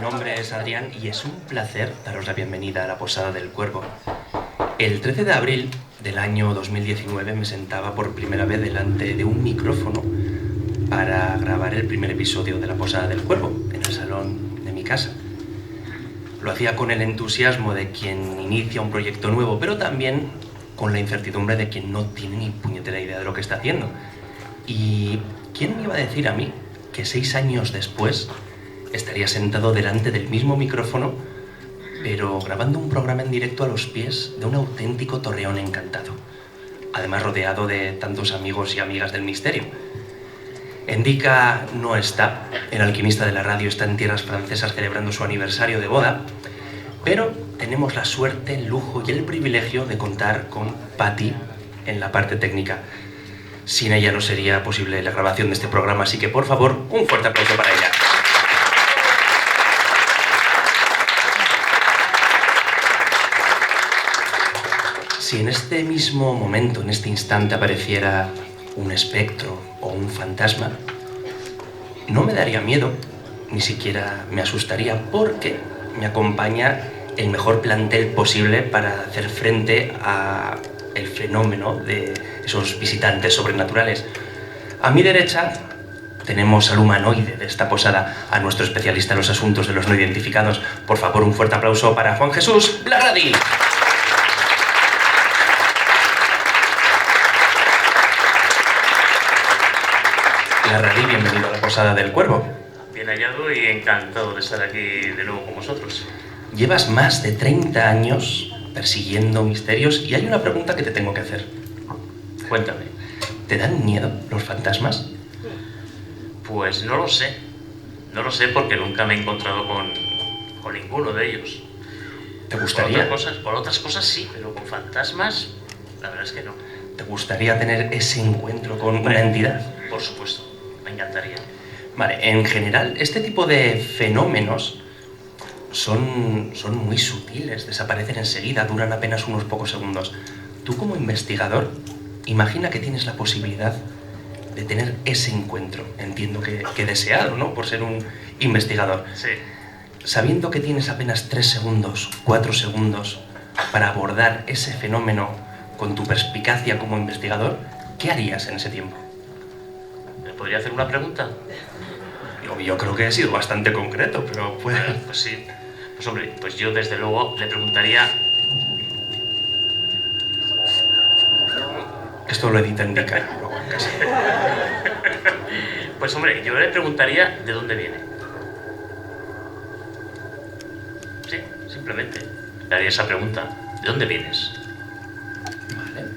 nombre es Adrián y es un placer daros la bienvenida a la Posada del Cuervo. El 13 de abril del año 2019 me sentaba por primera vez delante de un micrófono para grabar el primer episodio de la Posada del Cuervo en el salón de mi casa. Lo hacía con el entusiasmo de quien inicia un proyecto nuevo, pero también con la incertidumbre de quien no tiene ni puñetera idea de lo que está haciendo. ¿Y quién me iba a decir a mí que 6 años después estaría sentado delante del mismo micrófono, pero grabando un programa en directo a los pies de un auténtico torreón encantado, además rodeado de tantos amigos y amigas del misterio? Endica no está, el alquimista de la radio está en tierras francesas celebrando su aniversario de boda, pero tenemos la suerte, el lujo y el privilegio de contar con Patty en la parte técnica. Sin ella no sería posible la grabación de este programa, así que por favor, un fuerte aplauso para ella. Si en este mismo momento, en este instante, apareciera un espectro o un fantasma, no me daría miedo, ni siquiera me asustaría, porque me acompaña el mejor plantel posible para hacer frente a el fenómeno de esos visitantes sobrenaturales. A mi derecha tenemos al humanoide de esta posada, a nuestro especialista en los asuntos de los no identificados. Por favor, un fuerte aplauso para Juan Jesús Larradi. Larradi, bienvenido a la Posada del Cuervo. Bien hallado y encantado de estar aquí de nuevo con vosotros. Llevas más de 30 años persiguiendo misterios y hay una pregunta que te tengo que hacer. Cuéntame. ¿Te dan miedo los fantasmas? Pues no lo sé. No lo sé porque nunca me he encontrado con ninguno de ellos. ¿Te gustaría? Por otras cosas sí, pero con fantasmas, la verdad es que no. ¿Te gustaría tener ese encuentro con una entidad? Por supuesto, me encantaría. Vale, en general, este tipo de fenómenos son muy sutiles, desaparecen enseguida, duran apenas unos pocos segundos. Tú como investigador, imagina que tienes la posibilidad de tener ese encuentro, entiendo que deseado, ¿no?, por ser un investigador. Sí. Sabiendo que tienes apenas 3 segundos, 4 segundos para abordar ese fenómeno con tu perspicacia como investigador, ¿qué harías en ese tiempo? ¿Me podría hacer una pregunta? Yo creo que he sido bastante concreto, pero puede... Pues sí. Pues hombre, pues yo desde luego le preguntaría... Esto lo edita en Dica luego en casa. Pues hombre, yo le preguntaría de dónde viene. Sí, simplemente. Le haría esa pregunta. ¿De dónde vienes? Vale.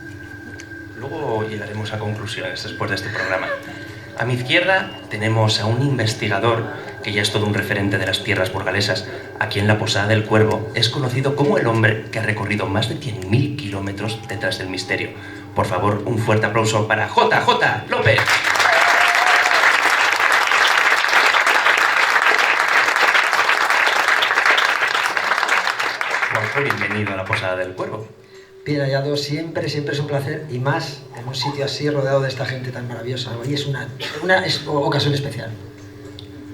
Luego llegaremos a conclusiones después de este programa. A mi izquierda tenemos a un investigador que ya es todo un referente de las tierras burgalesas. Aquí en la Posada del Cuervo es conocido como el hombre que ha recorrido más de 100.000 kilómetros detrás del misterio. Por favor, un fuerte aplauso para JJ López. Juanjo, bienvenido a la Posada del Cuervo. Bien hallado, siempre es un placer, y más en un sitio así rodeado de esta gente tan maravillosa. Hoy es una ocasión especial.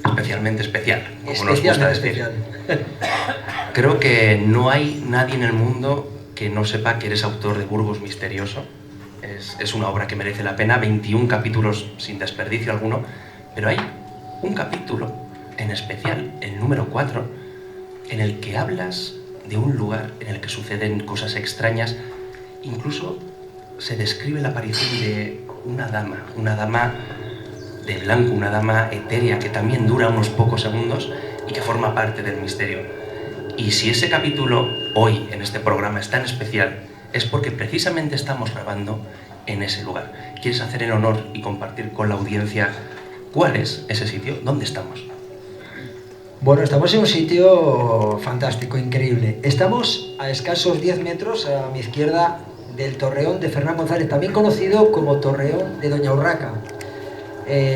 Especialmente especial, como nos Especialmente gusta decir. especial. Creo que no hay nadie en el mundo que no sepa que eres autor de Burgos Misterioso. Es una obra que merece la pena, 21 capítulos sin desperdicio alguno, pero hay un capítulo en especial, el número 4, en el que hablas de un lugar en el que suceden cosas extrañas. Incluso se describe la aparición de una dama de blanco, una dama etérea que también dura unos pocos segundos y que forma parte del misterio. Y si ese capítulo hoy en este programa es tan especial, es porque precisamente estamos grabando en ese lugar. ¿Quieres hacer el honor y compartir con la audiencia cuál es ese sitio? ¿Dónde estamos? Bueno, estamos en un sitio fantástico, increíble. Estamos a escasos 10 metros a mi izquierda del Torreón de Fernán González, también conocido como Torreón de Doña Urraca.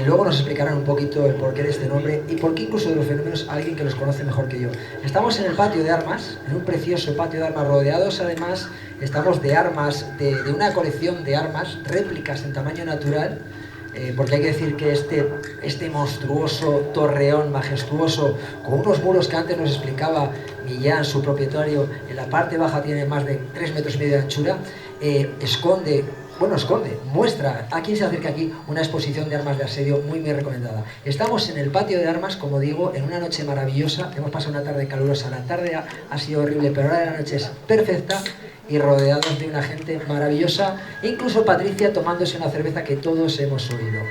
Luego nos explicarán un poquito el porqué de este nombre y por qué incluso de los fenómenos alguien que los conoce mejor que yo. Estamos en el patio de armas, en un precioso patio de armas, rodeados además, estamos de armas, de una colección de armas, réplicas en tamaño natural, porque hay que decir que este monstruoso torreón majestuoso, con unos muros que antes nos explicaba Millán, su propietario, en la parte baja tiene más de 3,5 metros de anchura, muestra a quien se acerca aquí una exposición de armas de asedio muy recomendada. Estamos en el patio de armas, como digo, en una noche maravillosa. Hemos pasado una tarde calurosa, la tarde ha sido horrible, pero ahora la noche es perfecta y rodeados de una gente maravillosa, incluso Patricia tomándose una cerveza que todos hemos oído.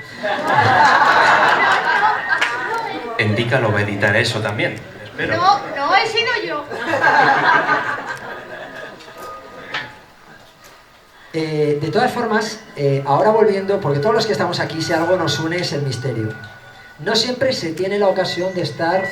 Endica lo va a editar eso también, espero. No he sido yo. De todas formas, ahora volviendo, porque todos los que estamos aquí, si algo nos une es el misterio. No siempre se tiene la ocasión de estar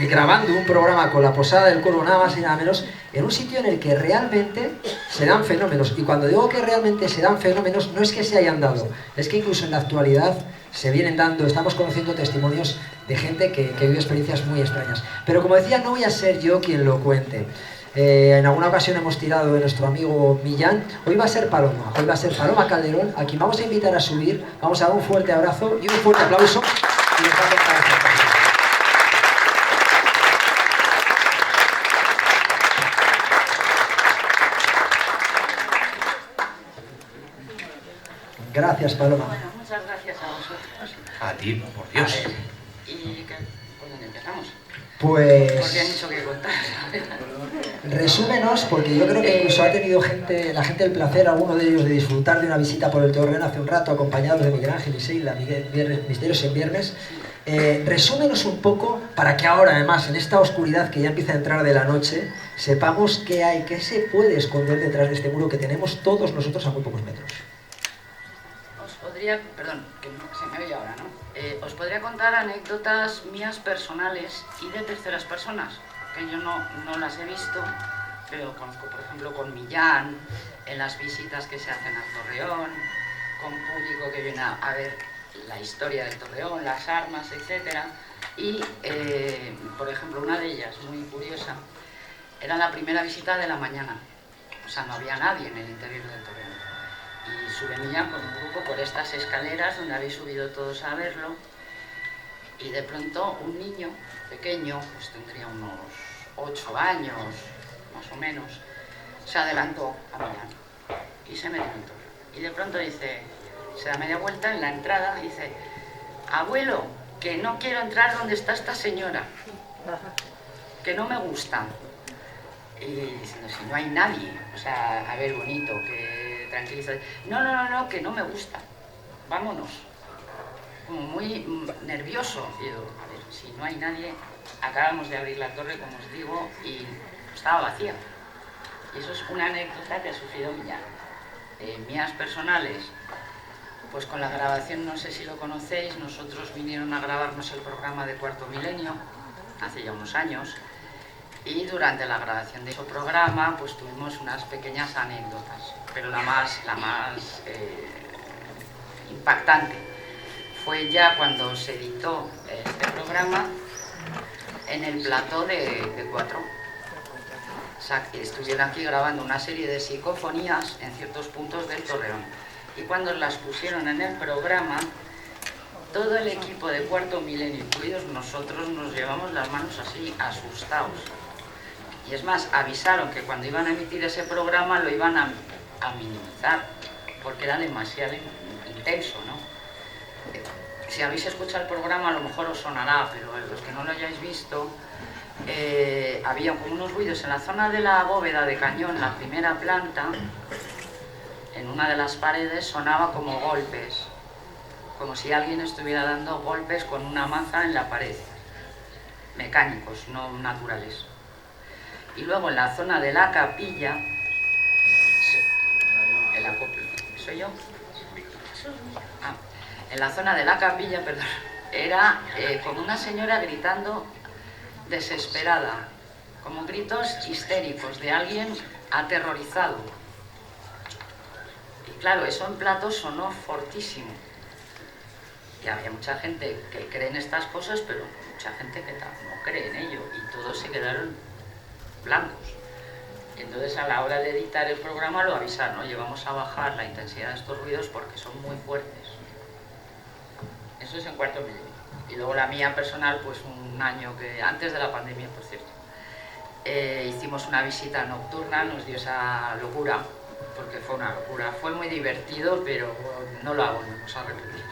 grabando un programa con la Posada del Cuervo, nada más y nada menos, en un sitio en el que realmente se dan fenómenos. Y cuando digo que realmente se dan fenómenos, no es que se hayan dado, es que incluso en la actualidad se vienen dando, estamos conociendo testimonios de gente que vive experiencias muy extrañas. Pero como decía, no voy a ser yo quien lo cuente. En alguna ocasión hemos tirado de nuestro amigo Millán. Hoy va a ser Paloma Calderón, a quien vamos a invitar a subir. Vamos a dar un fuerte abrazo y un fuerte aplauso. Y nos va a contar esta cosa. Gracias, Paloma. Bueno, muchas gracias a vosotros. A ti, por Dios. A ver, ¿y por dónde empezamos? Pues... Porque han dicho que contar. Resúmenos, porque yo creo que incluso ha tenido la gente el placer, alguno de ellos, de disfrutar de una visita por el Torreón hace un rato, acompañados de Miguel Ángel y Seila, Misterios en Viernes. Resúmenos un poco, para que ahora, además, en esta oscuridad que ya empieza a entrar de la noche, sepamos qué hay, qué se puede esconder detrás de este muro que tenemos todos nosotros a muy pocos metros. Perdón, que no, se me oye ahora, ¿no? Os podría contar anécdotas mías personales y de terceras personas, que yo no las he visto, pero conozco, por ejemplo, con Millán, en las visitas que se hacen al Torreón, con público que viene a ver la historia del Torreón, las armas, etc. Y, por ejemplo, una de ellas, muy curiosa, era la primera visita de la mañana. O sea, no había nadie en el interior del Torreón. Y sube Millán con un grupo por estas escaleras donde habéis subido todos a verlo, y de pronto un niño pequeño, pues tendría unos 8 años más o menos, se adelantó a Millán y se metió en el Torreón. Y de pronto dice, se da media vuelta en la entrada y dice: abuelo, que no quiero entrar donde está esta señora, que no me gusta. Y diciendo, si no hay nadie, o sea, a ver, bonito, que tranquiliza. No, que no me gusta, vámonos. Como muy nervioso. Y digo, a ver, si no hay nadie, acabamos de abrir la torre, como os digo, y estaba vacía. Y eso es una anécdota que ha sufrido Millán. Mías personales, pues con la grabación, no sé si lo conocéis, nosotros vinieron a grabarnos el programa de Cuarto Milenio, hace ya unos años, y durante la grabación de ese programa pues tuvimos unas pequeñas anécdotas, pero la más impactante fue ya cuando se editó este programa en el plató de Cuatro. O sea, que estuvieron aquí grabando una serie de psicofonías en ciertos puntos del Torreón, y cuando las pusieron en el programa, todo el equipo de Cuarto Milenio, incluidos nosotros, nos llevamos las manos así, asustados. Y es más, avisaron que cuando iban a emitir ese programa lo iban a minimizar, porque era demasiado intenso, ¿no? Si habéis escuchado el programa a lo mejor os sonará, pero los que no lo hayáis visto, había como unos ruidos en la zona de la bóveda de cañón, la primera planta, en una de las paredes sonaba como golpes, como si alguien estuviera dando golpes con una maza en la pared, mecánicos, no naturales. Y luego en la zona de la capilla, ¿soy yo? En la zona de la capilla, perdón, era como una señora gritando desesperada, como gritos histéricos de alguien aterrorizado. Y claro, eso en plató sonó fortísimo. Y había mucha gente que cree en estas cosas, pero mucha gente que no cree en ello, y todos se quedaron blancos. Entonces a la hora de editar el programa lo avisaron, oye, vamos a bajar la intensidad de estos ruidos porque son muy fuertes. Eso es en cuarto milenio. Y luego la mía personal, pues un año antes de la pandemia, por cierto. Hicimos una visita nocturna, nos dio esa locura, porque fue una locura. Fue muy divertido, pero no lo volvemos a repetir.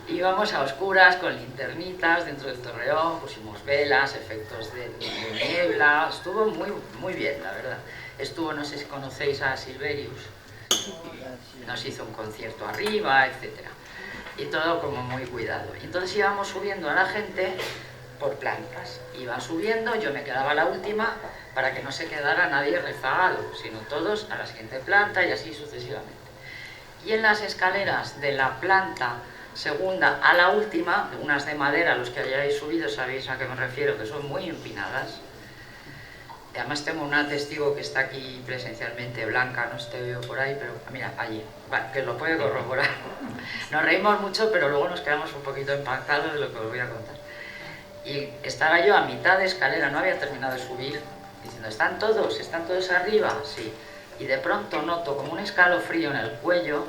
Íbamos a oscuras con linternitas dentro del torreón, pusimos velas, efectos de niebla, estuvo muy bien, la verdad. Estuvo, no sé si conocéis a Silverius, nos hizo un concierto arriba, etc. Y todo como muy cuidado. Y entonces íbamos subiendo a la gente por plantas. Iban subiendo, yo me quedaba a la última para que no se quedara nadie rezagado, sino todos a la siguiente planta y así sucesivamente. Y en las escaleras de la planta segunda a la última, unas de madera, los que hayáis subido sabéis a qué me refiero, que son muy empinadas. Además tengo una testigo que está aquí presencialmente, Blanca, no te veo por ahí, pero mira, allí, bueno, que lo puede corroborar. Nos reímos mucho, pero luego nos quedamos un poquito impactados de lo que os voy a contar. Y estaba yo a mitad de escalera, no había terminado de subir, diciendo, ¿están todos arriba? Sí. Y de pronto noto como un escalofrío en el cuello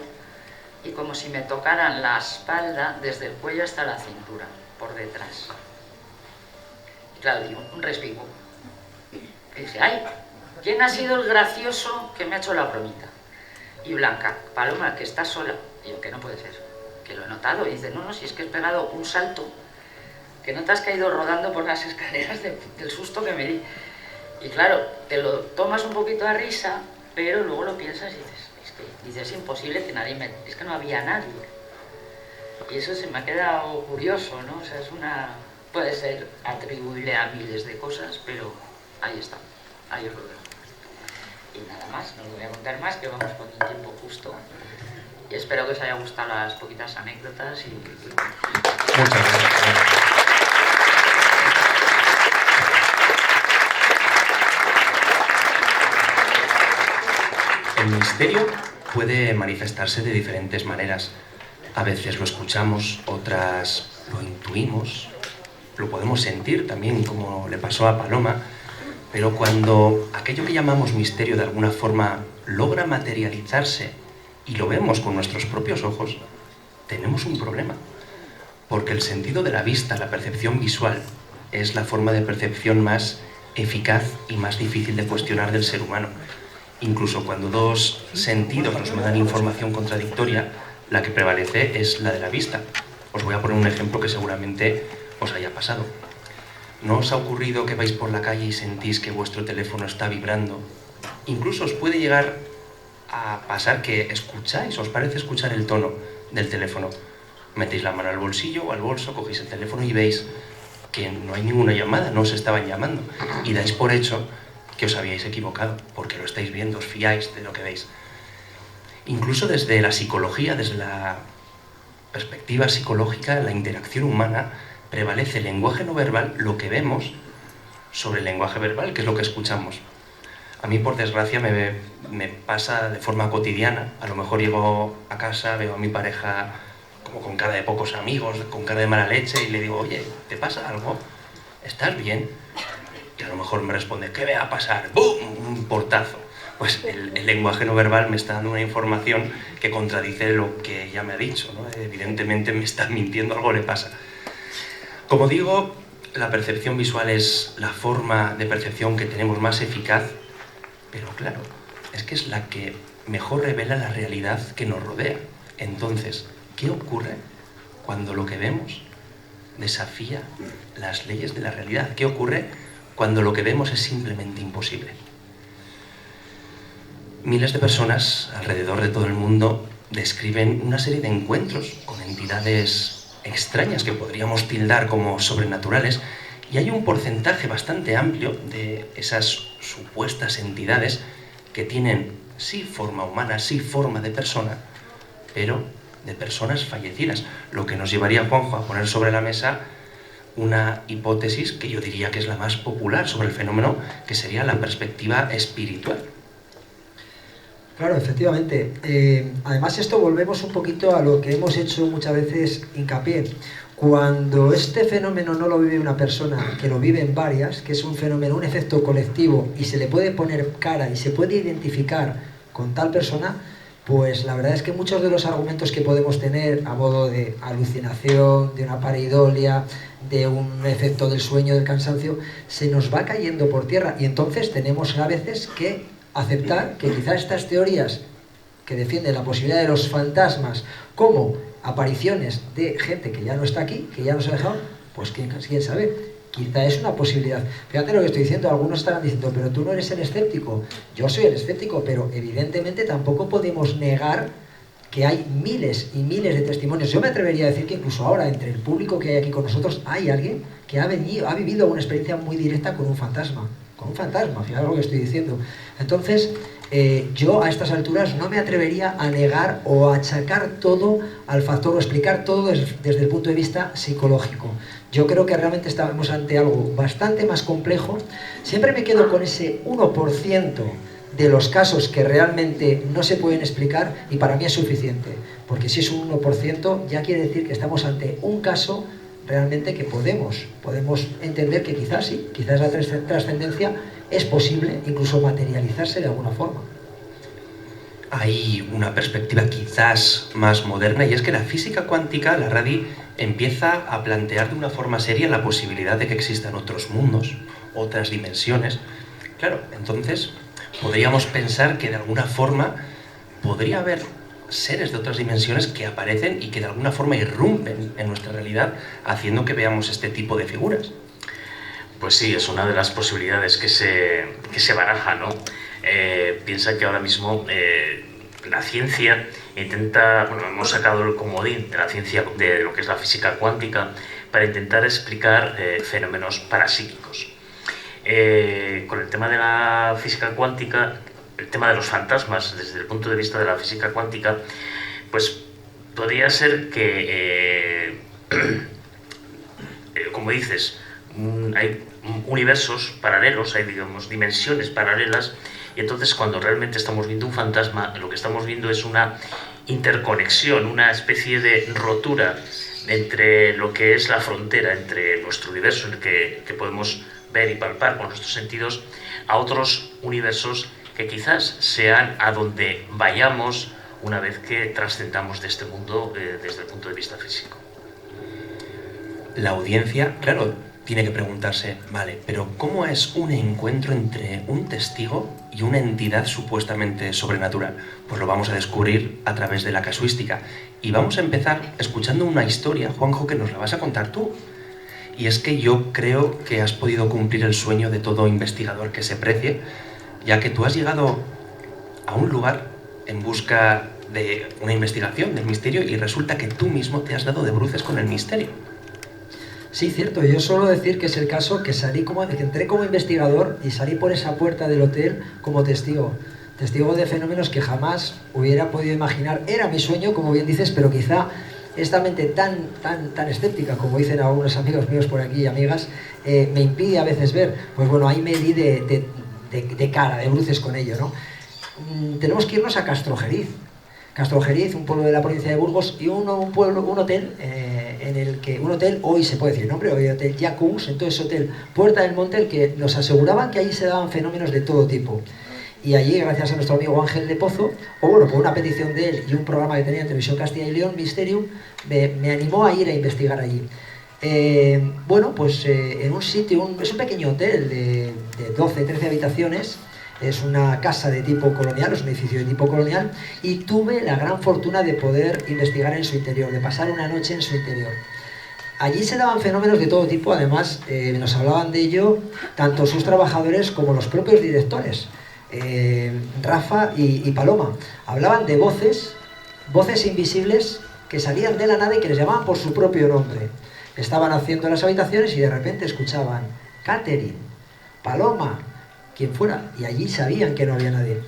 y como si me tocaran la espalda desde el cuello hasta la cintura, por detrás. Y claro, digo, un respingo. Y dice, ay, ¿quién ha sido el gracioso que me ha hecho la bromita? Y Blanca, Paloma, que estás sola. Y yo, que no puede ser, que lo he notado. Y dice, no, si es que he pegado un salto, que no te has caído rodando por las escaleras del susto que me di. Y claro, te lo tomas un poquito a risa, pero luego lo piensas y dices, es imposible que nadie me... Es que no había nadie. Y eso se me ha quedado curioso, ¿no? O sea, puede ser atribuible a miles de cosas, pero ahí está, ahí os lo dejo. Y nada más, no os voy a contar más, que vamos con el tiempo justo. Y espero que os haya gustado las poquitas anécdotas y... Muchas gracias. El misterio puede manifestarse de diferentes maneras. A veces lo escuchamos, otras lo intuimos, lo podemos sentir también, como le pasó a Paloma, pero cuando aquello que llamamos misterio de alguna forma logra materializarse y lo vemos con nuestros propios ojos, tenemos un problema. Porque el sentido de la vista, la percepción visual, es la forma de percepción más eficaz y más difícil de cuestionar del ser humano. Incluso cuando dos sentidos nos mandan información contradictoria, la que prevalece es la de la vista. Os voy a poner un ejemplo que seguramente os haya pasado. ¿No os ha ocurrido que vais por la calle y sentís que vuestro teléfono está vibrando? Incluso os puede llegar a pasar que escucháis, os parece escuchar el tono del teléfono. Metéis la mano al bolsillo o al bolso, cogéis el teléfono y veis que no hay ninguna llamada, no os estaban llamando. Y dais por hecho que os habíais equivocado, porque lo estáis viendo, os fiáis de lo que veis. Incluso desde la psicología, desde la perspectiva psicológica, la interacción humana, prevalece el lenguaje no verbal, lo que vemos, sobre el lenguaje verbal, que es lo que escuchamos. A mí, por desgracia, me pasa de forma cotidiana. A lo mejor llego a casa, veo a mi pareja como con cara de pocos amigos, con cara de mala leche, y le digo, oye, ¿te pasa algo? ¿Estás bien? Y a lo mejor me responde, ¿qué me va a pasar? ¡Bum! Un portazo. Pues el lenguaje no verbal me está dando una información que contradice lo que ya me ha dicho, ¿no? Evidentemente me está mintiendo, algo le pasa. Como digo, la percepción visual es la forma de percepción que tenemos más eficaz, pero claro, es que es la que mejor revela la realidad que nos rodea. Entonces, ¿qué ocurre cuando lo que vemos desafía las leyes de la realidad? ¿Qué ocurre cuando lo que vemos es simplemente imposible? Miles de personas alrededor de todo el mundo describen una serie de encuentros con entidades extrañas que podríamos tildar como sobrenaturales, y hay un porcentaje bastante amplio de esas supuestas entidades que tienen sí forma humana, sí forma de persona, pero de personas fallecidas, lo que nos llevaría, Juanjo, a poner sobre la mesa una hipótesis que yo diría que es la más popular sobre el fenómeno, que sería la perspectiva espiritual. Claro, efectivamente. Además, esto volvemos un poquito a lo que hemos hecho muchas veces hincapié. Cuando este fenómeno no lo vive una persona, que lo viven varias, que es un fenómeno, un efecto colectivo, y se le puede poner cara y se puede identificar con tal persona, pues la verdad es que muchos de los argumentos que podemos tener a modo de alucinación, de una pareidolia, de un efecto del sueño, del cansancio, se nos va cayendo por tierra, y entonces tenemos a veces que aceptar que quizás estas teorías que defienden la posibilidad de los fantasmas como apariciones de gente que ya no está aquí, que ya nos ha dejado, pues quién sabe, quizá es una posibilidad. Fíjate lo que estoy diciendo, algunos estarán diciendo, pero tú no eres el escéptico. Yo soy el escéptico, pero evidentemente tampoco podemos negar que hay miles y miles de testimonios. Yo me atrevería a decir que incluso ahora, entre el público que hay aquí con nosotros, hay alguien que ha vivido una experiencia muy directa con un fantasma. Con un fantasma, fíjate lo que estoy diciendo. Entonces, yo a estas alturas no me atrevería a negar o a achacar todo al factor, o explicar todo desde el punto de vista psicológico. Yo creo que realmente estamos ante algo bastante más complejo. Siempre me quedo con ese 1% de los casos que realmente no se pueden explicar, y para mí es suficiente, porque si es un 1% ya quiere decir que estamos ante un caso realmente que podemos entender que quizás sí, quizás la trascendencia es posible incluso materializarse de alguna forma. Hay una perspectiva quizás más moderna, y es que la física cuántica, la RADI, empieza a plantear de una forma seria la posibilidad de que existan otros mundos, otras dimensiones. Claro, entonces podríamos pensar que de alguna forma podría haber seres de otras dimensiones que aparecen y que de alguna forma irrumpen en nuestra realidad, haciendo que veamos este tipo de figuras. Pues sí, es una de las posibilidades que se baraja, ¿no? Piensa que ahora mismo la ciencia intenta, bueno, hemos sacado el comodín de la ciencia, de lo que es la física cuántica, para intentar explicar fenómenos parapsíquicos. Con el tema de la física cuántica, el tema de los fantasmas, desde el punto de vista de la física cuántica, pues podría ser que, como dices, hay universos paralelos, hay, digamos, dimensiones paralelas, y entonces cuando realmente estamos viendo un fantasma, lo que estamos viendo es una interconexión, una especie de rotura entre lo que es la frontera entre nuestro universo, en el que podemos ver y palpar con nuestros sentidos, a otros universos que quizás sean a donde vayamos una vez que trascendamos de este mundo desde el punto de vista físico. La audiencia, claro, tiene que preguntarse, vale, pero ¿cómo es un encuentro entre un testigo y una entidad supuestamente sobrenatural? Pues lo vamos a descubrir a través de la casuística. Y vamos a empezar escuchando una historia, Juanjo, que nos la vas a contar tú. Y es que yo creo que has podido cumplir el sueño de todo investigador que se precie, ya que tú has llegado a un lugar en busca de una investigación del misterio y resulta que tú mismo te has dado de bruces con el misterio. Sí, cierto. Yo suelo decir que es el caso que entré como investigador y salí por esa puerta del hotel como testigo de fenómenos que jamás hubiera podido imaginar. Era mi sueño, como bien dices, pero quizá esta mente tan escéptica, como dicen algunos amigos míos por aquí y amigas, me impide a veces ver. Pues bueno, ahí me di de cara, de bruces con ello, ¿no? Tenemos que irnos a Castrojeriz. Castrojeriz, un pueblo de la provincia de Burgos, y un hotel en el que, un hotel, hoy se puede decir el nombre, hoy Hotel Jacuz, entonces Hotel Puerta del Monte, el que nos aseguraban que allí se daban fenómenos de todo tipo. Y allí, gracias a nuestro amigo Ángel de Pozo, o bueno, por una petición de él y un programa que tenía en Televisión Castilla y León, Mysterium, me animó a ir a investigar allí. Bueno, pues en un sitio, es un pequeño hotel de 12, 13 habitaciones. Es una casa de tipo colonial, es un edificio de tipo colonial, y tuve la gran fortuna de poder investigar en su interior, de pasar una noche en su interior. Allí se daban fenómenos de todo tipo, además nos hablaban de ello tanto sus trabajadores como los propios directores, Rafa y Paloma. Hablaban de voces invisibles que salían de la nada y que les llamaban por su propio nombre. Estaban haciendo las habitaciones y de repente escuchaban Catherine, Paloma, quien fuera, y allí sabían que no había nadie.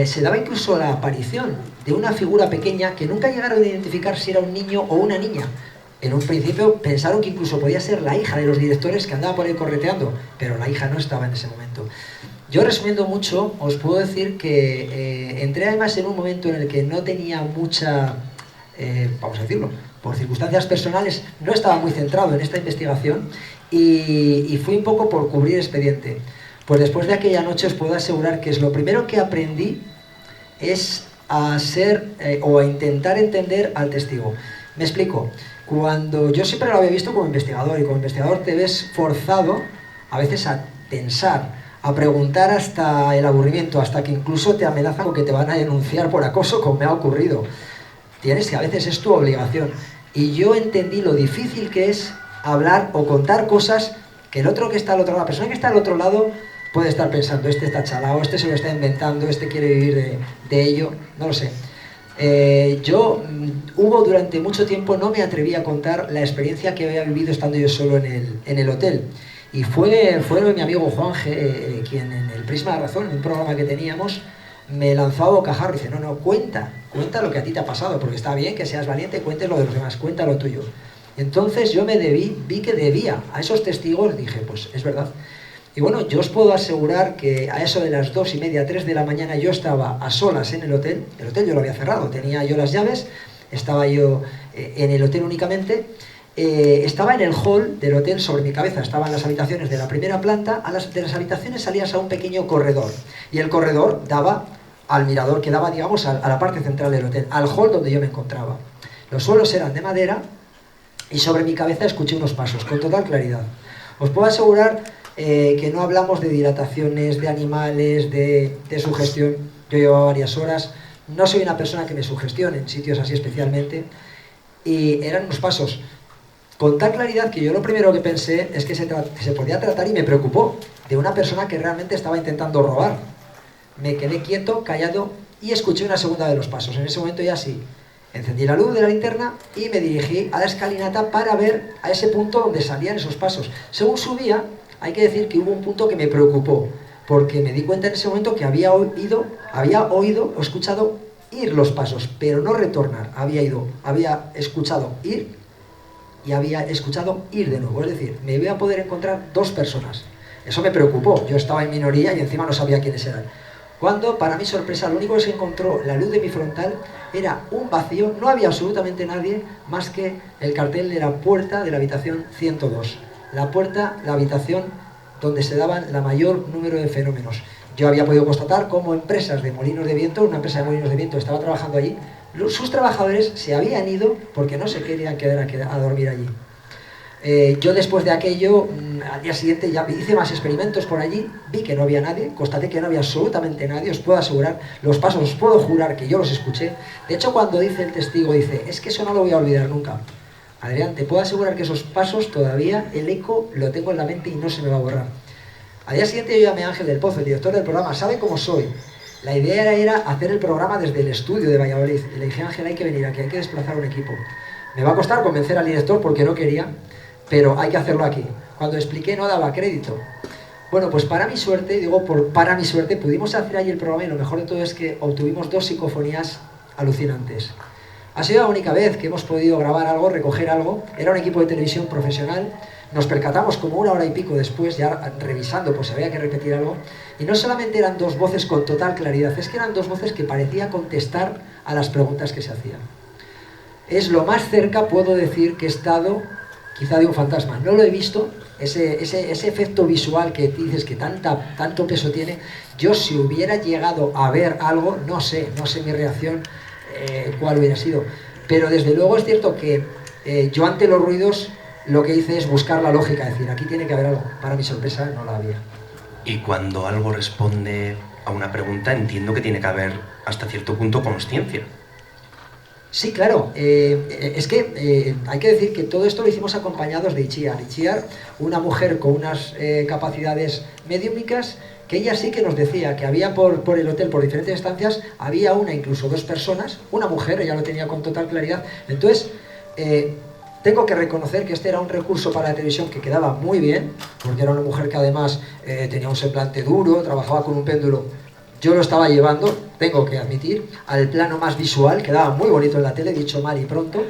Se daba incluso la aparición de una figura pequeña que nunca llegaron a identificar si era un niño o una niña. En un principio pensaron que incluso podía ser la hija de los directores que andaba por ahí correteando, pero la hija no estaba en ese momento. Yo, resumiendo mucho, os puedo decir que entré además en un momento en el que no tenía mucha, vamos a decirlo, por circunstancias personales, no estaba muy centrado en esta investigación y fui un poco por cubrir expediente. Pues después de aquella noche os puedo asegurar que lo primero que aprendí es a ser o a intentar entender al testigo. Me explico. Cuando yo siempre lo había visto como investigador, y como investigador te ves forzado a veces a tensar, a preguntar hasta el aburrimiento, hasta que incluso te amenazan con que te van a denunciar por acoso, como me ha ocurrido. Tienes que, a veces es tu obligación. Y yo entendí lo difícil que es hablar o contar cosas que el otro que está al otro lado, la persona que está al otro lado, puede estar pensando, este está chalado, este se lo está inventando, este quiere vivir de ello, no lo sé. Hubo durante mucho tiempo, no me atreví a contar la experiencia que había vivido estando yo solo en el hotel. Y fue mi amigo Juan G, quien en el Prisma de Razón, en un programa que teníamos, me lanzó a bocajarro y dice, no, cuenta lo que a ti te ha pasado, porque está bien que seas valiente, cuentes lo de los demás, cuenta lo tuyo. Y entonces yo vi que debía a esos testigos, dije, pues es verdad. Y bueno, yo os puedo asegurar que a eso de las 2:30, 3 de la mañana yo estaba a solas en el hotel yo lo había cerrado, tenía yo las llaves, estaba yo en el hotel únicamente, estaba en el hall del hotel, sobre mi cabeza estaban las habitaciones de la primera planta, de las habitaciones salías a un pequeño corredor, y el corredor daba al mirador que daba, digamos, a la parte central del hotel, al hall donde yo me encontraba. Los suelos eran de madera, y sobre mi cabeza escuché unos pasos, con total claridad. Os puedo asegurar que no hablamos de dilataciones, de animales, de sugestión. Yo llevaba varias horas, no soy una persona que me sugestione en sitios así especialmente, y eran unos pasos con tal claridad que yo lo primero que pensé es que se podía tratar, y me preocupó, de una persona que realmente estaba intentando robar. Me quedé quieto, callado, y escuché una segunda de los pasos. En ese momento ya sí, encendí la luz de la linterna y me dirigí a la escalinata para ver a ese punto donde salían esos pasos. Según subía, hay que decir que hubo un punto que me preocupó, porque me di cuenta en ese momento que había oído o escuchado ir los pasos, pero no retornar. Había escuchado ir y había escuchado ir de nuevo. Es decir, me iba a poder encontrar dos personas. Eso me preocupó. Yo estaba en minoría y encima no sabía quiénes eran. Cuando, para mi sorpresa, lo único que se encontró, la luz de mi frontal, era un vacío, no había absolutamente nadie más que el cartel de la puerta de la habitación 102. La puerta, la habitación donde se daban la mayor número de fenómenos. Yo había podido constatar cómo empresas de molinos de viento, una empresa de molinos de viento estaba trabajando allí, sus trabajadores se habían ido porque no se querían quedar a dormir allí. Yo después de aquello, al día siguiente ya hice más experimentos por allí, vi que no había nadie, constaté que no había absolutamente nadie, os puedo asegurar, los pasos os puedo jurar que yo los escuché. De hecho, cuando dice el testigo, dice, es que eso no lo voy a olvidar nunca. Adrián, te puedo asegurar que esos pasos todavía, el eco lo tengo en la mente y no se me va a borrar. Al día siguiente yo llamé a Ángel del Pozo, el director del programa, sabe cómo soy. La idea era hacer el programa desde el estudio de Valladolid. Y le dije, Ángel, hay que venir aquí, hay que desplazar un equipo. Me va a costar convencer al director porque no quería, pero hay que hacerlo aquí. Cuando expliqué no daba crédito. Bueno, pues para mi suerte, para mi suerte, pudimos hacer allí el programa, y lo mejor de todo es que obtuvimos 2 psicofonías alucinantes. Ha sido la única vez que hemos podido grabar algo, recoger algo. Era un equipo de televisión profesional. Nos percatamos como 1 hora y pico después, ya revisando, pues había que repetir algo. Y no solamente eran 2 voces con total claridad, es que eran 2 voces que parecía contestar a las preguntas que se hacían. Es lo más cerca, puedo decir, que he estado quizá de un fantasma. No lo he visto, ese efecto visual que dices que tanto peso tiene. Yo, si hubiera llegado a ver algo, no sé mi reacción, cuál hubiera sido. Pero desde luego es cierto que yo ante los ruidos lo que hice es buscar la lógica, es decir, aquí tiene que haber algo. Para mi sorpresa no la había. Y cuando algo responde a una pregunta, entiendo que tiene que haber hasta cierto punto consciencia. Sí, claro. Es que hay que decir que todo esto lo hicimos acompañados de Itziar. Itziar, una mujer con unas capacidades mediúmicas, que ella sí que nos decía que había por el hotel, por diferentes estancias, había incluso 2 personas, una mujer, ella lo tenía con total claridad. Entonces, tengo que reconocer que este era un recurso para la televisión que quedaba muy bien, porque era una mujer que además tenía un semblante duro, trabajaba con un péndulo. Yo lo estaba llevando, tengo que admitir, al plano más visual, quedaba muy bonito en la tele, dicho mal y pronto,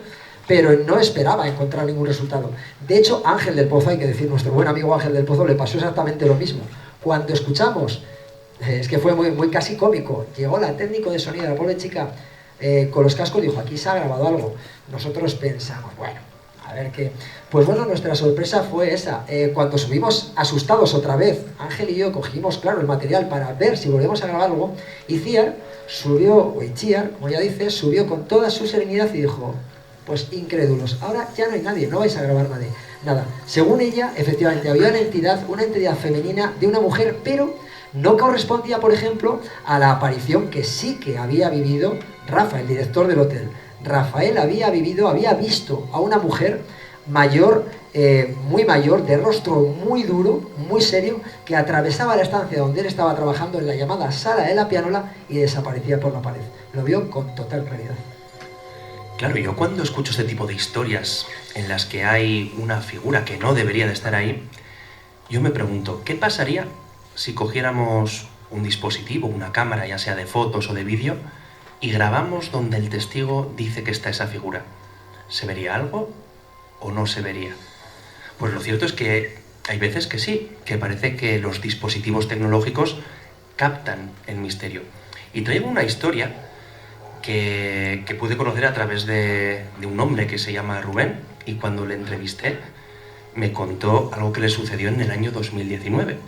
pero no esperaba encontrar ningún resultado. De hecho, Ángel del Pozo, hay que decir, nuestro buen amigo Ángel del Pozo, le pasó exactamente lo mismo. Cuando escuchamos, es que fue muy casi cómico, llegó la técnico de sonido, la pobre chica, con los cascos, dijo, aquí se ha grabado algo. Nosotros pensamos, bueno, a A ver qué... Pues bueno, nuestra sorpresa fue esa. Cuando subimos asustados otra vez, Ángel y yo cogimos, claro, el material para ver si volvíamos a grabar algo, y Ciar subió, o Itziar, como ya dice, subió con toda su serenidad y dijo, pues incrédulos, ahora ya no hay nadie, no vais a grabar nadie, nada. Según ella, efectivamente, había una entidad femenina de una mujer, pero no correspondía, por ejemplo, a la aparición que sí que había vivido Rafa, el director del hotel. Rafael había visto a una mujer mayor, muy mayor, de rostro muy duro, muy serio, que atravesaba la estancia donde él estaba trabajando en la llamada sala de la pianola y desaparecía por la pared. Lo vio con total claridad. Claro, yo cuando escucho este tipo de historias en las que hay una figura que no debería de estar ahí, yo me pregunto, ¿qué pasaría si cogiéramos un dispositivo, una cámara, ya sea de fotos o de vídeo, y grabamos donde el testigo dice que está esa figura? ¿Se vería algo o no se vería? Pues lo cierto es que hay veces que sí, que parece que los dispositivos tecnológicos captan el misterio. Y traigo una historia que pude conocer a través de un hombre que se llama Rubén, y cuando le entrevisté me contó algo que le sucedió en el año 2019.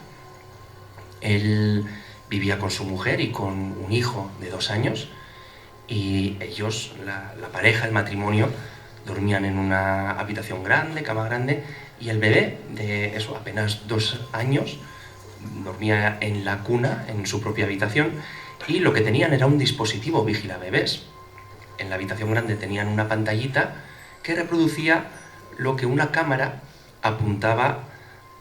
Él vivía con su mujer y con un hijo de 2 años, y ellos, la pareja, el matrimonio, dormían en una habitación grande, cama grande, y el bebé de eso, apenas 2 años, dormía en la cuna, en su propia habitación, y lo que tenían era un dispositivo vigilabebés. En la habitación grande tenían una pantallita que reproducía lo que una cámara apuntaba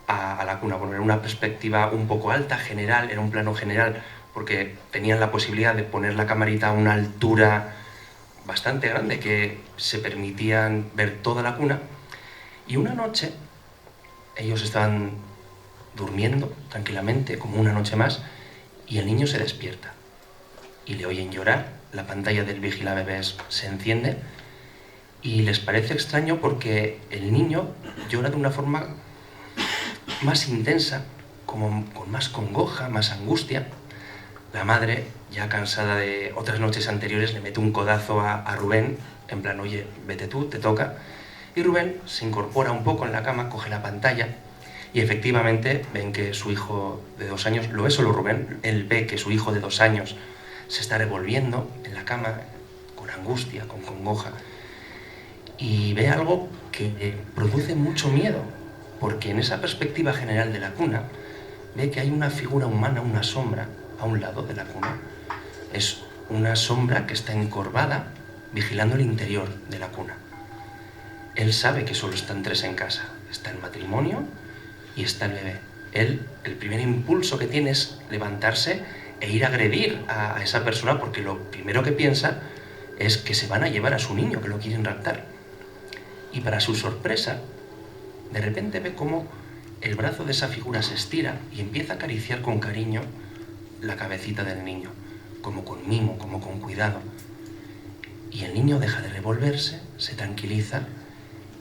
a la cuna. Bueno, era una perspectiva un poco alta, general, era un plano general, porque tenían la posibilidad de poner la camarita a una altura bastante grande, que se permitían ver toda la cuna. Y una noche, ellos estaban durmiendo tranquilamente, como una noche más, y el niño se despierta. Y le oyen llorar, la pantalla del vigilabebés se enciende, y les parece extraño porque el niño llora de una forma más intensa, como con más congoja, más angustia. La madre, ya cansada de otras noches anteriores, le mete un codazo a Rubén, en plan, oye, vete tú, te toca. Y Rubén se incorpora un poco en la cama, coge la pantalla, y efectivamente ven que su hijo de 2 años, lo ve solo Rubén, él ve que su hijo de 2 años se está revolviendo en la cama, con angustia, con congoja, y ve algo que produce mucho miedo, porque en esa perspectiva general de la cuna, ve que hay una figura humana, una sombra, a un lado de la cuna. Es una sombra que está encorvada, vigilando el interior de la cuna. Él sabe que solo están 3 en casa. Está el matrimonio y está el bebé. Él, el primer impulso que tiene es levantarse e ir a agredir a esa persona, porque lo primero que piensa es que se van a llevar a su niño, que lo quieren raptar. Y para su sorpresa, de repente ve cómo el brazo de esa figura se estira y empieza a acariciar con cariño la cabecita del niño, como con mimo, como con cuidado. Y el niño deja de revolverse, se tranquiliza,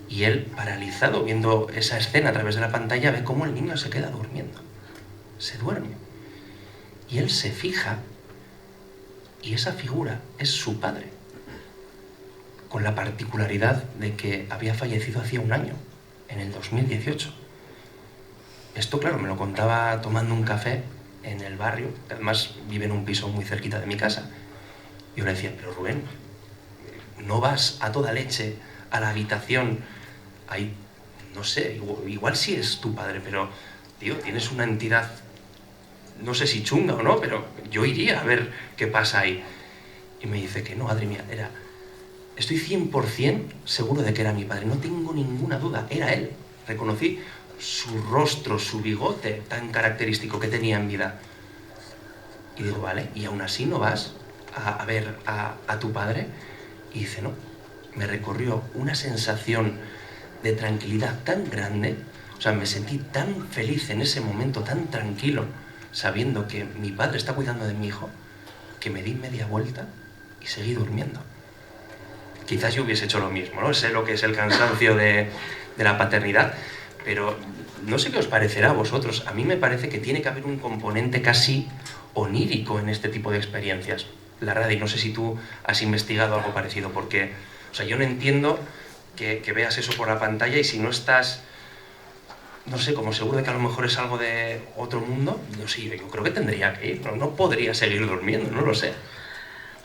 y él, paralizado, viendo esa escena a través de la pantalla, ve cómo el niño se queda durmiendo, se duerme. Y él se fija, y esa figura es su padre, con la particularidad de que había fallecido hacía 1 año, en el 2018. Esto, claro, me lo contaba tomando un café en el barrio, además vive en un piso muy cerquita de mi casa. Yo le decía, pero Rubén, ¿no vas a toda leche a la habitación? Ahí, no sé, igual sí es tu padre, pero, tío, tienes una entidad, no sé si chunga o no, pero yo iría a ver qué pasa ahí. Y me dice que no, Adri, mira, estoy 100% seguro de que era mi padre, no tengo ninguna duda, era él. Reconocí su rostro, su bigote tan característico que tenía en vida. Y digo, vale, ¿y aún así no vas a ver a tu padre? Y dice, no, me recorrió una sensación de tranquilidad tan grande, o sea, me sentí tan feliz en ese momento, tan tranquilo, sabiendo que mi padre está cuidando de mi hijo, que me di media vuelta y seguí durmiendo. Quizás yo hubiese hecho lo mismo, ¿no? Sé lo que es el cansancio de la paternidad, pero no sé qué os parecerá a vosotros. A mí me parece que tiene que haber un componente casi onírico en este tipo de experiencias. La radio, no sé si tú has investigado algo parecido, porque, o sea, yo no entiendo que veas eso por la pantalla, y si no estás, no sé, como seguro de que a lo mejor es algo de otro mundo, no sé, yo creo que tendría que ir, no podría seguir durmiendo, no lo sé.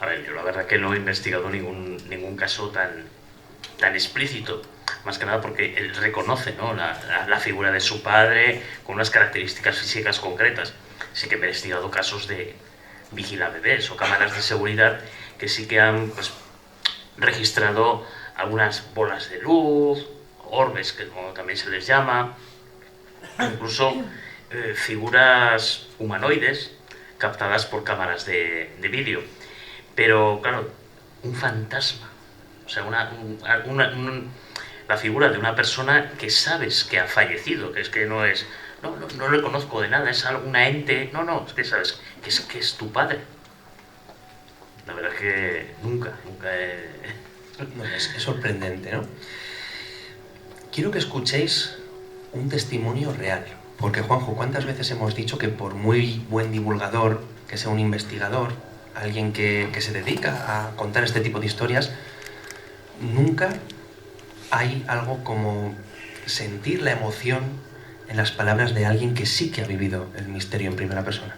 A ver, yo la verdad que no he investigado ningún caso tan explícito, más que nada porque él reconoce, ¿no?, la figura de su padre con unas características físicas concretas. Sí que he investigado casos de vigilabebés o cámaras de seguridad que sí que han, pues, registrado algunas bolas de luz, orbes, que como también se les llama, incluso figuras humanoides captadas por cámaras de vídeo. Pero claro, un fantasma, o sea, la figura de una persona que sabes que ha fallecido, que es que no es, no le conozco de nada, es alguna ente, es que sabes que es tu padre. La verdad es que nunca he... No, es sorprendente, ¿no? Quiero que escuchéis un testimonio real, porque, Juanjo, ¿cuántas veces hemos dicho que por muy buen divulgador, que sea un investigador, alguien que se dedica a contar este tipo de historias, nunca hay algo como sentir la emoción en las palabras de alguien que sí que ha vivido el misterio en primera persona?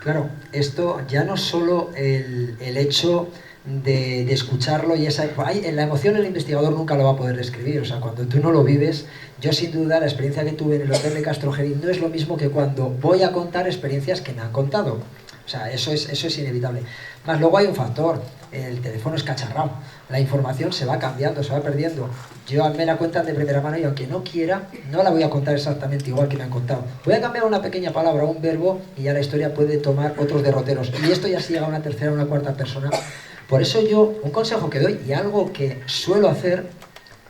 Claro, esto ya no solo el hecho de escucharlo y la emoción el investigador nunca lo va a poder describir. O sea, cuando tú no lo vives, yo sin duda la experiencia que tuve en el hotel de Castrojeriz no es lo mismo que cuando voy a contar experiencias que me han contado. O sea, eso es inevitable. Más luego hay un factor, el teléfono es cacharrado, la información se va cambiando, se va perdiendo. Yo me la cuentan de primera mano y aunque no quiera, no la voy a contar exactamente igual que me han contado. Voy a cambiar una pequeña palabra, un verbo, y ya la historia puede tomar otros derroteros. Y esto ya se llega a una tercera o una cuarta persona. Por eso yo, un consejo que doy y algo que suelo hacer,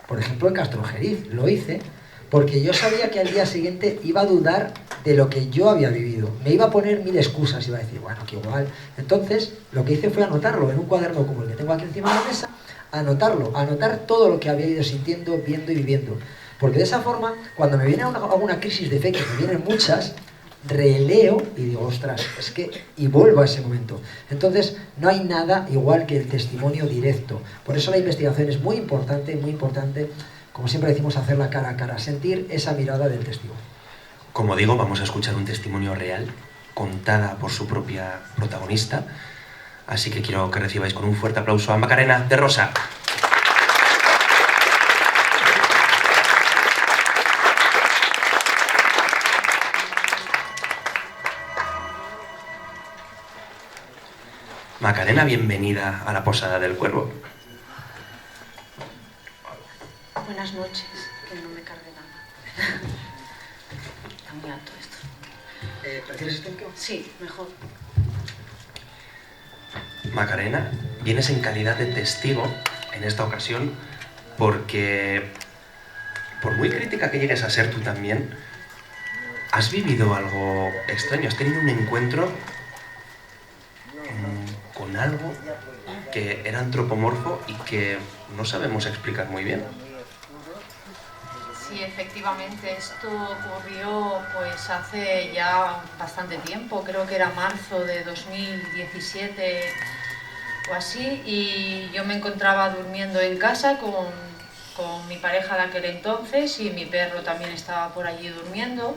por ejemplo en Castrojeriz, lo hice, porque yo sabía que al día siguiente iba a dudar de lo que yo había vivido. Me iba a poner mil excusas, iba a decir, bueno, que igual. Entonces, lo que hice fue anotarlo en un cuaderno como el que tengo aquí encima de la mesa, anotar todo lo que había ido sintiendo, viendo y viviendo. Porque de esa forma, cuando me viene alguna crisis de fe, que me vienen muchas, releo y digo, ostras, es que... y vuelvo a ese momento. Entonces, no hay nada igual que el testimonio directo. Por eso la investigación es muy importante, como siempre decimos, hacerla cara a cara, sentir esa mirada del testigo. Como digo, vamos a escuchar un testimonio real, contada por su propia protagonista, así que quiero que recibáis con un fuerte aplauso a Macarena de Rosa. Macarena, bienvenida a la Posada del Cuervo. Buenas noches, que no me cargue nada. Está muy alto esto. ¿Prefieres este micro? Sí, mejor. Macarena, vienes en calidad de testigo en esta ocasión porque, por muy crítica que llegues a ser tú también, has vivido algo extraño, has tenido un encuentro con algo que era antropomorfo y que no sabemos explicar muy bien. Sí, efectivamente, esto ocurrió pues hace ya bastante tiempo, creo que era marzo de 2017 o así, y yo me encontraba durmiendo en casa con mi pareja de aquel entonces, y mi perro también estaba por allí durmiendo,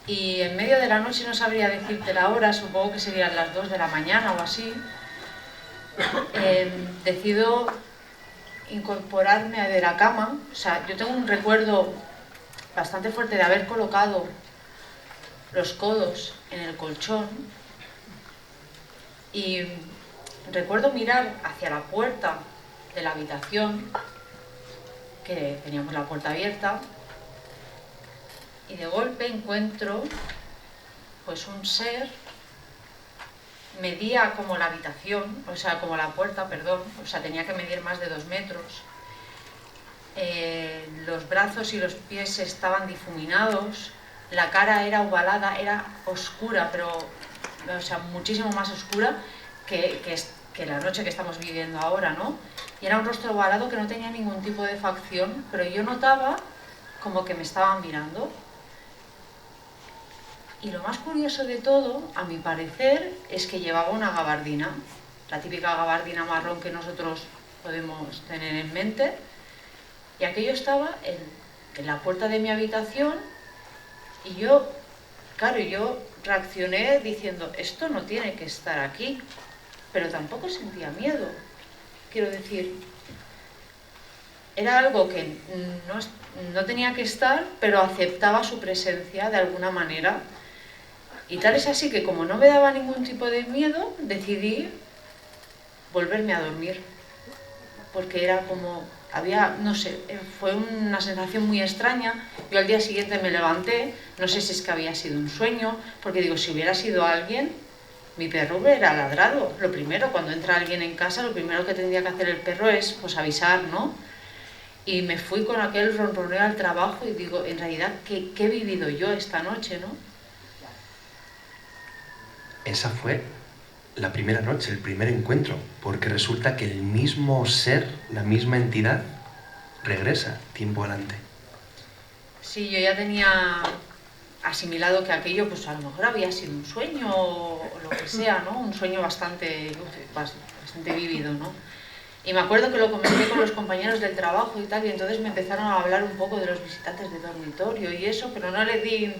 y en medio de la noche, no sabría decirte la hora, supongo que serían las 2 de la mañana o así, decido incorporarme de la cama. O sea, yo tengo un recuerdo bastante fuerte de haber colocado los codos en el colchón y recuerdo mirar hacia la puerta de la habitación, que teníamos la puerta abierta, y de golpe encuentro pues un ser, medía como la habitación, o sea, como la puerta, perdón, o sea, tenía que medir más de 2 metros. Los brazos y los pies estaban difuminados, la cara era ovalada, era oscura, pero, o sea, muchísimo más oscura que la noche que estamos viviendo ahora, ¿no? Y era un rostro ovalado que no tenía ningún tipo de facción, pero yo notaba como que me estaban mirando. Y lo más curioso de todo, a mi parecer, es que llevaba una gabardina, la típica gabardina marrón que nosotros podemos tener en mente, Y aquello estaba en la puerta de mi habitación y yo, claro, yo reaccioné diciendo, esto no tiene que estar aquí, pero tampoco sentía miedo. Quiero decir, era algo que no tenía que estar, pero aceptaba su presencia de alguna manera. Y tal es así que como no me daba ningún tipo de miedo, decidí volverme a dormir. Porque era como, no sé, fue una sensación muy extraña. Yo al día siguiente me levanté, no sé si es que había sido un sueño, porque digo, si hubiera sido alguien, mi perro hubiera ladrado. Lo primero, cuando entra alguien en casa, lo primero que tendría que hacer el perro es pues avisar, ¿no? Y me fui con aquel ronroneo al trabajo y digo, en realidad, ¿qué he vivido yo esta noche, no? Esa fue la primera noche, el primer encuentro, porque resulta que el mismo ser, la misma entidad, regresa tiempo adelante. Sí, yo ya tenía asimilado que aquello pues a lo mejor había sido un sueño o lo que sea, ¿no? Un sueño bastante vívido, ¿no? Y me acuerdo que lo comenté con los compañeros del trabajo y tal, y entonces me empezaron a hablar un poco de los visitantes de dormitorio y eso, pero no le di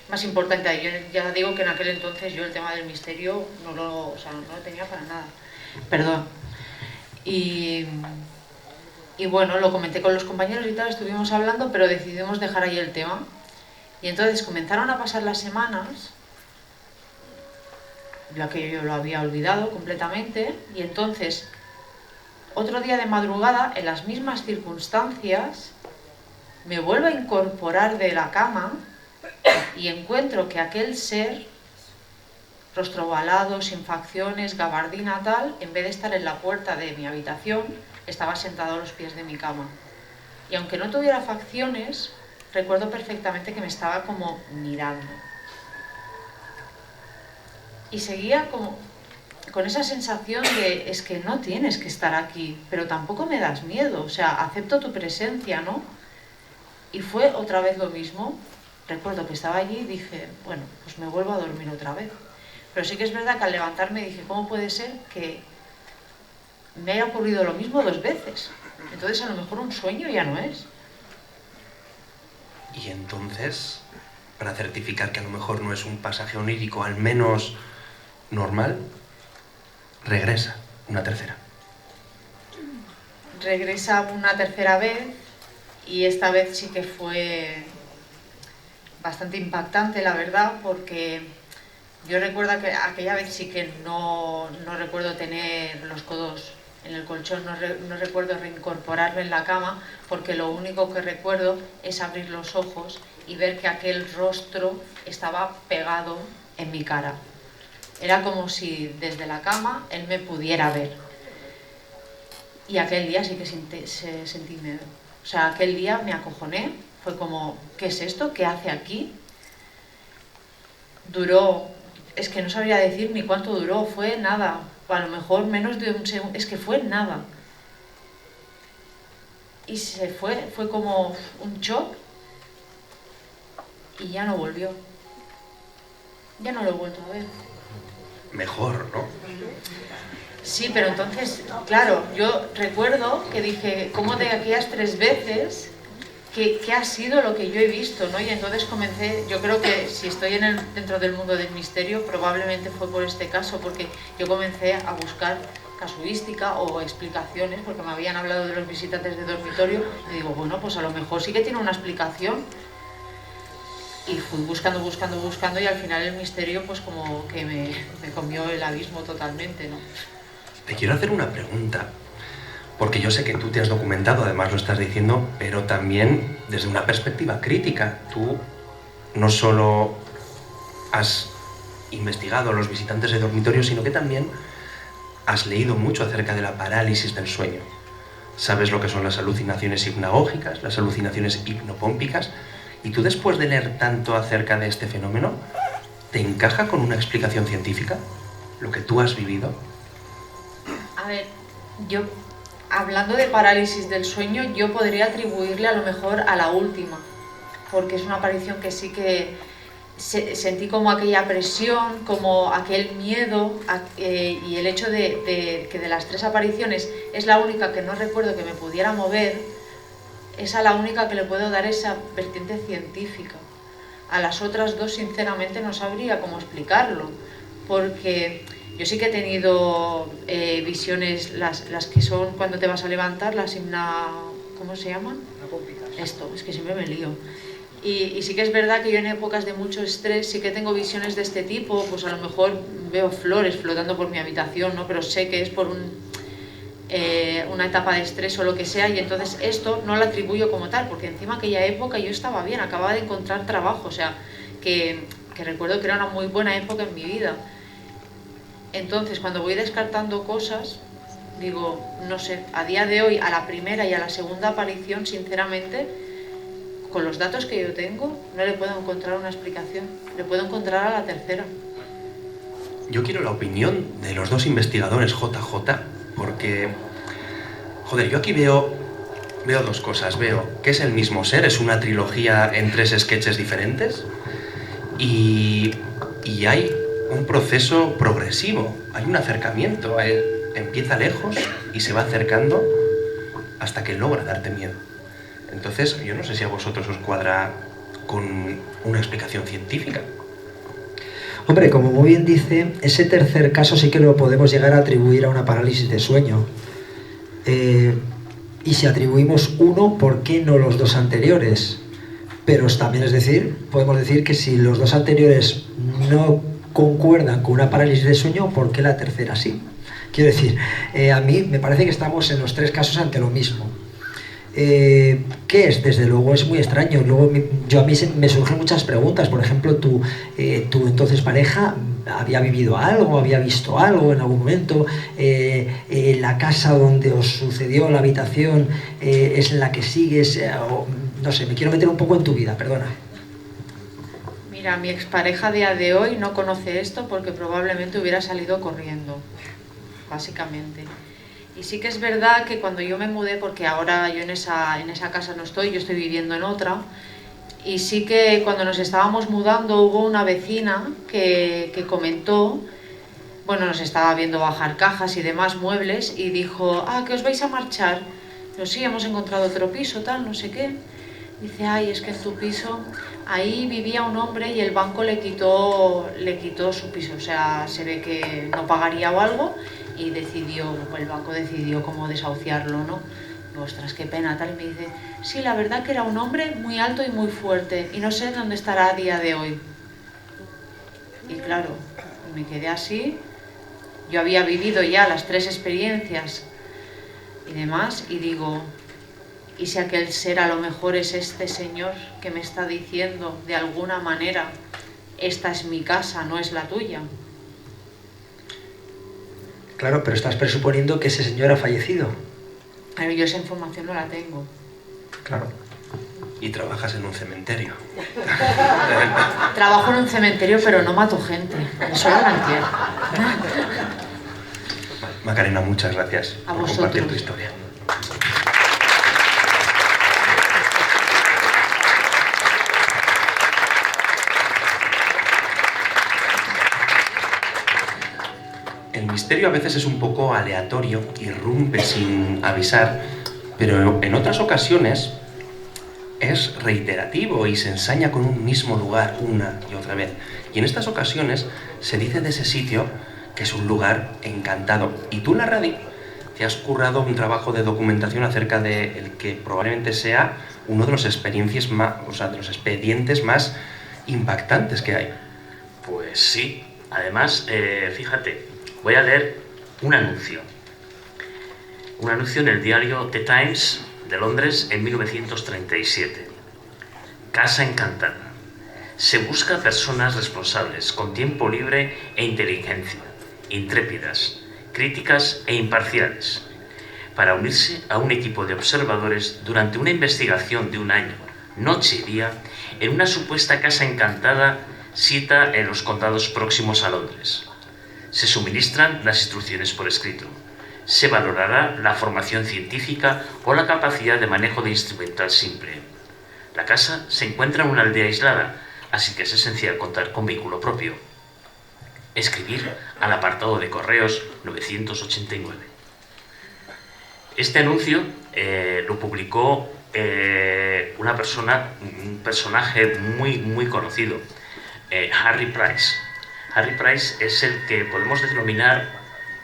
más importancia. Yo ya digo que en aquel entonces yo el tema del misterio no lo tenía para nada. Perdón. Y bueno, lo comenté con los compañeros y tal, estuvimos hablando, pero decidimos dejar ahí el tema. Y entonces comenzaron a pasar las semanas, ya que yo lo había olvidado completamente, y entonces otro día de madrugada, en las mismas circunstancias, me vuelvo a incorporar de la cama y encuentro que aquel ser, rostro ovalado, sin facciones, gabardina tal, en vez de estar en la puerta de mi habitación, estaba sentado a los pies de mi cama. Y aunque no tuviera facciones, recuerdo perfectamente que me estaba como mirando. Y seguía como con esa sensación de, es que no tienes que estar aquí, pero tampoco me das miedo, o sea, acepto tu presencia, ¿no? Y fue otra vez lo mismo. Recuerdo que estaba allí y dije, bueno, pues me vuelvo a dormir otra vez. Pero sí que es verdad que al levantarme dije, ¿cómo puede ser que me haya ocurrido lo mismo 2 veces? Entonces a lo mejor un sueño ya no es. Y entonces, para certificar que a lo mejor no es un pasaje onírico, al menos normal, regresa una tercera. Regresa una tercera vez y esta vez sí que fue bastante impactante, la verdad, porque yo recuerdo que aquella vez sí que no recuerdo tener los codos en el colchón, no recuerdo reincorporarme en la cama, porque lo único que recuerdo es abrir los ojos y ver que aquel rostro estaba pegado en mi cara. Era como si desde la cama él me pudiera ver. Y aquel día sí que sentí miedo. O sea, aquel día me acojoné, fue como, ¿qué es esto? ¿Qué hace aquí? Duró, es que no sabría decir ni cuánto duró, fue nada, a lo mejor menos de un segundo, es que fue nada. Y se fue como un shock y ya no volvió. Ya no lo he vuelto a ver. Mejor, ¿no? Sí, pero entonces, claro, yo recuerdo que dije, ¿cómo de aquellas 3 veces qué ha sido lo que yo he visto, ¿no? Y entonces comencé, yo creo que si estoy dentro del mundo del misterio, probablemente fue por este caso, porque yo comencé a buscar casuística o explicaciones, porque me habían hablado de los visitantes de dormitorio, y digo, bueno, pues a lo mejor sí que tiene una explicación. Y fui buscando y al final el misterio pues como que me comió el abismo totalmente, ¿no? Te quiero hacer una pregunta, porque yo sé que tú te has documentado, además lo estás diciendo, pero también desde una perspectiva crítica. Tú no solo has investigado a los visitantes de dormitorio, sino que también has leído mucho acerca de la parálisis del sueño. Sabes lo que son las alucinaciones hipnagógicas, las alucinaciones hipnopómpicas. Y tú, después de leer tanto acerca de este fenómeno, ¿te encaja con una explicación científica lo que tú has vivido? A ver, yo, hablando de parálisis del sueño, yo podría atribuirle a lo mejor a la última, porque es una aparición que sí que sentí como aquella presión, como aquel miedo, y el hecho de que de las 3 apariciones es la única que no recuerdo que me pudiera mover. es a la única que le puedo dar esa vertiente científica. A las otras dos, sinceramente, no sabría cómo explicarlo, porque yo sí que he tenido visiones, las que son cuando te vas a levantar, ¿cómo se llaman? Esto, es que siempre me lío. Y sí que es verdad que yo en épocas de mucho estrés sí que tengo visiones de este tipo, pues a lo mejor veo flores flotando por mi habitación, ¿no? Pero sé que es por una etapa de estrés o lo que sea, y entonces esto no lo atribuyo como tal, porque encima aquella época yo estaba bien, acababa de encontrar trabajo, o sea, que recuerdo que era una muy buena época en mi vida. Entonces, cuando voy descartando cosas, digo, no sé, a día de hoy, a la primera y a la segunda aparición, sinceramente, con los datos que yo tengo, no le puedo encontrar una explicación. Le puedo encontrar a la tercera. Yo quiero la opinión de los dos investigadores JJ, porque, joder, yo aquí veo dos cosas. Veo que es el mismo ser, es una trilogía en 3 sketches diferentes, y hay un proceso progresivo, hay un acercamiento. Empieza lejos y se va acercando hasta que logra darte miedo. Entonces, yo no sé si a vosotros os cuadra con una explicación científica. Hombre, como muy bien dice, ese tercer caso sí que lo podemos llegar a atribuir a una parálisis de sueño. Y si atribuimos uno, ¿por qué no los dos anteriores? Pero también podemos decir que si los dos anteriores no concuerdan con una parálisis de sueño, ¿por qué la tercera sí? Quiero decir, a mí me parece que estamos en los 3 casos ante lo mismo. ¿Qué es? Desde luego es muy extraño. Luego a mí me surgen muchas preguntas. Por ejemplo, tu entonces pareja había vivido algo, había visto algo en algún momento. La casa donde os sucedió, la habitación, es la que sigues. No sé, me quiero meter un poco en tu vida, perdona. Mira, mi expareja a día de hoy no conoce esto porque probablemente hubiera salido corriendo, básicamente. Y sí que es verdad que cuando yo me mudé, porque ahora yo en esa casa no estoy, yo estoy viviendo en otra, y sí que cuando nos estábamos mudando hubo una vecina que comentó, bueno, nos estaba viendo bajar cajas y demás muebles, y dijo, ¿que os vais a marchar? Yo, sí, hemos encontrado otro piso, tal, no sé qué. Dice, ay, es que en tu piso, ahí vivía un hombre y el banco le quitó su piso, o sea, se ve que no pagaría o algo, y el banco decidió cómo desahuciarlo, ¿no? Y, ostras, qué pena, tal. Y me dice, sí, la verdad que era un hombre muy alto y muy fuerte, y no sé dónde estará a día de hoy. Y claro, me quedé así. Yo había vivido ya las 3 experiencias y demás, y digo, ¿y si aquel ser a lo mejor es este señor que me está diciendo de alguna manera, esta es mi casa, no es la tuya? Claro, pero estás presuponiendo que ese señor ha fallecido. Pero yo esa información no la tengo. Claro. Y trabajas en un cementerio. Trabajo en un cementerio, pero no mato gente. Eso lo entiendo. Macarena, muchas gracias A por vosotros. compartir tu historia. El misterio a veces es un poco aleatorio, irrumpe sin avisar, pero en otras ocasiones es reiterativo y se ensaña con un mismo lugar una y otra vez. Y en estas ocasiones se dice de ese sitio que es un lugar encantado. Y tú en la radio te has currado un trabajo de documentación acerca de el que probablemente sea uno de los expedientes más impactantes que hay. Pues sí. Además, fíjate, voy a leer un anuncio. Un anuncio en el diario The Times de Londres en 1937. Casa encantada. Se busca personas responsables, con tiempo libre e inteligencia, intrépidas, críticas e imparciales, para unirse a un equipo de observadores durante una investigación de un año, noche y día, en una supuesta casa encantada situada en los condados próximos a Londres. Se suministran las instrucciones por escrito. Se valorará la formación científica o la capacidad de manejo de instrumental simple. La casa se encuentra en una aldea aislada, así que es esencial contar con vehículo propio. Escribir al apartado de correos 989. Este anuncio lo publicó un personaje muy conocido, Harry Price. Harry Price es el que podemos denominar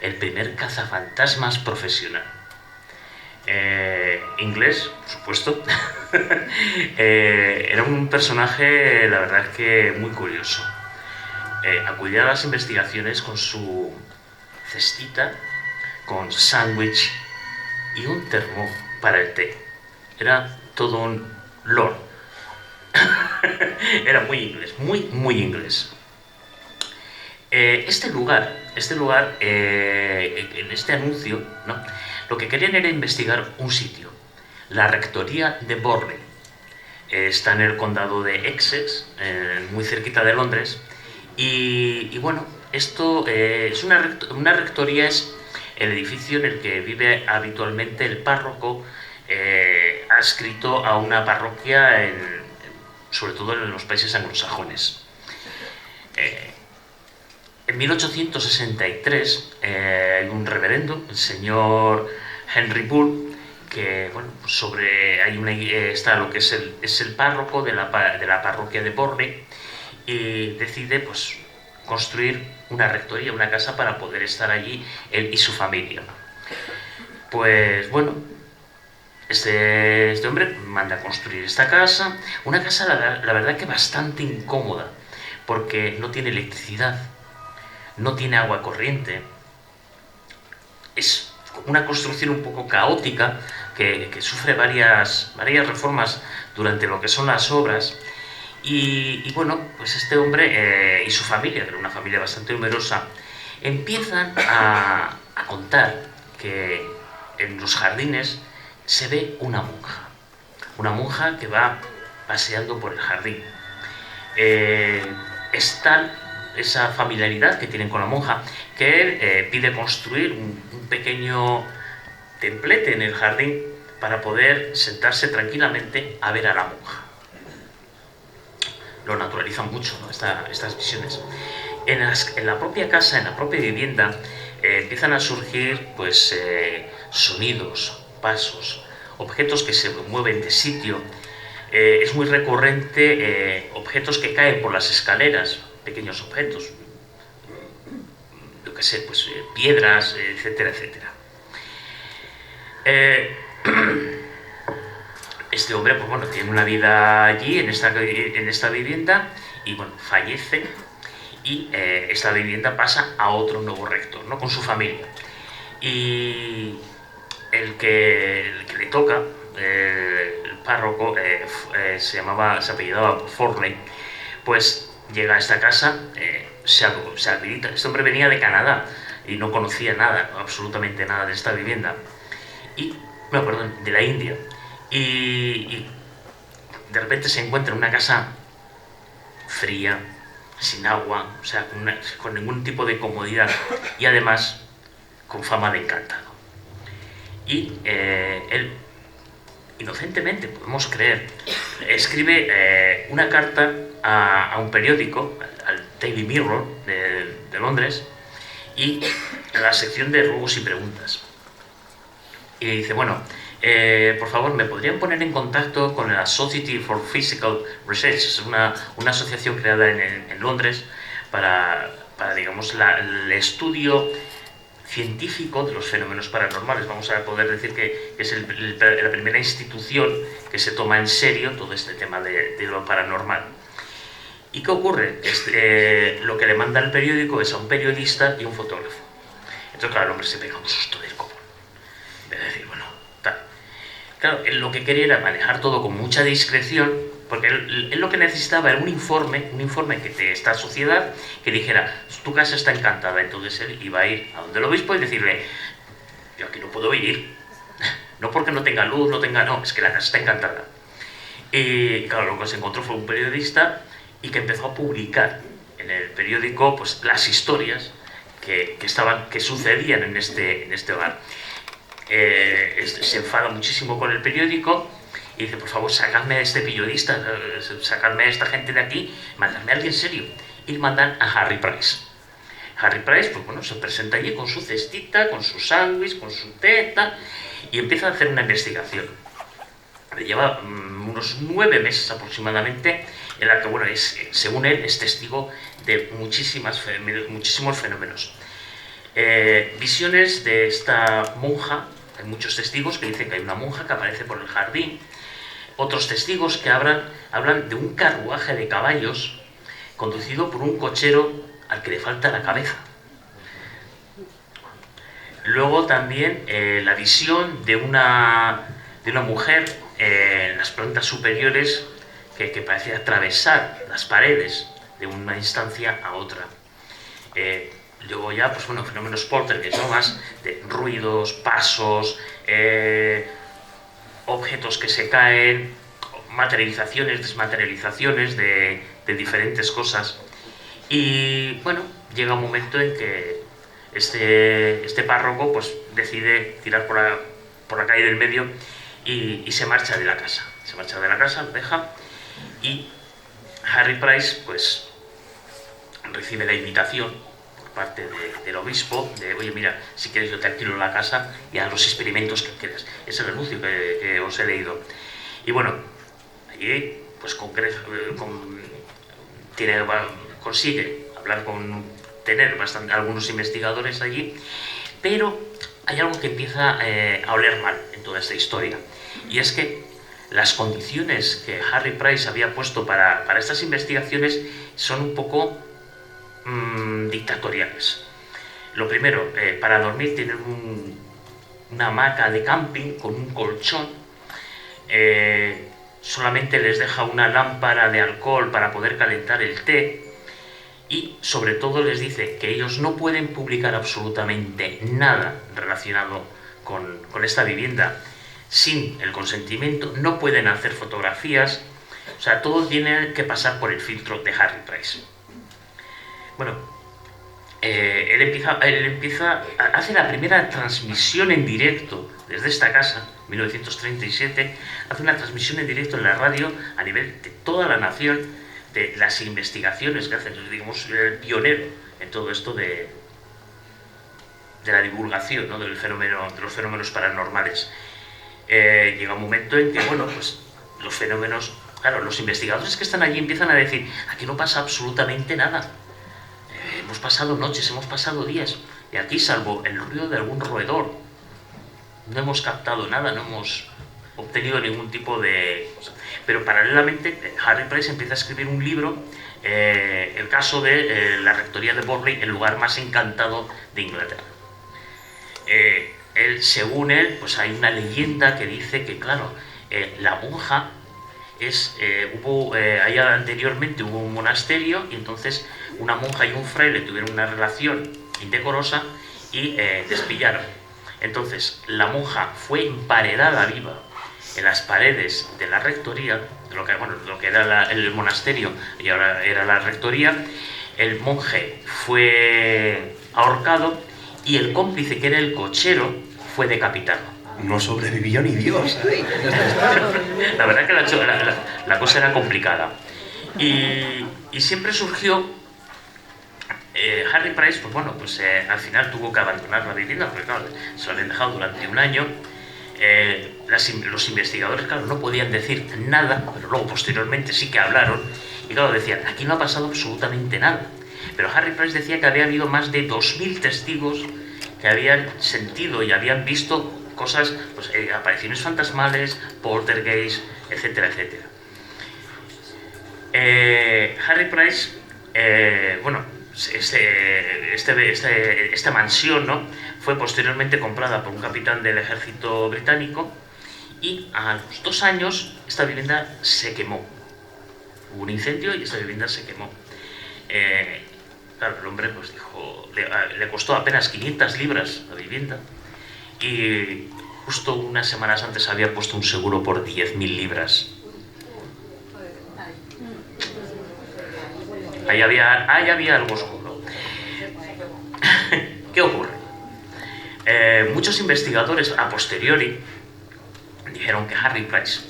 el primer cazafantasmas profesional. Inglés, por supuesto. Era un personaje, la verdad, que muy curioso. Acudía a las investigaciones con su cestita, con sándwich y un termo para el té. Era todo un lord. Era muy inglés, muy inglés. Este lugar, en este anuncio, ¿no?, lo que querían era investigar un sitio, la rectoría de Borley. Está en el condado de Essex, muy cerquita de Londres, y bueno, esto es una rectoría, es el edificio en el que vive habitualmente el párroco, adscrito a una parroquia, sobre todo en los países anglosajones. En 1863 hay un reverendo, el señor Henry Bull, que bueno, está lo que es el párroco de la parroquia de Borley, y decide pues construir una rectoría, una casa para poder estar allí él y su familia. Pues bueno, este hombre manda a construir esta casa, una casa la verdad que bastante incómoda, porque no tiene electricidad, no tiene agua corriente, es una construcción un poco caótica que sufre varias reformas durante lo que son las obras. Y bueno, pues este hombre y su familia, que era una familia bastante numerosa, empiezan a contar que en los jardines se ve una monja que va paseando por el jardín. Es tal esa familiaridad que tienen con la monja que él pide construir un pequeño templete en el jardín para poder sentarse tranquilamente a ver a la monja. Lo naturalizan mucho, ¿no?, estas visiones. En la propia casa, en la propia vivienda, empiezan a surgir pues sonidos, pasos, objetos que se mueven de sitio. Es muy recurrente objetos que caen por las escaleras, pequeños objetos, yo qué sé, pues piedras, etcétera, etcétera. Este hombre, pues bueno, tiene una vida allí, en esta vivienda, y bueno, fallece, y esta vivienda pasa a otro nuevo rector, ¿no?, con su familia. Y el que le toca, el párroco, se apellidaba Forley, pues llega a esta casa, se habilita. Este hombre venía de Canadá y no conocía nada, absolutamente nada de esta vivienda, de la India, y de repente se encuentra en una casa fría, sin agua, o sea, con ningún tipo de comodidad, y además con fama de encantado. Y él, inocentemente, podemos creer, escribe una carta a un periódico, al Daily Mirror de Londres, y en la sección de ruegos y preguntas. Y dice, bueno, por favor, ¿me podrían poner en contacto con la Society for Physical Research? Es una asociación creada en Londres para digamos, el estudio científico de los fenómenos paranormales. Vamos a poder decir que es la primera institución que se toma en serio todo este tema de lo paranormal. ¿Y qué ocurre? Lo que le manda el periódico es a un periodista y un fotógrafo. Entonces, claro, el hombre se pega un susto del copón. De decir, bueno, tal. Claro, él lo que quería era manejar todo con mucha discreción, porque él lo que necesitaba era un informe que de esta sociedad que dijera, tu casa está encantada. Entonces él iba a ir a donde el obispo y decirle, yo aquí no puedo vivir, no porque no tenga luz, no, es que la casa está encantada. Y claro, lo que se encontró fue un periodista y que empezó a publicar en el periódico pues las historias que sucedían en este hogar. Se enfada muchísimo con el periódico y dice, por favor, sacadme a este periodista, sacadme a esta gente de aquí, mandadme a alguien serio. Y le mandan a Harry Price. Harry Price, pues bueno, se presenta allí con su cestita, con su sándwich, con su teta, y empieza a hacer una investigación. lleva unos 9 meses aproximadamente, en la que, bueno, según él, es testigo de muchísimos fenómenos. Visiones de esta monja, hay muchos testigos que dicen que hay una monja que aparece por el jardín, otros testigos que hablan de un carruaje de caballos conducido por un cochero al que le falta la cabeza. Luego también la visión de una mujer en las plantas superiores que parecía atravesar las paredes de una instancia a otra. Luego ya, pues bueno, fenómenos poltergeist, ¿no? Más de ruidos, pasos, objetos que se caen, materializaciones, desmaterializaciones de diferentes cosas. Y bueno, llega un momento en que este párroco pues decide tirar por la calle del medio y se marcha de la casa. Se marcha de la casa, lo deja, y Harry Price pues recibe la invitación por parte del obispo de: oye, mira, si quieres yo te alquilo la casa y haz los experimentos que quieras. Es el anuncio que os he leído. Y bueno, allí pues consigue hablar tener algunos investigadores allí, pero hay algo que empieza a oler mal en toda esta historia, y es que las condiciones que Harry Price había puesto para estas investigaciones son un poco dictatoriales. Lo primero, para dormir tienen una hamaca de camping con un colchón, solamente les deja una lámpara de alcohol para poder calentar el té, y sobre todo les dice que ellos no pueden publicar absolutamente nada relacionado con esta vivienda sin el consentimiento, no pueden hacer fotografías, o sea, todo tiene que pasar por el filtro de Harry Price. Bueno, hace la primera transmisión en directo desde esta casa, 1937, hace una transmisión en directo en la radio a nivel de toda la nación de las investigaciones que hacen, digamos, el pionero en todo esto de la divulgación, ¿no? de los fenómenos paranormales. Llega un momento en que, bueno, pues los fenómenos, claro, los investigadores que están allí empiezan a decir: aquí no pasa absolutamente nada. Hemos pasado noches, hemos pasado días, y aquí, salvo el ruido de algún roedor, no hemos captado nada, no hemos obtenido ningún tipo de cosa. Pero paralelamente Harry Price empieza a escribir un libro, el caso de la rectoría de Borley, el lugar más encantado de Inglaterra. Según él, pues hay una leyenda que dice que, claro, la monja allá anteriormente hubo un monasterio, y entonces una monja y un fraile tuvieron una relación indecorosa y despillaron. Entonces la monja fue emparedada viva en las paredes de la rectoría, de lo que era el monasterio y ahora era la rectoría. El monje fue ahorcado y el cómplice, que era el cochero, fue decapitado. No sobrevivió ni Dios. La verdad que la cosa era complicada. Y siempre surgió... Harry Price, pues bueno, pues al final tuvo que abandonar la vivienda, porque claro, se lo habían dejado durante un año. Los investigadores, claro, no podían decir nada, pero luego posteriormente sí que hablaron, y claro, decían: aquí no ha pasado absolutamente nada. Pero Harry Price decía que había habido más de 2000 testigos que habían sentido y habían visto cosas, pues, apariciones fantasmales, poltergeist, etcétera, etcétera. Harry Price, esta mansión, ¿no?, fue posteriormente comprada por un capitán del ejército británico, y a los 2 años esta vivienda se quemó. Hubo un incendio y esta vivienda se quemó. Claro, el hombre pues dijo, le costó apenas 500 libras la vivienda, y justo unas semanas antes había puesto un seguro por 10.000 libras. Ahí había algo oscuro. ¿Qué ocurre? Muchos investigadores a posteriori dijeron que Harry Price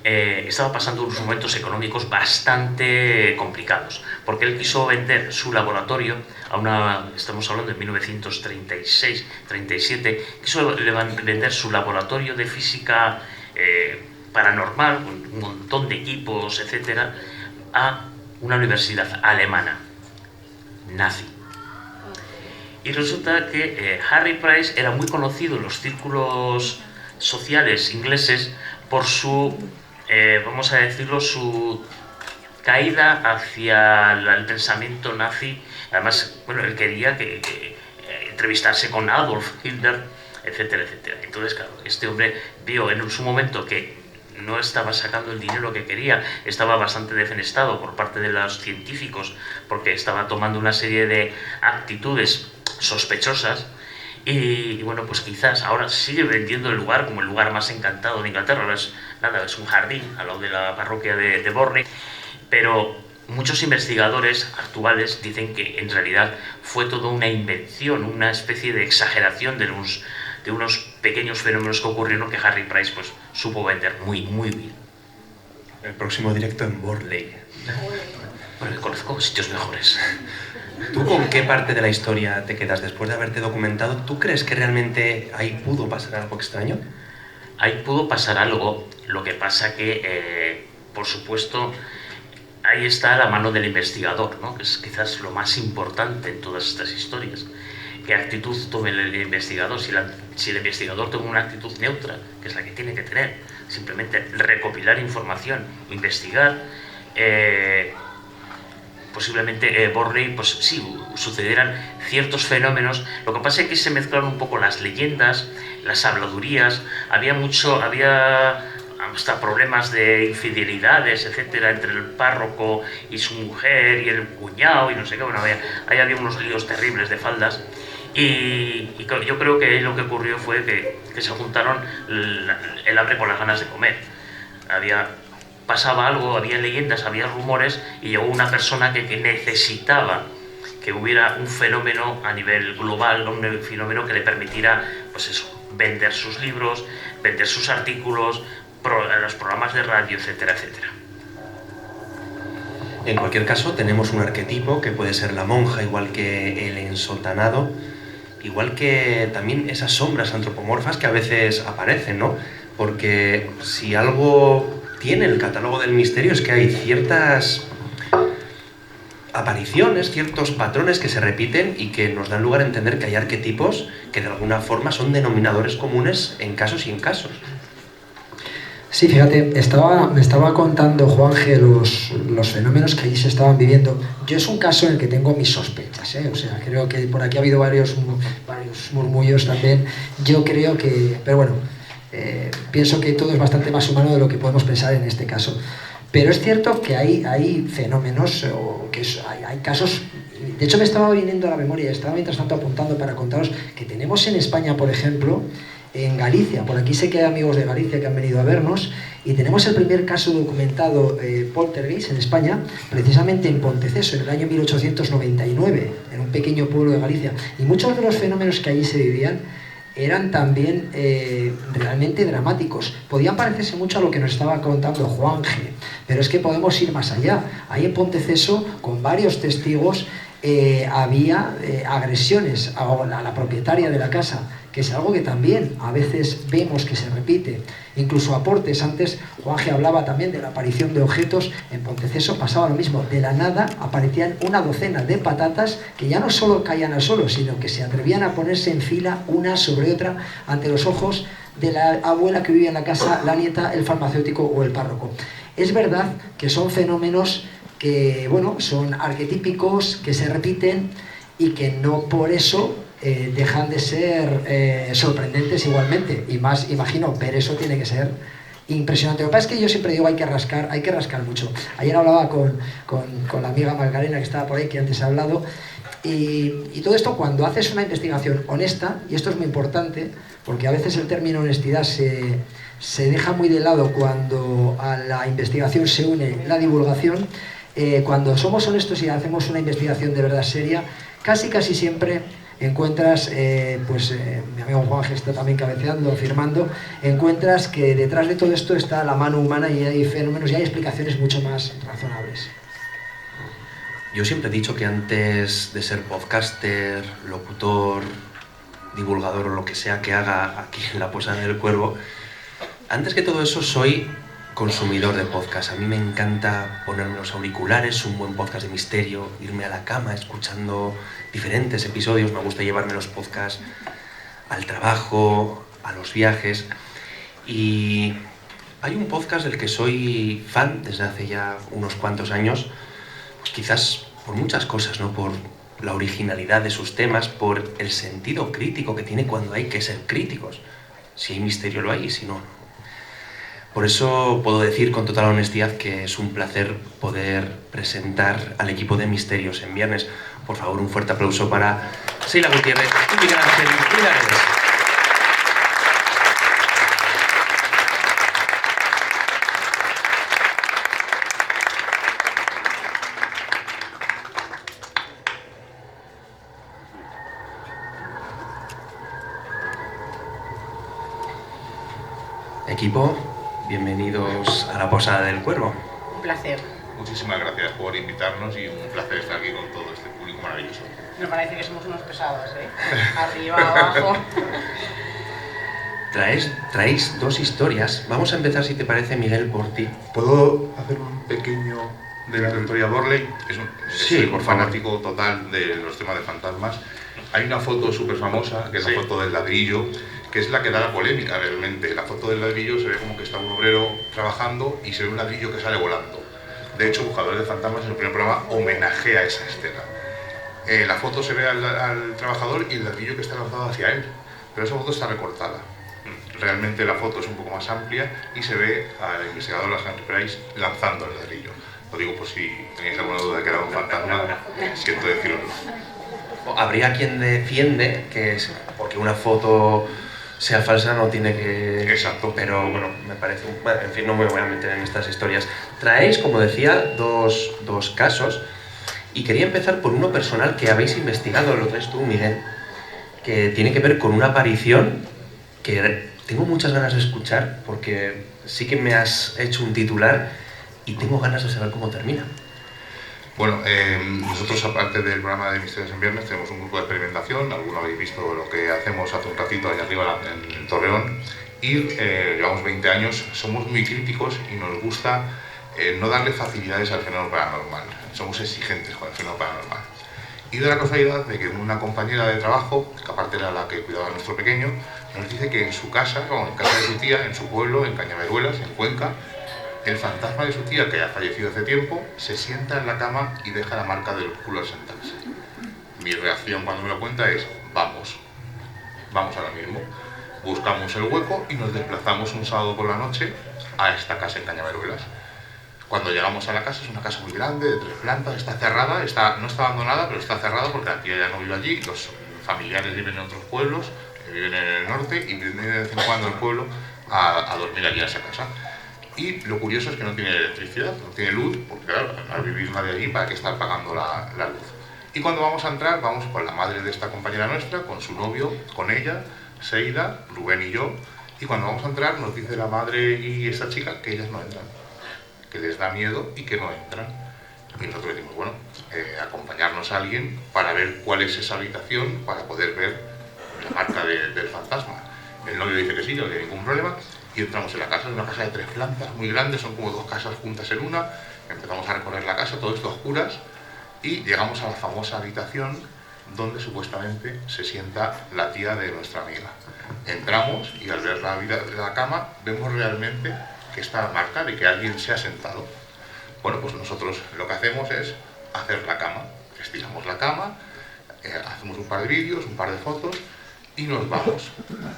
estaba pasando unos momentos económicos bastante complicados, porque él quiso vender su laboratorio estamos hablando de 1936-37, quiso vender su laboratorio de física paranormal, con un montón de equipos, etcétera, a una universidad alemana, nazi. Y resulta que Harry Price era muy conocido en los círculos sociales ingleses por su, vamos a decirlo, su caída hacia el pensamiento nazi. Además, bueno, él quería entrevistarse con Adolf Hitler, etcétera, etcétera. Entonces, claro, este hombre vio en su momento que no estaba sacando el dinero que quería, estaba bastante defenestrado por parte de los científicos, porque estaba tomando una serie de actitudes sospechosas, y bueno, pues quizás ahora sigue vendiendo el lugar como el lugar más encantado de Inglaterra. Ahora es un jardín al lado de la parroquia de Borley, pero muchos investigadores actuales dicen que en realidad fue toda una invención, una especie de exageración de unos pequeños fenómenos que ocurrieron, que Harry Price pues supo vender muy, muy bien. El próximo directo en Borley. Bueno, conozco sitios mejores. ¿Tú con qué parte de la historia te quedas después de haberte documentado? ¿Tú crees que realmente ahí pudo pasar algo extraño? Ahí pudo pasar algo, lo que pasa que, por supuesto, ahí está la mano del investigador, ¿no? Que es quizás lo más importante en todas estas historias. ¿Qué actitud tome el investigador? Si el investigador toma una actitud neutra, que es la que tiene que tener, simplemente recopilar información, investigar, posiblemente Borley, pues sí, sucedieran ciertos fenómenos. Lo que pasa es que se mezclaron un poco las leyendas, las habladurías, había hasta problemas de infidelidades, etcétera, entre el párroco y su mujer y el cuñado y no sé qué. Bueno, ahí había unos líos terribles de faldas, y yo creo que lo que ocurrió fue que se juntaron el hambre con las ganas de comer. Pasaba algo, había leyendas, había rumores, y llegó una persona que necesitaba que hubiera un fenómeno a nivel global, un fenómeno que le permitiera, pues eso, vender sus libros, vender sus artículos, los programas de radio, etcétera, etcétera. En cualquier caso, tenemos un arquetipo que puede ser la monja, igual que el ensotanado, igual que también esas sombras antropomorfas que a veces aparecen, ¿no? Porque si algo tiene el catálogo del misterio es que hay ciertas apariciones, ciertos patrones que se repiten y que nos dan lugar a entender que hay arquetipos que de alguna forma son denominadores comunes en casos y en casos. Sí, fíjate, me estaba contando Juanje los fenómenos que allí se estaban viviendo. Yo es un caso en el que tengo mis sospechas, ¿eh? O sea, creo que por aquí ha habido varios murmullos también. Yo creo que, pero bueno, pienso que todo es bastante más humano de lo que podemos pensar en este caso. Pero es cierto que hay fenómenos, hay casos. De hecho, me estaba viniendo a la memoria, estaba mientras tanto apuntando para contaros que tenemos en España, por ejemplo, en Galicia. Por aquí sé que hay amigos de Galicia que han venido a vernos, y tenemos el primer caso documentado poltergeist en España, precisamente en Ponteceso, en el año 1899, en un pequeño pueblo de Galicia. Y muchos de los fenómenos que allí se vivían eran también realmente dramáticos. Podían parecerse mucho a lo que nos estaba contando Juanje, pero es que podemos ir más allá. Ahí en Ponteceso, con varios testigos, había agresiones a la propietaria de la casa, que es algo que también a veces vemos que se repite. Incluso aportes. Antes Juanje hablaba también de la aparición de objetos. En Ponteceso pasaba lo mismo. De la nada aparecían una docena de patatas que ya no solo caían al suelo, sino que se atrevían a ponerse en fila una sobre otra ante los ojos de la abuela que vivía en la casa, la nieta, el farmacéutico o el párroco. Es verdad que son fenómenos que, bueno, son arquetípicos, que se repiten y que no por eso dejan de ser sorprendentes igualmente. Y más, imagino, ver eso tiene que ser impresionante. Lo que pasa es que yo siempre digo hay que rascar mucho. Ayer hablaba con la amiga Magdalena, que estaba por ahí, que antes he hablado, y todo esto, cuando haces una investigación honesta, y esto es muy importante, porque a veces el término honestidad se deja muy de lado cuando a la investigación se une la divulgación. Cuando somos honestos y hacemos una investigación de verdad seria, casi siempre encuentras, mi amigo Juanje está también cabeceando, firmando, encuentras que detrás de todo esto está la mano humana y hay fenómenos y hay explicaciones mucho más razonables. Yo siempre he dicho que antes de ser podcaster, locutor, divulgador o lo que sea que haga aquí en la Posada del Cuervo, Antes que todo eso, soy consumidor de podcast. A mí me encanta ponerme los auriculares, un buen podcast de misterio, irme a la cama escuchando diferentes episodios. Me gusta llevarme los podcasts al trabajo, a los viajes. Y hay un podcast del que soy fan desde hace ya unos cuantos años, pues quizás por muchas cosas, ¿no? Por la originalidad de sus temas, por el sentido crítico que tiene cuando hay que ser críticos. Si hay misterio lo hay y si no, no. Por eso puedo decir con total honestidad que es un placer poder presentar al equipo de Misterios en Viernes. Por favor, un fuerte aplauso para Seila Gutiérrez y Miguel Ángel Milares. Equipo, bienvenidos a la Posada del Cuervo. Un placer. Muchísimas gracias por invitarnos y un placer estar aquí con todo este público maravilloso. Me parece que somos unos pesados, ¿eh? Arriba, abajo. Traéis dos historias. Vamos a empezar, si te parece, Miguel, por ti. ¿Puedo hacer un pequeño de la Victoria Borley? Sí, por un favor. fanático total de los temas de fantasmas. Hay una foto súper famosa, que es la foto del ladrillo, que es la que da la polémica realmente. La foto del ladrillo se ve como que está un obrero trabajando y se ve un ladrillo que sale volando. De hecho, Buscadores de Fantasmas en el primer programa homenajea esa escena. La foto se ve al trabajador y el ladrillo que está lanzado hacia él, pero esa foto está recortada. Realmente la foto es un poco más amplia y se ve al investigador Henry Price lanzando el ladrillo. Lo digo por si tenéis alguna duda de que era un fantasma, siento decirlo. Habría quien defiende que porque una foto sea falsa no tiene que... Exacto. Pero bueno, me parece... Bueno, en fin, no me voy a meter en estas historias. Traéis, como decía, dos casos y quería empezar por uno personal que habéis investigado, lo traes tú, Miguel, que tiene que ver con una aparición que tengo muchas ganas de escuchar porque sí que me has hecho un titular y tengo ganas de saber cómo termina. Bueno, nosotros aparte del programa de Misterios en Viernes tenemos un grupo de experimentación, alguno habéis visto lo que hacemos hace un ratito allá arriba en Torreón y llevamos 20 años, somos muy críticos y nos gusta no darle facilidades al fenómeno paranormal, somos exigentes con el fenómeno paranormal. Y de la casualidad de que una compañera de trabajo, que aparte era la que cuidaba a nuestro pequeño, nos dice que en su casa, o en casa de su tía, en su pueblo, en Cañaveruelas, en Cuenca, el fantasma de su tía, que ha fallecido hace tiempo, se sienta en la cama y deja la marca del culo al sentarse. Mi reacción cuando me lo cuenta es, vamos ahora mismo. Buscamos el hueco y nos desplazamos un sábado por la noche a esta casa en Cañaveruelas. Cuando llegamos a la casa, es una casa muy grande, de 3 plantas, está cerrada, no está abandonada, pero está cerrada porque la tía ya no vive allí, los familiares viven en otros pueblos, viven en el norte y vienen de vez en cuando al pueblo a dormir allí en esa casa. Y lo curioso es que no tiene electricidad, no tiene luz, porque claro, al vivir nadie allí, ¿para qué estar pagando la luz? Y cuando vamos a entrar, vamos con la madre de esta compañera nuestra, con su novio, con ella, Seila, Rubén y yo, y cuando vamos a entrar nos dice la madre y esta chica que ellas no entran, que les da miedo y que no entran. Y nosotros decimos, bueno, acompañarnos a alguien para ver cuál es esa habitación, para poder ver la marca del fantasma. El novio dice que sí, no tiene ningún problema, y entramos en la casa, es una casa de 3 plantas, muy grande, son como 2 casas juntas en una, empezamos a recorrer la casa, todo esto a oscuras, y llegamos a la famosa habitación donde supuestamente se sienta la tía de nuestra amiga. Entramos y al ver la cama vemos realmente que está marca de que alguien se ha sentado. Bueno, pues nosotros lo que hacemos es hacer la cama, estiramos la cama, hacemos un par de vídeos, un par de fotos y nos vamos.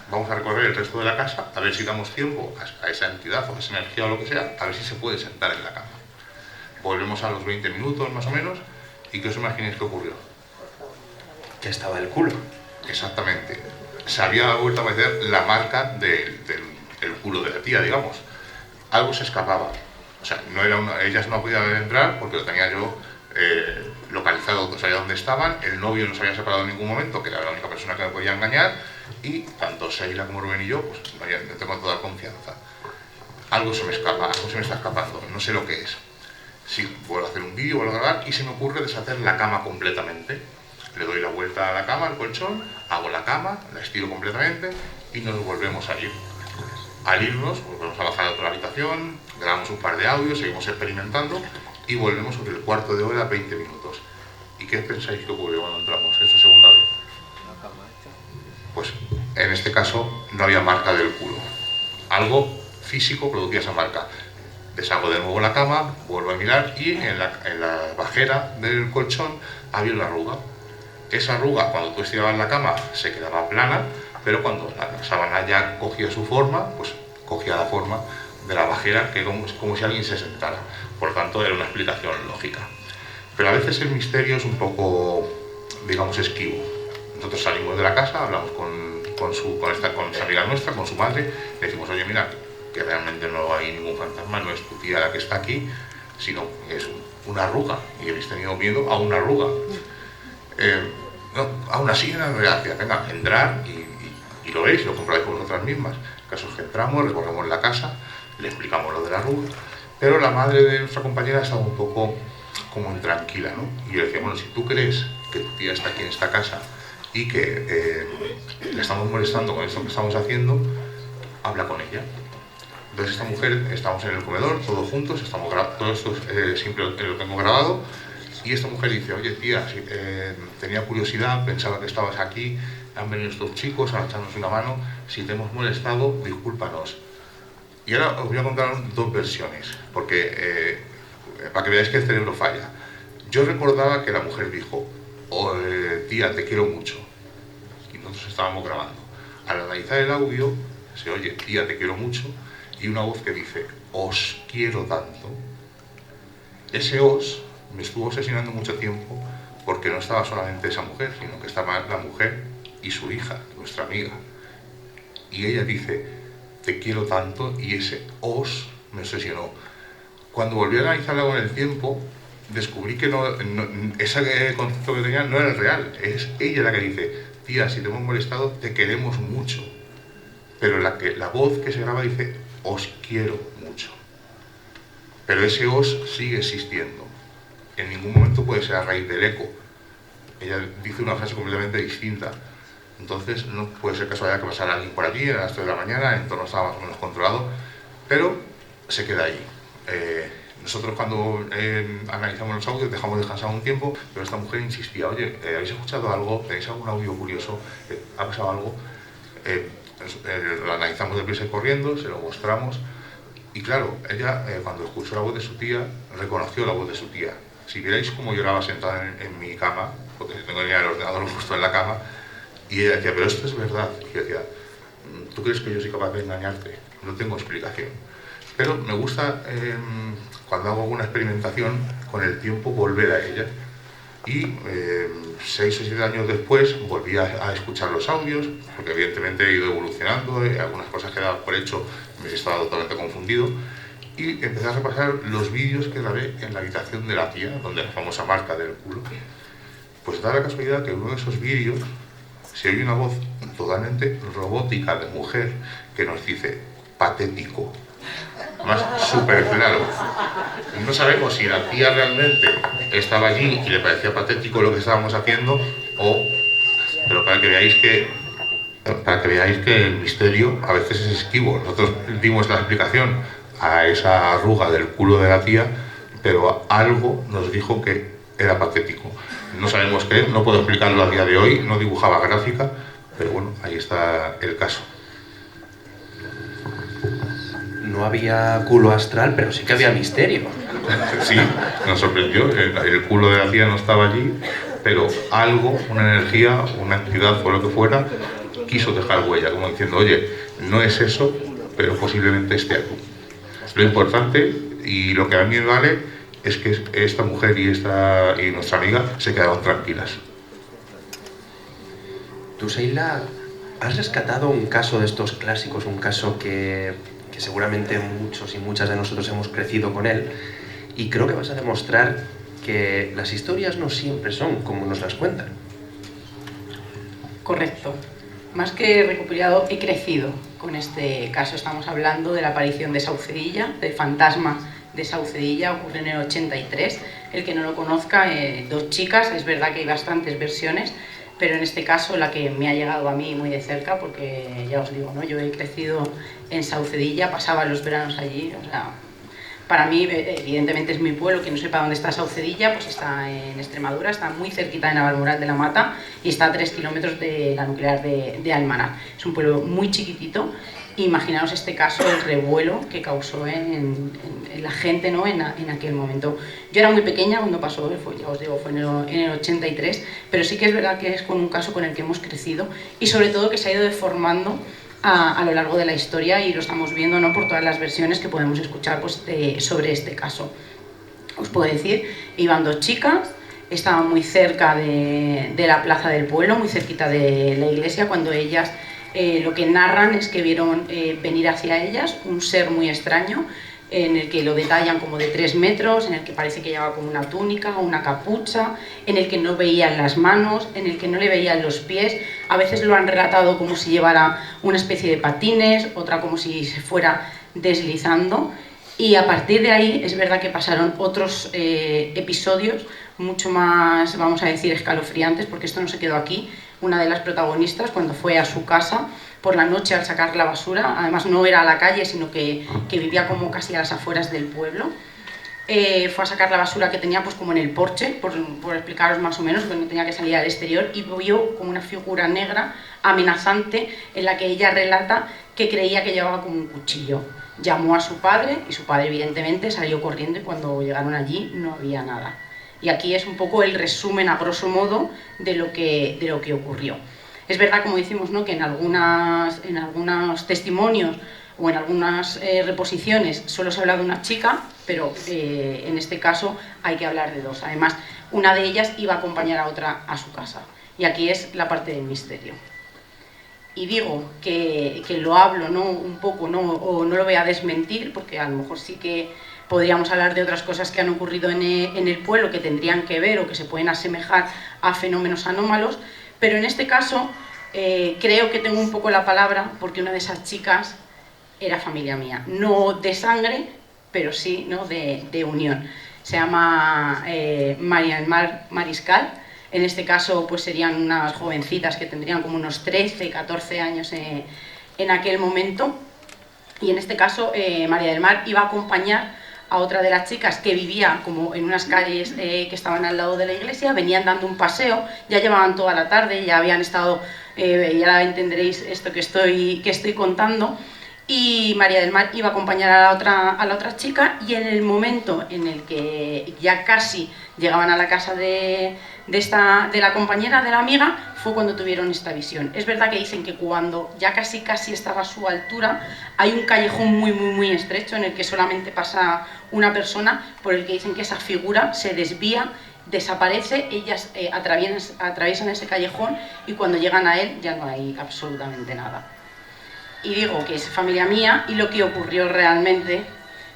Vamos a recorrer el resto de la casa a ver si damos tiempo a esa entidad o a esa energía o lo que sea, a ver si se puede sentar en la cama. Volvemos a los 20 minutos más o menos y ¿qué os imagináis que ocurrió? Que estaba el culo. Exactamente. Se había vuelto a meter la marca del culo de la tía, digamos. Algo se escapaba. O sea, ellas no podían entrar porque lo tenía yo localizado, no sabía dónde estaban, el novio no se había separado en ningún momento, que era la única persona que me podía engañar, y tanto Seila como Rubén y yo, pues no tengo toda confianza. Algo se me escapa, algo se me está escapando, no sé lo que es. Sí, vuelvo a hacer un vídeo, vuelvo a grabar y se me ocurre deshacer la cama completamente. Le doy la vuelta a la cama, al colchón, hago la cama, la estiro completamente y nos volvemos a ir. Al irnos, volvemos a bajar a otra habitación, grabamos un par de audios, seguimos experimentando y volvemos sobre el cuarto de hora, 20 minutos. ¿Y qué pensáis que ocurrió cuando entramos esta segunda vez? Pues en este caso no había marca del culo. Algo físico producía esa marca. Deshago de nuevo la cama, vuelvo a mirar y en la bajera del colchón había una arruga. Esa arruga, cuando tú estirabas la cama, se quedaba plana, pero cuando la sábana ya cogía su forma, pues cogía la forma de la bajera, que como si alguien se sentara. Por lo tanto, era una explicación lógica. Pero a veces el misterio es un poco, digamos, esquivo. Nosotros salimos de la casa, hablamos con esa amiga nuestra, con su madre, le decimos, oye, mira, que realmente no hay ningún fantasma, no es tu tía la que está aquí, sino que es una arruga, y habéis tenido miedo a una arruga. No, aún así era reacción, venga, entrar y lo veis, lo comprobáis por vosotras mismas. El caso es que entramos, recorremos la casa, le explicamos lo de la arruga, pero la madre de nuestra compañera estaba un poco como intranquila, ¿no? Y yo le decía, bueno, si tú crees que tu tía está aquí en esta casa y que le estamos molestando con esto que estamos haciendo, habla con ella. Entonces esta mujer, estamos en el comedor, todos juntos, todo esto siempre lo tengo grabado, y esta mujer dice, oye tía, tenía curiosidad, pensaba que estabas aquí, han venido estos chicos a echarnos una mano, si te hemos molestado, discúlpanos. Y ahora os voy a contar dos versiones, porque para que veáis que el cerebro falla. Yo recordaba que la mujer dijo, tía, te quiero mucho, y nosotros estábamos grabando. Al analizar el audio, se oye, tía, te quiero mucho, y una voz que dice, os quiero tanto. Ese os me estuvo obsesionando mucho tiempo, porque no estaba solamente esa mujer, sino que estaba la mujer y su hija, nuestra amiga. Y ella dice, te quiero tanto, y ese os me obsesionó. Cuando volví a analizarlo con el tiempo, descubrí que ese concepto que tenía no era el real. Es ella la que dice, tía, si te hemos molestado, te queremos mucho. Pero la voz que se graba dice, os quiero mucho. Pero ese os sigue existiendo. En ningún momento puede ser a raíz del eco. Ella dice una frase completamente distinta. Entonces no puede ser casualidad que pasara alguien por allí a las 3 de la mañana, el entorno estaba más o menos controlado, pero se queda ahí. Nosotros cuando analizamos los audios dejamos descansar un tiempo, pero esta mujer insistía, oye, ¿habéis escuchado algo? ¿Tenéis algún audio curioso? ¿Ha pasado algo? Lo analizamos deprisa y corriendo, se lo mostramos, y claro, ella cuando escuchó la voz de su tía, reconoció la voz de su tía. Si vierais cómo lloraba sentada en mi cama, porque tengo ya el ordenador justo en la cama, y ella decía, pero esto es verdad. Y yo decía, ¿tú crees que yo soy capaz de engañarte? No tengo explicación. Pero me gusta, cuando hago alguna experimentación, con el tiempo volver a ella. Y 6 o 7 años después volví a escuchar los audios, porque evidentemente he ido evolucionando, algunas cosas que he dado por hecho me estaba totalmente confundido, y empecé a repasar los vídeos que grabé en la habitación de la tía, donde la famosa marca del culo. Pues da la casualidad que en uno de esos vídeos se oye una voz totalmente robótica de mujer que nos dice, patético. Más súper claro. No sabemos si la tía realmente estaba allí y le parecía patético lo que estábamos haciendo, pero para que veáis que el misterio a veces es esquivo. Nosotros dimos la explicación a esa arruga del culo de la tía, pero algo nos dijo que era patético. No sabemos qué es, no puedo explicarlo a día de hoy, no dibujaba gráfica, pero bueno, ahí está el caso. No había culo astral, pero sí que había misterio. Sí, nos sorprendió, el culo de la tía no estaba allí, pero algo, una energía, una entidad o lo que fuera, quiso dejar huella, como diciendo, oye, no es eso, pero posiblemente esté aquí. Lo importante y lo que a mí me vale es que esta mujer y nuestra amiga se quedaron tranquilas. Tú, Sheila, has rescatado un caso de estos clásicos, un caso que seguramente muchos y muchas de nosotros hemos crecido con él, y creo que vas a demostrar que las historias no siempre son como nos las cuentan. Correcto. Más que recuperado, he crecido con este caso. Estamos hablando de la aparición de Saucedilla, del fantasma de Saucedilla, ocurre en el 83. El que no lo conozca, 2 chicas, es verdad que hay bastantes versiones, pero en este caso la que me ha llegado a mí muy de cerca, porque ya os digo, ¿no? Yo he crecido en Saucedilla, pasaba los veranos allí, o sea, para mí evidentemente es mi pueblo. Quien no sepa dónde está Saucedilla, pues está en Extremadura, está muy cerquita de Navalmoral de la Mata y está a 3 kilómetros de la nuclear de Almanar. Es un pueblo muy chiquitito. Imaginaos este caso, el revuelo que causó en la gente, ¿no? en aquel momento. Yo era muy pequeña cuando pasó, ya os digo, fue en el 83, pero sí que es verdad que es un caso con el que hemos crecido y sobre todo que se ha ido deformando a lo largo de la historia, y lo estamos viendo, ¿no? Por todas las versiones que podemos escuchar pues, sobre este caso. Os puedo decir, iban 2 chicas, estaban muy cerca de la plaza del pueblo, muy cerquita de la iglesia, cuando ellas lo que narran es que vieron venir hacia ellas un ser muy extraño, en el que lo detallan como de 3 metros, en el que parece que llevaba como una túnica o una capucha, en el que no veían las manos, en el que no le veían los pies. A veces lo han relatado como si llevara una especie de patines, otra como si se fuera deslizando. Y a partir de ahí es verdad que pasaron otros episodios mucho más, vamos a decir, escalofriantes, porque esto no se quedó aquí. Una de las protagonistas, cuando fue a su casa por la noche al sacar la basura, además no era a la calle, sino que vivía como casi a las afueras del pueblo, fue a sacar la basura que tenía pues como en el porche, por explicaros más o menos, porque no tenía que salir al exterior, y vio como una figura negra amenazante en la que ella relata que creía que llevaba como un cuchillo. Llamó a su padre y su padre evidentemente salió corriendo, y cuando llegaron allí no había nada. Y aquí es un poco el resumen a grosso modo de lo que ocurrió. Es verdad, como decimos, ¿no? Que en algunos testimonios o en algunas reposiciones solo se habla de una chica, pero en este caso hay que hablar de 2. Además, una de ellas iba a acompañar a otra a su casa. Y aquí es la parte del misterio. Y digo que lo hablo, ¿no? Un poco, ¿no? O no lo voy a desmentir, porque a lo mejor sí que podríamos hablar de otras cosas que han ocurrido en el pueblo que tendrían que ver o que se pueden asemejar a fenómenos anómalos, pero en este caso creo que tengo un poco la palabra, porque una de esas chicas era familia mía, no de sangre, pero sí, ¿no? de unión. Se llama María del Mar Mariscal. En este caso pues serían unas jovencitas que tendrían como unos 13, 14 años en aquel momento, y en este caso María del Mar iba a acompañar a otra de las chicas que vivía como en unas calles que estaban al lado de la iglesia. Venían dando un paseo, ya llevaban toda la tarde, ya habían estado, ya entenderéis esto que estoy contando, y María del Mar iba a acompañar a la otra chica, y en el momento en el que ya casi llegaban a la casa de la compañera, de la amiga, fue cuando tuvieron esta visión. Es verdad que dicen que cuando ya casi estaba a su altura, hay un callejón muy estrecho en el que solamente pasa una persona, por el que dicen que esa figura se desvía, desaparece, ellas atraviesan ese callejón, y cuando llegan a él ya no hay absolutamente nada. Y digo que es familia mía, y lo que ocurrió realmente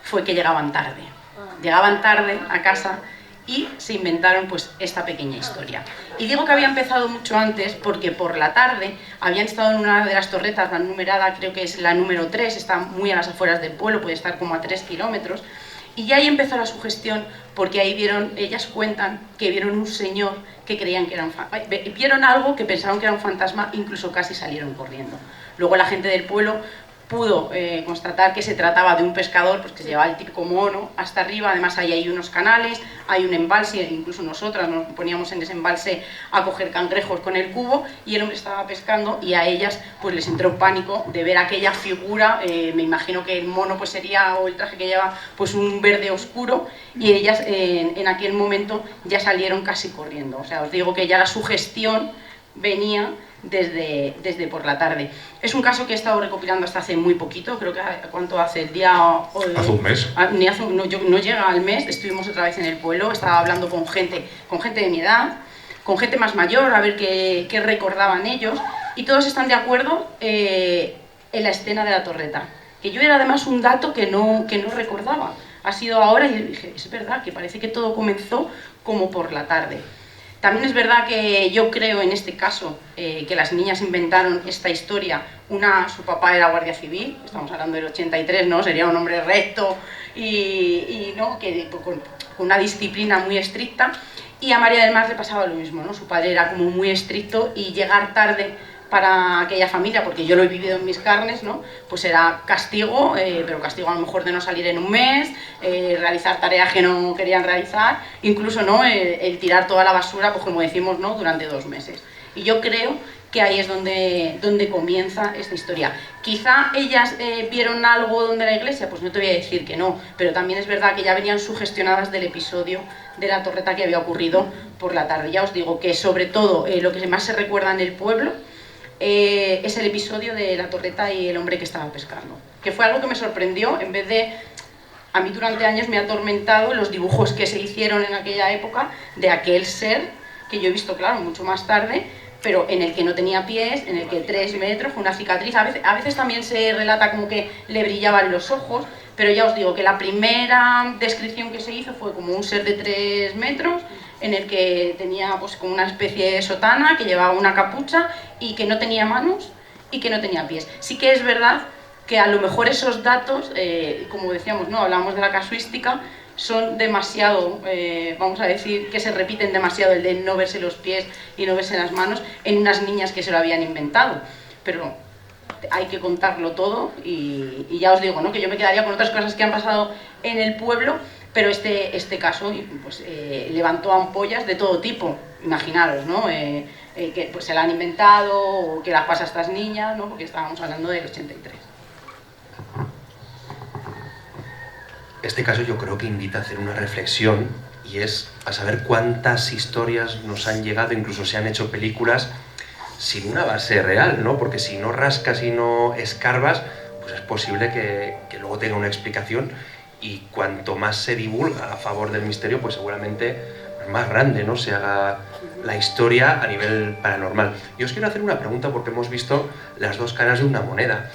fue que llegaban tarde a casa, y se inventaron pues esta pequeña historia. Y digo que había empezado mucho antes porque por la tarde habían estado en una de las torretas, la numerada, creo que es la número 3, está muy a las afueras del pueblo, puede estar como a 3 kilómetros, y ya ahí empezó la sugestión, porque ahí ellas cuentan que vieron un señor que creían que era vieron algo que pensaron que era un fantasma, incluso casi salieron corriendo. Luego la gente del pueblo pudo constatar que se trataba de un pescador pues, que se llevaba el típico mono hasta arriba. Además ahí hay unos canales, hay un embalse, incluso nosotras nos poníamos en ese embalse a coger cangrejos con el cubo, y el hombre estaba pescando, y a ellas pues les entró pánico de ver aquella figura. Me imagino que el mono pues sería, o el traje que lleva, pues un verde oscuro, y ellas en aquel momento ya salieron casi corriendo. O sea, os digo que ya la sugestión venía desde por la tarde. Es un caso que he estado recopilando hasta hace muy poquito, creo que ¿cuánto hace? El día... hace un mes. No llega al mes. Estuvimos otra vez en el pueblo, estaba hablando con gente de mi edad, con gente más mayor, a ver qué recordaban ellos, y todos están de acuerdo en la escena de la torreta, que yo era además un dato que no recordaba. Ha sido ahora, y dije, es verdad que parece que todo comenzó como por la tarde. También es verdad que yo creo en este caso que las niñas inventaron esta historia. Su papá era guardia civil, estamos hablando del 83, ¿no? Sería un hombre recto y ¿no? con una disciplina muy estricta. Y a María del Mar le pasaba lo mismo, ¿no? Su padre era como muy estricto y llegar tarde para aquella familia, porque yo lo he vivido en mis carnes, ¿no? Pues era castigo, pero castigo a lo mejor de no salir en un mes, realizar tareas que no querían realizar, incluso, ¿no? El tirar toda la basura, pues como decimos, ¿no? Durante 2 meses. Y yo creo que ahí es donde comienza esta historia. Quizá ellas vieron algo donde la iglesia, pues no te voy a decir que no, pero también es verdad que ya venían sugestionadas del episodio de la torreta que había ocurrido por la tarde. Ya os digo que sobre todo lo que más se recuerda en el pueblo es el episodio de la torreta y el hombre que estaba pescando, que fue algo que me sorprendió. En vez de, a mí durante años me ha atormentado los dibujos que se hicieron en aquella época de aquel ser que yo he visto, claro, mucho más tarde, pero en el que no tenía pies, en el que 3 metros, con una cicatriz. A veces también se relata como que le brillaban los ojos, pero ya os digo que la primera descripción que se hizo fue como un ser de 3 metros, en el que tenía pues como una especie de sotana, que llevaba una capucha y que no tenía manos y que no tenía pies. Sí que es verdad que a lo mejor esos datos, como decíamos, ¿no? Hablábamos de la casuística, son demasiado, vamos a decir, que se repiten demasiado, el de no verse los pies y no verse las manos, en unas niñas que se lo habían inventado. Pero hay que contarlo todo y ya os digo, ¿no? Que yo me quedaría con otras cosas que han pasado en el pueblo, pero este caso pues, levantó ampollas de todo tipo, imaginaros, ¿no? Que pues, se la han inventado o que las pasa a estas niñas, ¿no? Porque estábamos hablando del 83. Este caso yo creo que invita a hacer una reflexión y es a saber cuántas historias nos han llegado, incluso se han hecho películas sin una base real, ¿no? Porque si no rascas y no escarbas, pues es posible que luego tenga una explicación, y cuanto más se divulga a favor del misterio, pues seguramente más grande, ¿no? Se haga la historia a nivel paranormal. Yo os quiero hacer una pregunta porque hemos visto las dos caras de una moneda.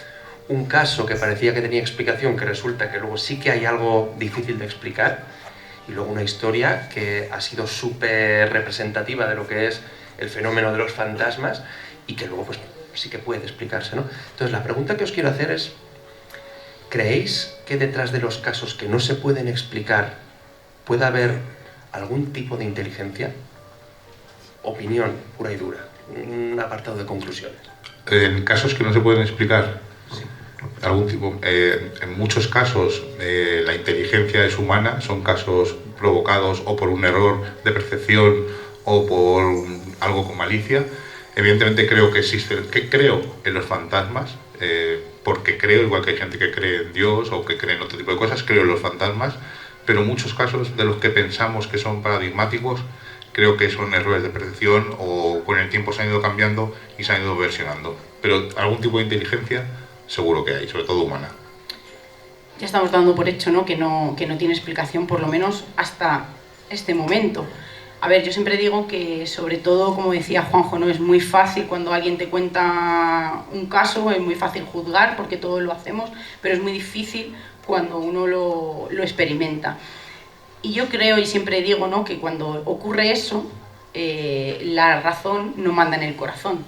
Un caso que parecía que tenía explicación, que resulta que luego sí que hay algo difícil de explicar, y luego una historia que ha sido súper representativa de lo que es el fenómeno de los fantasmas y que luego pues sí que puede explicarse, ¿no? Entonces la pregunta que os quiero hacer es, ¿creéis que detrás de los casos que no se pueden explicar puede haber algún tipo de inteligencia? Opinión pura y dura, un apartado de conclusiones. En casos que no se pueden explicar, Sí. algún tipo, en muchos casos la inteligencia es humana, son casos provocados o por un error de percepción o por algo con malicia. Evidentemente creo que creo en los fantasmas, porque creo, igual que hay gente que cree en Dios o que cree en otro tipo de cosas, creo en los fantasmas, pero muchos casos de los que pensamos que son paradigmáticos, creo que son errores de percepción o con el tiempo se han ido cambiando y se han ido versionando. Pero algún tipo de inteligencia seguro que hay, sobre todo humana. Ya estamos dando por hecho, ¿no? Que no tiene explicación, por lo menos hasta este momento. A ver, yo siempre digo que, sobre todo, como decía Juanjo, ¿no? Es muy fácil cuando alguien te cuenta un caso, es muy fácil juzgar porque todos lo hacemos, pero es muy difícil cuando uno lo experimenta. Y yo creo, y siempre digo, ¿no? Que cuando ocurre eso, la razón no manda en el corazón.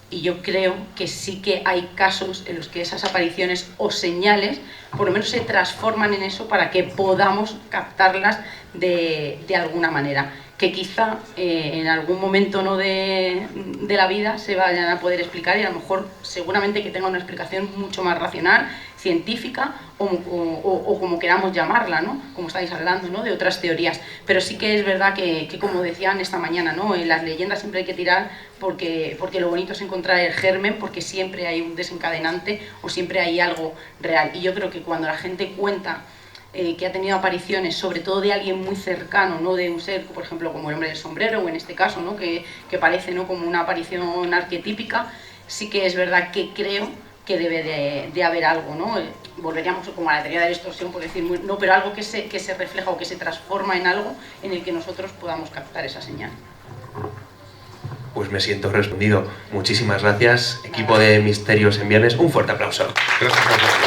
Y yo creo que sí que hay casos en los que esas apariciones o señales por lo menos se transforman en eso para que podamos captarlas de alguna manera. Que quizá en algún momento, ¿no? de la vida se vayan a poder explicar, y a lo mejor seguramente que tenga una explicación mucho más racional, científica o como queramos llamarla, ¿no? Como estáis hablando, ¿no? De otras teorías. Pero sí que es verdad que como decían esta mañana, ¿no? En las leyendas siempre hay que tirar porque lo bonito es encontrar el germen, porque siempre hay un desencadenante o siempre hay algo real. Y yo creo que cuando la gente cuenta que ha tenido apariciones, sobre todo de alguien muy cercano, no de un ser, por ejemplo, como el hombre del sombrero, o en este caso, ¿no? que parece, ¿no? como una aparición arquetípica, sí que es verdad que creo que debe de haber algo, ¿no? Volveríamos como a la teoría de la distorsión, por decir, no, pero algo que se refleja o que se transforma en algo en el que nosotros podamos captar esa señal. Pues me siento respondido. Muchísimas gracias, equipo de Misterios en Viernes. Un fuerte aplauso. Gracias a vosotros.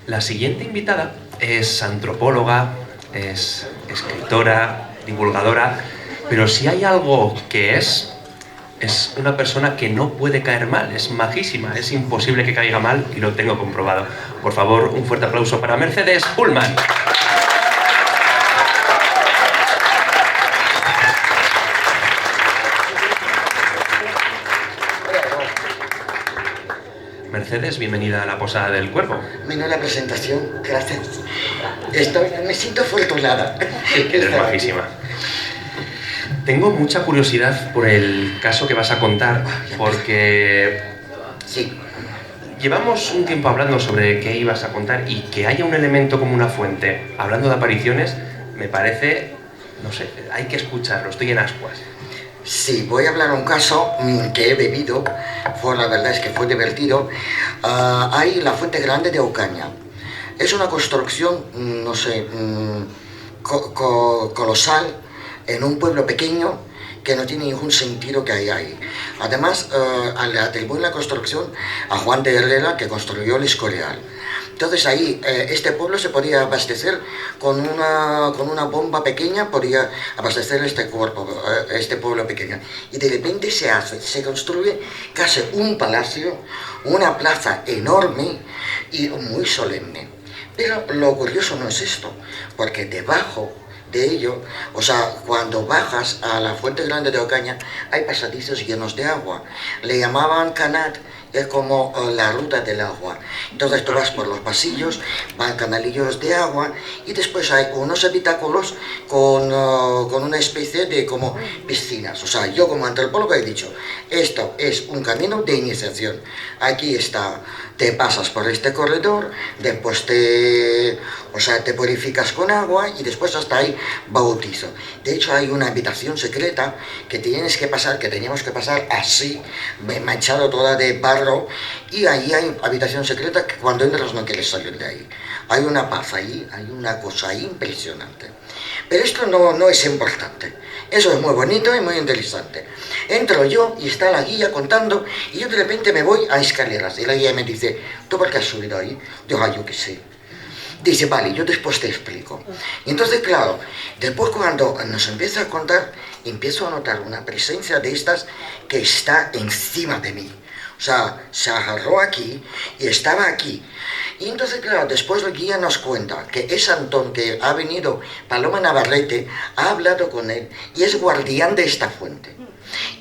La siguiente invitada es antropóloga, es escritora, divulgadora, pero si hay algo que es Es una persona que no puede caer mal, es majísima, es imposible que caiga mal y lo tengo comprobado. Por favor, un fuerte aplauso para Mercedes Pullman. Mercedes, bienvenida a la Posada del Cuervo. Menuda presentación, gracias. Me siento afortunada. Eres majísima. Tengo mucha curiosidad por el caso que vas a contar, porque Sí, llevamos un tiempo hablando sobre qué ibas a contar y que haya un elemento como una fuente hablando de apariciones, me parece, no sé, hay que escucharlo, estoy en ascuas. sí, voy a hablar un caso que he bebido, la verdad es que fue divertido. Hay la Fuente Grande de Ocaña. Es una construcción, no sé, colosal en un pueblo pequeño que no tiene ningún sentido que hay ahí. Además, le atribuyen la construcción a Juan de Herrera, que construyó el Escorial. Entonces ahí, este pueblo se podía abastecer con una bomba pequeña, podía abastecer este pueblo pequeño. Y de repente se construye casi un palacio, una plaza enorme y muy solemne. Pero lo curioso no es esto, porque debajo de ello, o sea, cuando bajas a la Fuente Grande de Ocaña, hay pasadizos llenos de agua. Le llamaban canat, es como la ruta del agua. Entonces tú vas por los pasillos, van canalillos de agua y después hay unos habitáculos con una especie de como piscinas. O sea, yo como antropólogo he dicho, esto es un camino de iniciación. Aquí está, te pasas por este corredor, después te purificas con agua y después hasta ahí bautizo. De hecho hay una habitación secreta que teníamos que pasar así, manchado toda de barro, y ahí hay habitación secreta que cuando entras no quieres salir de ahí. Hay una paz ahí, hay una cosa ahí impresionante. Pero esto no es importante. Eso es muy bonito y muy interesante. Entro yo y está la guía contando y yo de repente me voy a escaleras y la guía me dice, ¿tú por qué has subido ahí? Digo, yo qué sé. Dice, vale, yo después te explico. Y entonces, claro, después cuando nos empieza a contar, empiezo a notar una presencia de estas que está encima de mí. O sea, se agarró aquí y estaba aquí. Y entonces, claro, después el guía nos cuenta que es Antón, que ha venido, Paloma Navarrete, ha hablado con él y es guardián de esta fuente.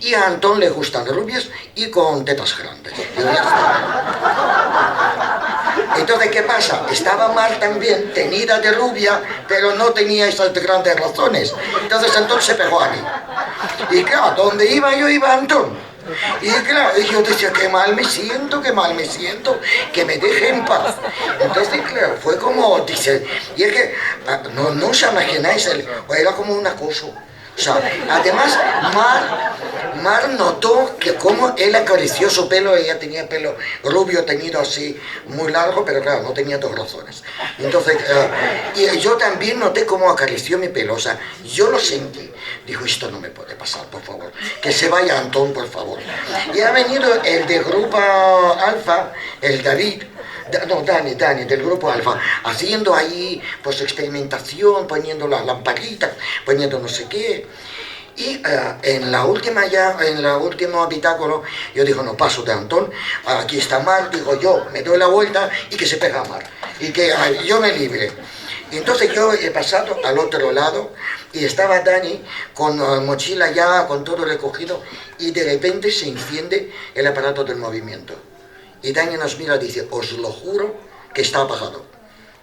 Y a Antón le gustan rubias y con tetas grandes. Y ya está. Entonces, ¿qué pasa? Estaba Mar también, tenida de rubia, pero no tenía esas grandes razones. Entonces Antón se pegó a mí. Y claro, donde iba yo, iba Antón. Y claro, yo decía, qué mal me siento, que me deje en paz. Entonces, claro, fue como, dice, y es que, no os imagináis, era como un acoso. O sea, además, Mar notó que como él acarició su pelo, ella tenía pelo rubio, teñido así, muy largo, pero claro, no tenía dos razones. Entonces, y yo también noté cómo acarició mi pelo, o sea, yo lo sentí. Dijo, esto no me puede pasar, por favor, que se vaya Antón, por favor. Y ha venido el de Grupo Alfa, el David, Dani, del Grupo Alfa, haciendo ahí, pues, experimentación, poniendo las lamparitas, poniendo no sé qué. Y en la último habitáculo, yo digo, no paso de Antón, aquí está Mar, digo yo, me doy la vuelta y que se pega Mar, y que yo me libre. Y entonces yo he pasado al otro lado y estaba Dani con mochila ya, con todo recogido, y de repente se enciende el aparato del movimiento. Y Dani nos mira y dice, os lo juro que está apagado.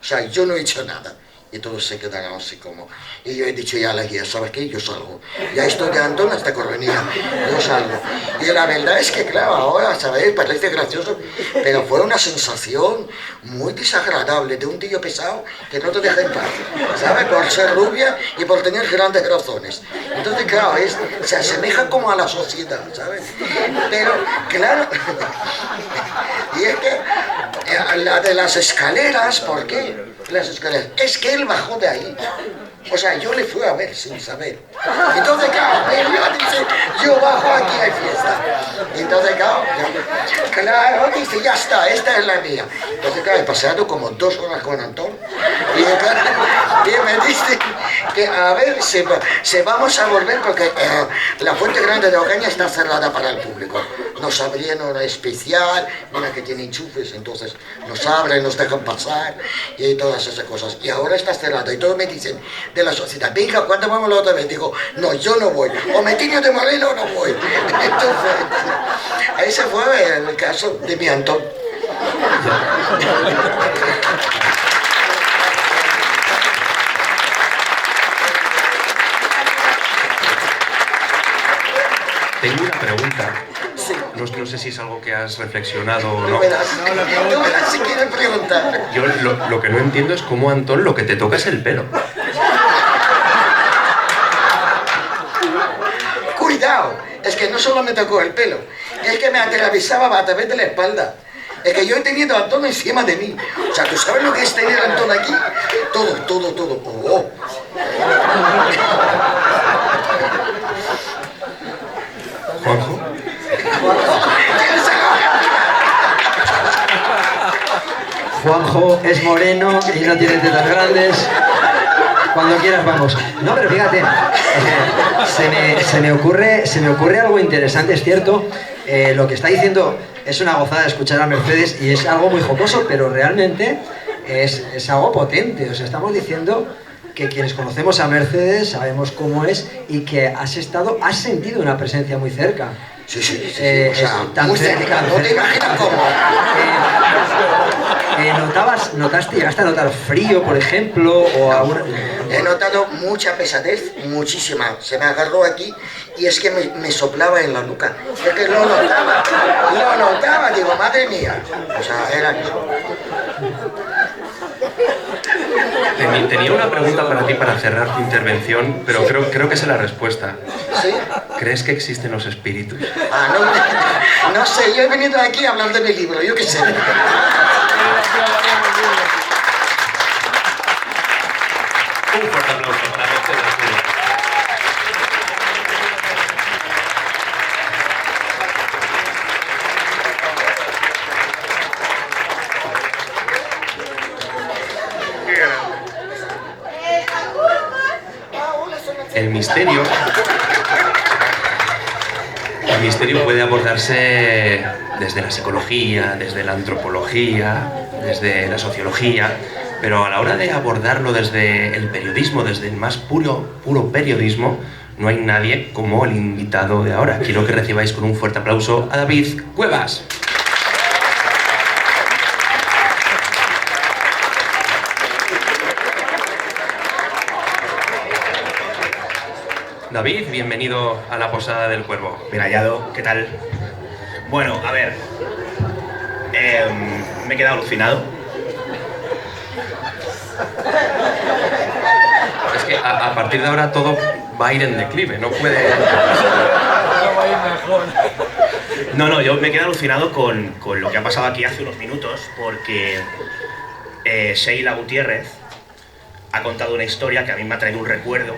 O sea, yo no he hecho nada. Y todos se quedaron así como... Y yo he dicho ya a la guía, ¿sabes qué? Yo salgo. Ya estoy de Antón hasta Corvenía. Yo salgo. Y la verdad es que, claro, ahora, ¿sabéis? Parece gracioso, pero fue una sensación muy desagradable de un tío pesado que no te deja en paz, ¿sabes? Por ser rubia y por tener grandes razones. Entonces, claro, se asemeja como a la sociedad, ¿sabes? Pero, claro... Y es que la de las escaleras, ¿por qué? Las escaleras. Es que él bajó de ahí. O sea, yo le fui a ver sin saber. Entonces, claro, él dice, yo bajo, aquí hay fiesta. Entonces, claro, dice, ya está, esta es la mía. Entonces, claro, he pasado como 2 horas con Antón y me dice que a ver si vamos a volver porque la Fuente Grande de Ocaña está cerrada para el público. Nos abrieron una especial, mira que tiene enchufes, entonces nos abren, nos dejan pasar y todas esas cosas. Y ahora está cerrada y todos me dicen de la sociedad, venga, ¿cuándo vamos la otra vez? Digo, no, yo no voy. O Metinho de Moreno no voy. Entonces, ese fue el caso de mi Antón. Tengo una pregunta. Sí. No sé si es algo que has reflexionado o no. No me das si quieres preguntar. Yo lo que no entiendo es cómo, Antón, lo que te toca es el pelo. Cuidado, es que no solo me tocó el pelo, es que me atravesaba a través de la espalda. Es que yo he tenido a Antón encima de mí. O sea, ¿tú sabes lo que es tener a Antón aquí? Todo. Oh. Juanjo. Juanjo es moreno y no tiene tetas grandes. Cuando quieras vamos. No, pero fíjate, se me ocurre algo interesante, es cierto. Lo que está diciendo es una gozada escuchar a Mercedes y es algo muy jocoso, pero realmente es algo potente. O sea, estamos diciendo que quienes conocemos a Mercedes sabemos cómo es y que has sentido una presencia muy cerca. Sí. O sea, tan muy cerca, cerca, no te imaginas cómo. ¿Llegaste a notar frío, por ejemplo? O alguna... He notado mucha pesadez, muchísima. Se me agarró aquí y es que me soplaba en la nuca. Es que lo notaba, digo, madre mía. O sea, era eso. Tenía una pregunta para ti para cerrar tu intervención, pero creo que sé la respuesta. ¿Sí? ¿Crees que existen los espíritus? No sé, yo he venido aquí a hablar de mi libro, yo qué sé. Un fuerte aplauso para Mercedes. El misterio puede abordarse desde la psicología, desde la antropología, desde la sociología, pero a la hora de abordarlo desde el periodismo, desde el más puro periodismo, no hay nadie como el invitado de ahora. Quiero que recibáis con un fuerte aplauso a David Cuevas. David, bienvenido a la Posada del Cuervo. Bien hallado, ¿qué tal? Bueno, a ver, me he quedado alucinado. Es que a partir de ahora todo va a ir en declive, no puede... No, yo me he quedado alucinado con lo que ha pasado aquí hace unos minutos, porque Sheila Gutiérrez ha contado una historia que a mí me ha traído un recuerdo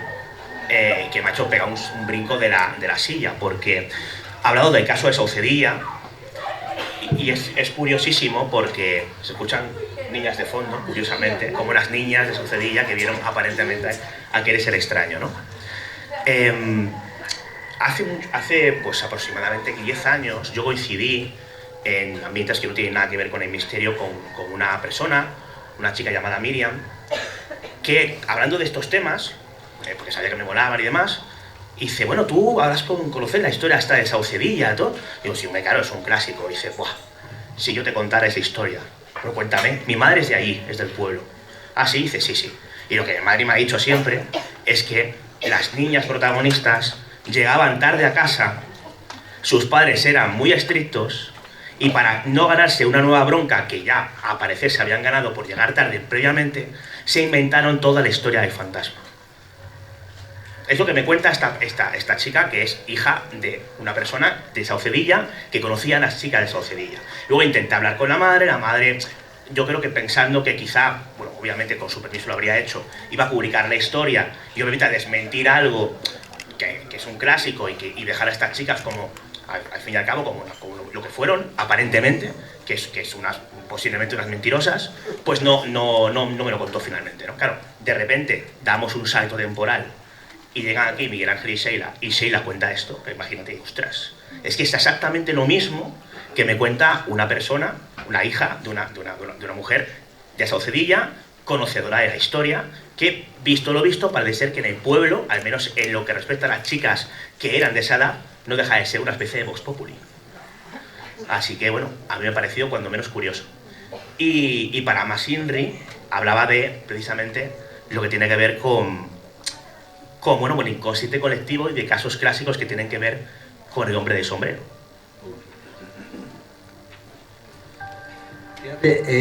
que me ha hecho pegar un brinco de la silla, porque ha hablado del caso de Saucedilla y es curiosísimo porque se escuchan niñas de fondo, curiosamente, como las niñas de Saucedilla que vieron aparentemente a aquel ser extraño, ¿no? Hace pues aproximadamente 10 años yo coincidí en ambientes que no tienen nada que ver con el misterio con una persona, una chica llamada Miriam, que hablando de estos temas, porque sabía que me molaban y demás, y dice, bueno, tú habrás conocido la historia esta de Saucedilla y todo. Digo, sí, claro, es un clásico. Y dice, buah, si yo te contara esa historia, pero cuéntame, mi madre es de ahí, es del pueblo. Ah, sí, dice, sí. Y lo que mi madre me ha dicho siempre es que las niñas protagonistas llegaban tarde a casa, sus padres eran muy estrictos, y para no ganarse una nueva bronca que ya a parecer se habían ganado por llegar tarde previamente, se inventaron toda la historia del fantasma. Es lo que me cuenta esta chica, que es hija de una persona de Saucedilla que conocía a las chicas de Saucedilla. Luego intenté hablar con la madre, yo creo que pensando que quizá, bueno, obviamente con su permiso lo habría hecho, iba a publicar la historia y obviamente a desmentir algo que es un clásico y dejar a estas chicas como, al fin y al cabo, como lo que fueron, aparentemente, que es posiblemente unas mentirosas, pues no me lo contó finalmente, ¿no? Claro, de repente damos un salto temporal y llegan aquí Miguel Ángel y Sheila cuenta esto, imagínate, ostras, es que es exactamente lo mismo que me cuenta una persona, una hija de una mujer de Saucedilla, conocedora de la historia, que, visto lo visto, parece ser que en el pueblo, al menos en lo que respecta a las chicas que eran de esa edad, no deja de ser una especie de vox populi. Así que, bueno, a mí me ha parecido cuando menos curioso. Y para Masinri hablaba de, precisamente, lo que tiene que ver con el inconsciente colectivo y de casos clásicos que tienen que ver con el hombre de sombrero.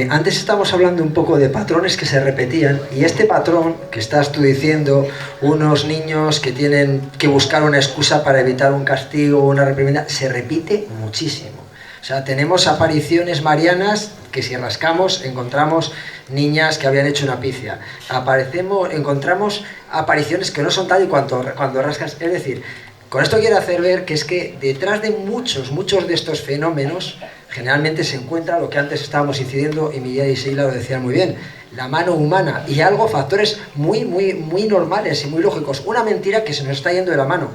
Antes estábamos hablando un poco de patrones que se repetían, y este patrón que estás tú diciendo, unos niños que tienen que buscar una excusa para evitar un castigo o una reprimenda, se repite muchísimo. O sea, tenemos apariciones marianas que, si rascamos, encontramos niñas que habían hecho una pifia. Encontramos apariciones que no son tal y cuando rascas. Es decir, con esto quiero hacer ver que es que detrás de muchos de estos fenómenos generalmente se encuentra lo que antes estábamos incidiendo, y Miguel y Sheila lo decían muy bien, la mano humana, y factores muy normales y muy lógicos. Una mentira que se nos está yendo de la mano.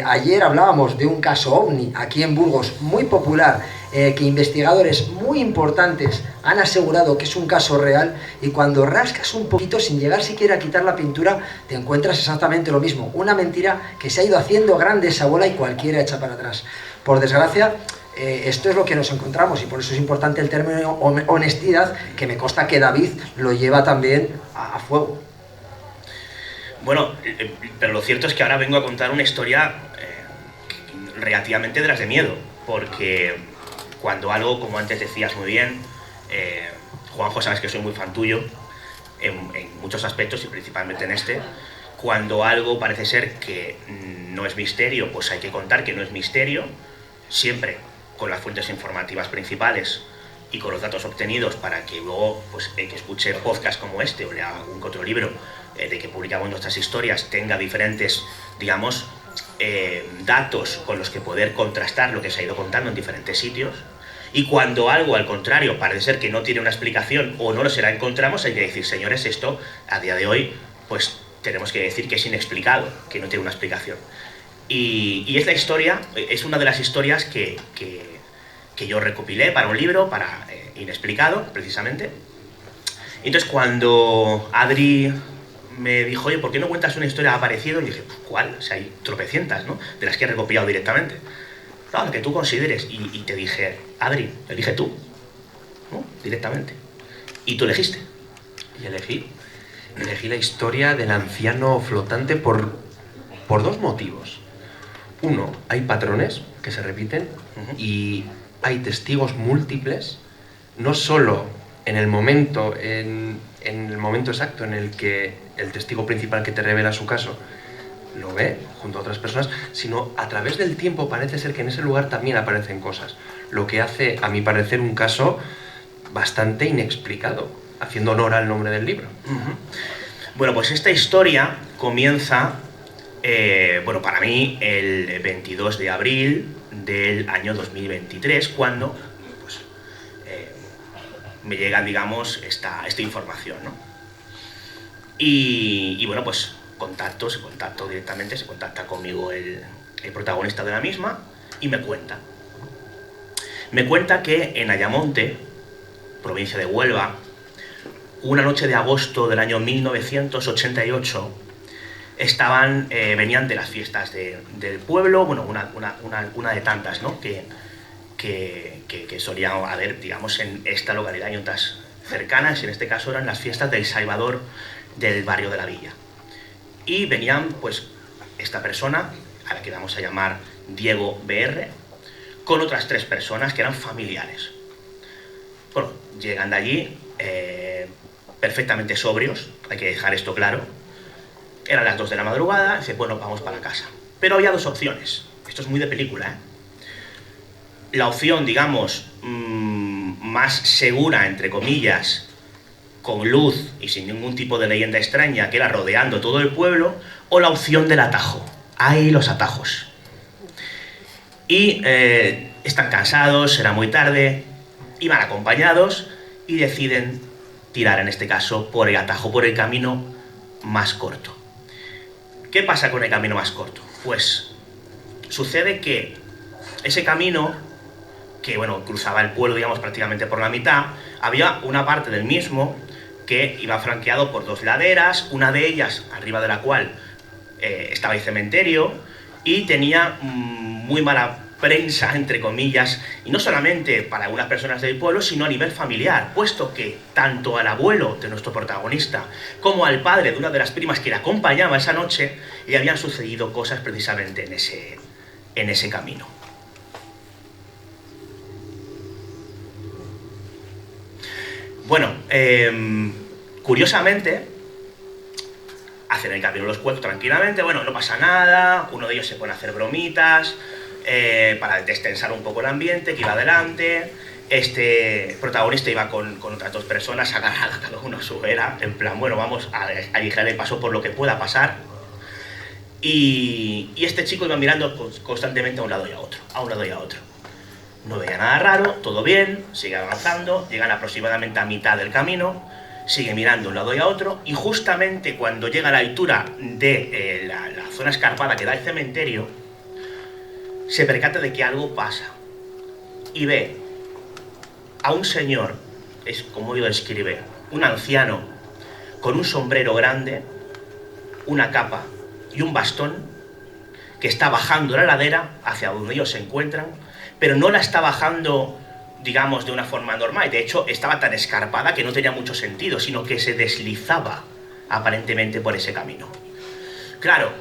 Ayer hablábamos de un caso OVNI aquí en Burgos, muy popular, que investigadores muy importantes han asegurado que es un caso real, y cuando rascas un poquito, sin llegar siquiera a quitar la pintura, te encuentras exactamente lo mismo. Una mentira que se ha ido haciendo grande esa bola y cualquiera echa para atrás. Por desgracia, esto es lo que nos encontramos, y por eso es importante el término honestidad, que me consta que David lo lleva también a fuego. Bueno, pero lo cierto es que ahora vengo a contar una historia relativamente de las de miedo, porque cuando algo, como antes decías muy bien, Juanjo, sabes que soy muy fan tuyo en muchos aspectos y principalmente en este, cuando algo parece ser que no es misterio, pues hay que contar que no es misterio, siempre con las fuentes informativas principales y con los datos obtenidos, para que luego, pues, el que escuche podcast como este o lea algún que otro libro de que publicamos nuestras historias tenga diferentes, digamos, datos con los que poder contrastar lo que se ha ido contando en diferentes sitios. Y cuando algo, al contrario, parece ser que no tiene una explicación o no se la encontramos, hay que decir, señores, esto a día de hoy, pues tenemos que decir que es inexplicado, que no tiene una explicación. Y es la historia, es una de las historias que yo recopilé para un libro, para Inexplicado, precisamente. Y entonces, cuando Adri me dijo, oye, ¿por qué no cuentas una historia aparecida? Y dije, ¿cuál? O sea, hay tropecientas, ¿no? De las que he recopilado directamente. Claro, que tú consideres. Y te dije, Adri, elige tú, ¿no? Directamente. Y tú elegiste. Y elegí la historia del anciano flotante por dos motivos. Uno, hay patrones que se repiten y hay testigos múltiples, no solo en el momento exacto en el que el testigo principal que te revela su caso lo ve junto a otras personas, sino a través del tiempo. Parece ser que en ese lugar también aparecen cosas, lo que hace, a mi parecer, un caso bastante inexplicado, haciendo honor al nombre del libro. Bueno, pues esta historia comienza, para mí, el 22 de abril del año 2023, cuando pues, me llega, digamos, esta información, ¿no? Y bueno, pues se contacta conmigo el protagonista de la misma y me cuenta. Me cuenta que en Ayamonte, provincia de Huelva, una noche de agosto del año 1988, venían de las fiestas del pueblo, bueno, una de tantas, ¿no? que solía haber, digamos, en esta localidad y otras cercanas. En este caso eran las fiestas del Salvador del barrio de la Villa. Y venían, pues, esta persona, a la que vamos a llamar Diego BR, con otras 3 personas que eran familiares. Bueno, llegan de allí perfectamente sobrios, hay que dejar esto claro. Eran las 2 de la madrugada, dice, bueno, vamos para casa. Pero había 2 opciones. Esto es muy de película, ¿eh? La opción, digamos, más segura, entre comillas, con luz y sin ningún tipo de leyenda extraña, que era rodeando todo el pueblo, o la opción del atajo. ¡Ay, los atajos! Y Están cansados, será muy tarde, iban acompañados y deciden tirar, en este caso, por el atajo, por el camino más corto. ¿Qué pasa con el camino más corto? Pues sucede que ese camino, que bueno, cruzaba el pueblo, digamos, prácticamente por la mitad, había una parte del mismo que iba flanqueado por 2 laderas, una de ellas, arriba de la cual estaba el cementerio, y tenía muy mala prensa, entre comillas, y no solamente para algunas personas del pueblo, sino a nivel familiar, puesto que tanto al abuelo de nuestro protagonista como al padre de una de las primas que le acompañaba esa noche, le habían sucedido cosas precisamente en ese camino. Bueno, curiosamente, hacen el camino los 4 tranquilamente, bueno, no pasa nada, uno de ellos se pone a hacer bromitas, para destensar un poco el ambiente, que iba adelante. Este protagonista iba con otras 2 personas agarradas cada uno a su vera, en plan, bueno, vamos a aligerar el paso por lo que pueda pasar. Y este chico iba mirando constantemente a un lado y a otro, a un lado y a otro. No veía nada raro, todo bien, sigue avanzando, llegan aproximadamente a mitad del camino, sigue mirando a un lado y a otro, y justamente cuando llega a la altura de la zona escarpada que da el cementerio, se percata de que algo pasa y ve a un señor, es como yo describe, un anciano con un sombrero grande, una capa y un bastón, que está bajando la ladera hacia donde ellos se encuentran, pero no la está bajando, digamos, de una forma normal. De hecho, estaba tan escarpada que no tenía mucho sentido, sino que se deslizaba aparentemente por ese camino. Claro,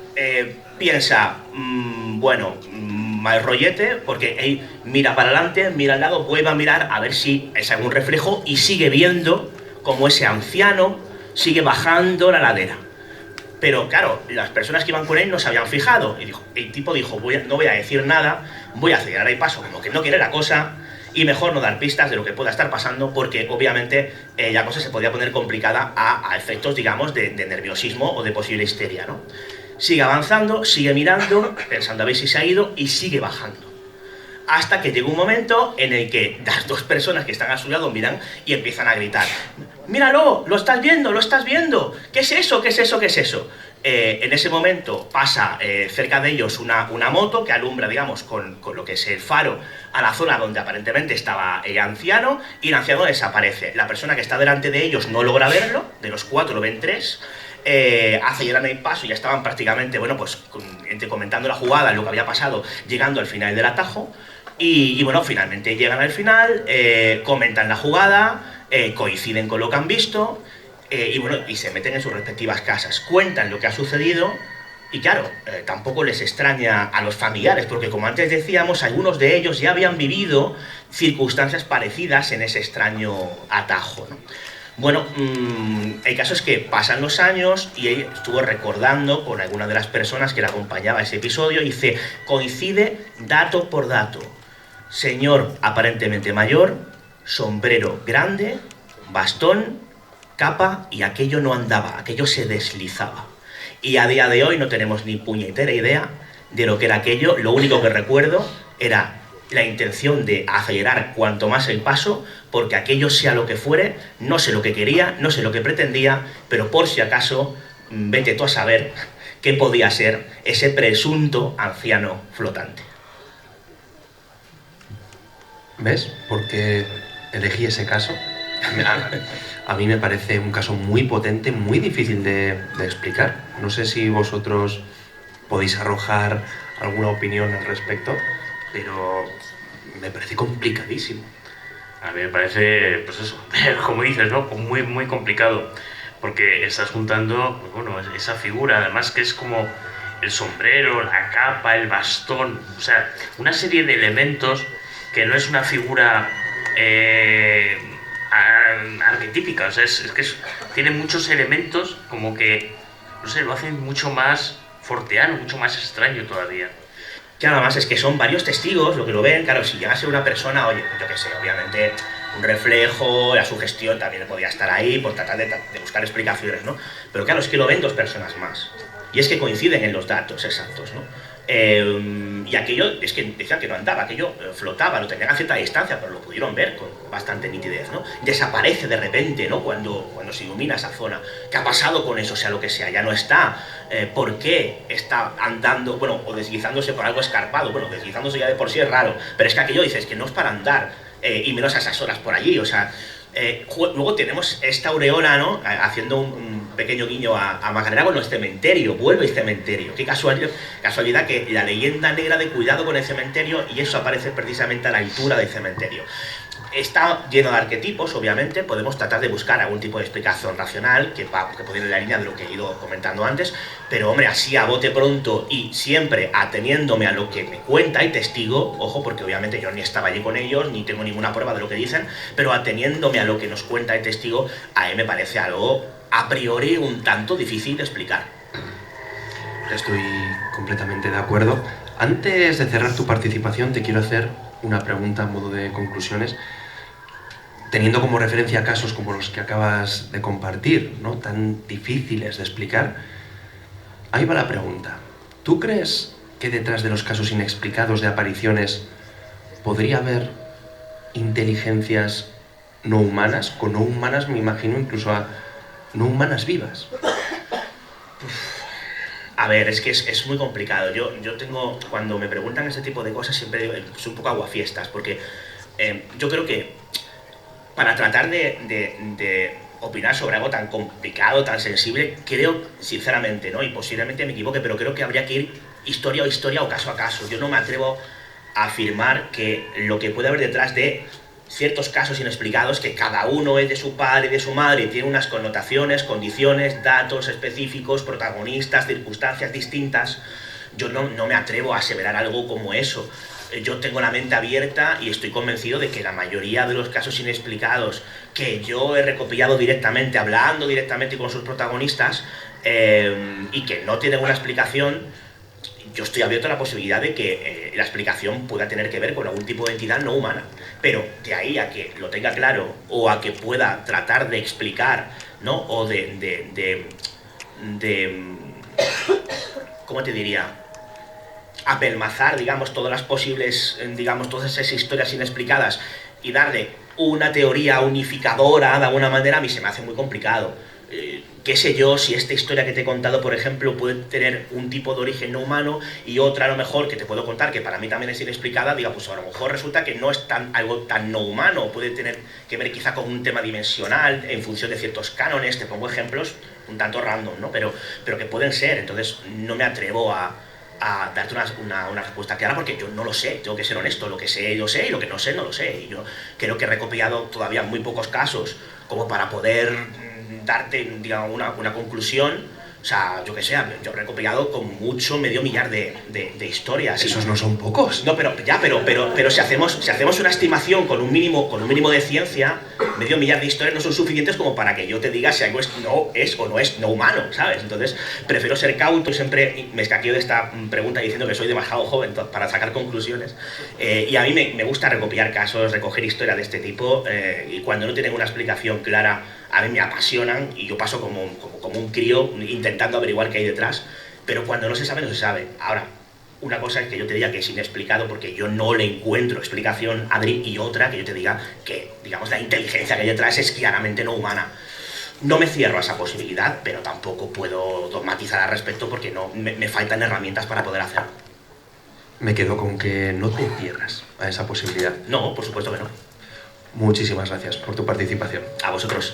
piensa, bueno, mal rollete, porque él mira para adelante, mira al lado, vuelve a mirar a ver si es algún reflejo y sigue viendo como ese anciano sigue bajando la ladera. Pero claro, las personas que iban con él no se habían fijado. Y el tipo dijo, no voy a decir nada, voy a acelerar el paso como que no quiere la cosa, y mejor no dar pistas de lo que pueda estar pasando, porque obviamente la cosa se podía poner complicada a efectos, digamos, de nerviosismo o de posible histeria, ¿no? Sigue avanzando, sigue mirando, pensando a ver si se ha ido, y sigue bajando. Hasta que llega un momento en el que las 2 personas que están a su lado miran y empiezan a gritar, ¡míralo! ¡Lo estás viendo! ¡Lo estás viendo! ¿Qué es eso? ¿Qué es eso? ¿Qué es eso? En ese momento pasa cerca de ellos una moto que alumbra, digamos, con lo que es el faro a la zona donde aparentemente estaba el anciano, y el anciano desaparece. La persona que está delante de ellos no logra verlo, de los 4 lo ven 3, aceleran el paso y ya estaban prácticamente, bueno, pues comentando la jugada, lo que había pasado, llegando al final del atajo. Y bueno, finalmente llegan al final, comentan la jugada, coinciden con lo que han visto, y bueno, y se meten en sus respectivas casas, cuentan lo que ha sucedido. Y claro, tampoco les extraña a los familiares, porque como antes decíamos, algunos de ellos ya habían vivido circunstancias parecidas en ese extraño atajo, ¿no? Bueno, el caso es que pasan los años y él estuvo recordando con alguna de las personas que le acompañaba a ese episodio, y dice, coincide dato por dato. Señor aparentemente mayor, sombrero grande, bastón, capa, y aquello no andaba, aquello se deslizaba. Y a día de hoy no tenemos ni puñetera idea de lo que era aquello. Lo único que recuerdo era la intención de acelerar cuanto más el paso, porque aquello, sea lo que fuere, no sé lo que quería, no sé lo que pretendía, pero por si acaso, vete tú a saber qué podía ser ese presunto anciano flotante. ¿Ves? ¿Por qué elegí ese caso? A mí me parece un caso muy potente, muy difícil de explicar. No sé si vosotros podéis arrojar alguna opinión al respecto, pero me parece complicadísimo. A mí me parece, pues eso, como dices, ¿no? Muy, muy complicado, porque estás juntando, pues bueno, esa figura, además que es como el sombrero, la capa, el bastón, o sea, una serie de elementos que no es una figura arquetípica, o sea, es que tiene muchos elementos como que, no sé, lo hacen mucho más forteano, mucho más extraño todavía. Que además es que son varios testigos lo que lo ven. Claro, si llegase una persona, oye, yo qué sé, obviamente un reflejo, la sugestión también podía estar ahí por tratar de buscar explicaciones, ¿no? Pero claro, es que lo ven 2 personas más. Y es que coinciden en los datos exactos, ¿no? Y aquello, es que decían que no andaba, aquello flotaba, lo tenían a cierta distancia, pero lo pudieron ver con bastante nitidez, ¿no? Desaparece de repente, ¿no? Cuando se ilumina esa zona. ¿Qué ha pasado con eso? Sea lo que sea, ya no está. ¿Por qué está andando, bueno, o deslizándose por algo escarpado? Bueno, deslizándose ya de por sí es raro, pero es que aquello dices que no es para andar, y menos a esas horas por allí, o sea... luego tenemos esta aureola, ¿no? Haciendo un pequeño guiño a Magdalena con el cementerio, vuelve el cementerio. Qué casualidad que la leyenda negra de cuidado con el cementerio, y eso aparece precisamente a la altura del cementerio. Está lleno de arquetipos, obviamente, podemos tratar de buscar algún tipo de explicación racional que puede ir en la línea de lo que he ido comentando antes, pero hombre, así a bote pronto y siempre ateniéndome a lo que me cuenta el testigo, ojo, porque obviamente yo ni estaba allí con ellos, ni tengo ninguna prueba de lo que dicen, pero ateniéndome a lo que nos cuenta el testigo, a mí me parece algo a priori un tanto difícil de explicar. Estoy completamente de acuerdo. Antes de cerrar tu participación, te quiero hacer una pregunta a modo de conclusiones. Teniendo como referencia casos como los que acabas de compartir, ¿no? Tan difíciles de explicar, ahí va la pregunta. ¿Tú crees que detrás de los casos inexplicados de apariciones podría haber inteligencias no humanas? Con no humanas me imagino incluso a no humanas vivas. A ver, es que es muy complicado. Yo tengo, cuando me preguntan este tipo de cosas, siempre soy un poco aguafiestas, porque yo creo que para tratar de opinar sobre algo tan complicado, tan sensible, creo, sinceramente, ¿no? Y posiblemente me equivoque, pero creo que habría que ir historia a historia o caso a caso. Yo no me atrevo a afirmar que lo que puede haber detrás de ciertos casos inexplicados, que cada uno es de su padre y de su madre y tiene unas connotaciones, condiciones, datos específicos, protagonistas, circunstancias distintas, yo no me atrevo a aseverar algo como eso. Yo tengo la mente abierta y estoy convencido de que la mayoría de los casos inexplicados que yo he recopilado directamente, hablando directamente con sus protagonistas, y que no tienen una explicación, yo estoy abierto a la posibilidad de que la explicación pueda tener que ver con algún tipo de entidad no humana. Pero de ahí a que lo tenga claro, o a que pueda tratar de explicar, ¿no? O ¿cómo te diría? Apelmazar, digamos, todas las posibles, digamos, todas esas historias inexplicadas y darle una teoría unificadora de alguna manera, a mí se me hace muy complicado. Qué sé yo, si esta historia que te he contado, por ejemplo, puede tener un tipo de origen no humano y otra a lo mejor que te puedo contar, que para mí también es inexplicada, diga, pues a lo mejor resulta que no es algo tan no humano, puede tener que ver quizá con un tema dimensional en función de ciertos cánones, te pongo ejemplos un tanto random, ¿no? Pero que pueden ser, entonces no me atrevo a darte una respuesta clara porque yo no lo sé, tengo que ser honesto, lo que sé lo sé y lo que no sé no lo sé, y yo creo que he recopilado todavía muy pocos casos como para poder darte, digamos, una conclusión. O sea, yo que sé, yo he recopilado con mucho medio millar de historias. Esos no son pocos. No, pero si hacemos una estimación con un mínimo de ciencia, medio millar de historias no son suficientes como para que yo te diga si algo no es no humano, ¿sabes? Entonces, prefiero ser cauto y siempre me escaqueo de esta pregunta diciendo que soy demasiado joven para sacar conclusiones. Y a mí me gusta recopilar casos, recoger historias de este tipo, y cuando no tienen una explicación clara, a mí me apasionan y yo paso como un crío intentando averiguar qué hay detrás, pero cuando no se sabe, no se sabe. Ahora, una cosa es que yo te diga que es inexplicado porque yo no le encuentro explicación, Adri, y otra que yo te diga que, digamos, la inteligencia que hay detrás es claramente no humana. No me cierro a esa posibilidad, pero tampoco puedo dogmatizar al respecto porque no me faltan herramientas para poder hacerlo. Me quedo con que no te cierras a esa posibilidad. No, por supuesto que no. Muchísimas gracias por tu participación. A vosotros.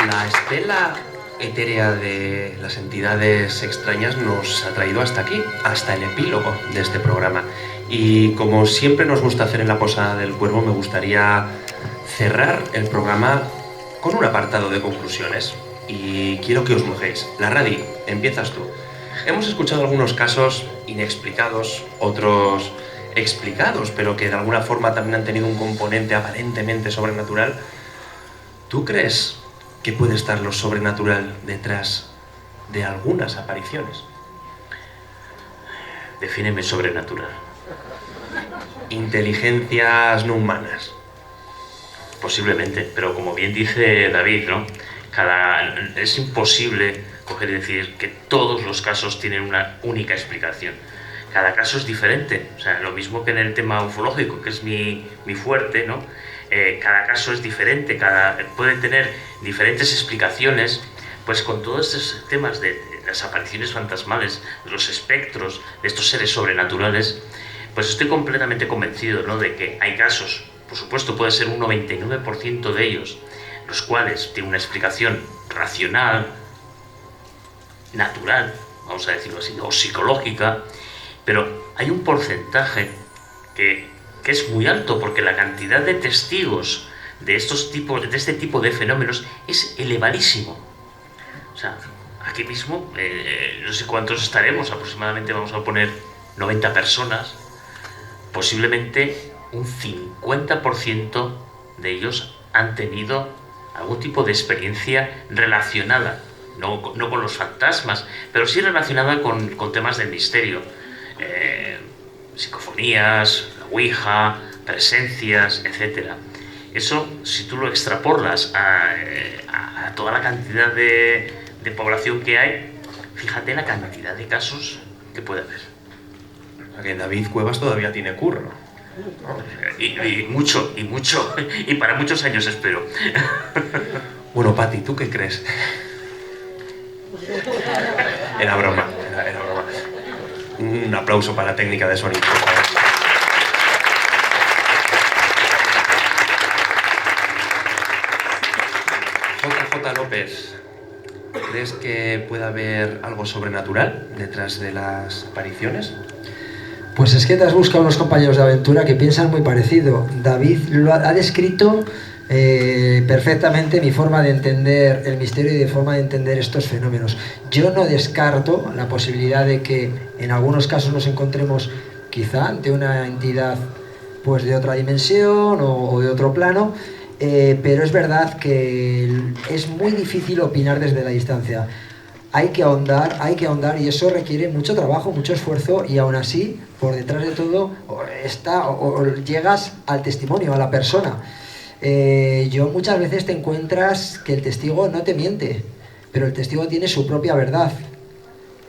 La estela etérea de las entidades extrañas nos ha traído hasta aquí, hasta el epílogo de este programa. Y como siempre nos gusta hacer en la Posada del Cuervo, me gustaría cerrar el programa con un apartado de conclusiones. Y quiero que os mojéis. La Radi, empiezas tú. Hemos escuchado algunos casos inexplicados, otros explicados, pero que de alguna forma también han tenido un componente aparentemente sobrenatural. ¿Tú crees que puede estar lo sobrenatural detrás de algunas apariciones? Defíneme sobrenatural. Inteligencias no humanas. Posiblemente, pero como bien dice David, ¿no? Es imposible coger y decir que todos los casos tienen una única explicación. Cada caso es diferente, o sea, lo mismo que en el tema ufológico, que es mi fuerte, ¿no? Cada caso es diferente, puede tener diferentes explicaciones. Pues con todos estos temas de las apariciones fantasmales, de los espectros, de estos seres sobrenaturales, pues estoy completamente convencido, ¿no?, de que hay casos, por supuesto puede ser un 99% de ellos, los cuales tienen una explicación racional, natural, vamos a decirlo así, o psicológica, pero hay un porcentaje que es muy alto, porque la cantidad de testigos de este tipo de fenómenos es elevadísimo. O sea, aquí mismo, no sé cuántos estaremos, aproximadamente vamos a poner 90 personas, posiblemente un 50% de ellos han tenido algún tipo de experiencia relacionada, no con los fantasmas, pero sí relacionada con temas del misterio, psicofonías, la ouija, presencias, etc. Eso, si tú lo extrapolas a toda la cantidad de población que hay, fíjate la cantidad de casos que puede haber. O sea que David Cuevas todavía tiene curro. Y mucho, y para muchos años espero. Bueno, Pati, ¿tú qué crees? Era broma, era broma. Un aplauso para la técnica de sonido, por favor. JJ López, ¿crees que puede haber algo sobrenatural detrás de las apariciones? Pues es que te has buscado unos compañeros de aventura que piensan muy parecido. David ha descrito perfectamente mi forma de entender el misterio y de forma de entender estos fenómenos. Yo no descarto la posibilidad de que en algunos casos nos encontremos quizá ante una entidad pues de otra dimensión o de otro plano, pero es verdad que es muy difícil opinar desde la distancia. Hay que ahondar y eso requiere mucho trabajo, mucho esfuerzo, y aún así, por detrás de todo, llegas al testimonio, a la persona. Yo muchas veces te encuentras que el testigo no te miente, pero el testigo tiene su propia verdad.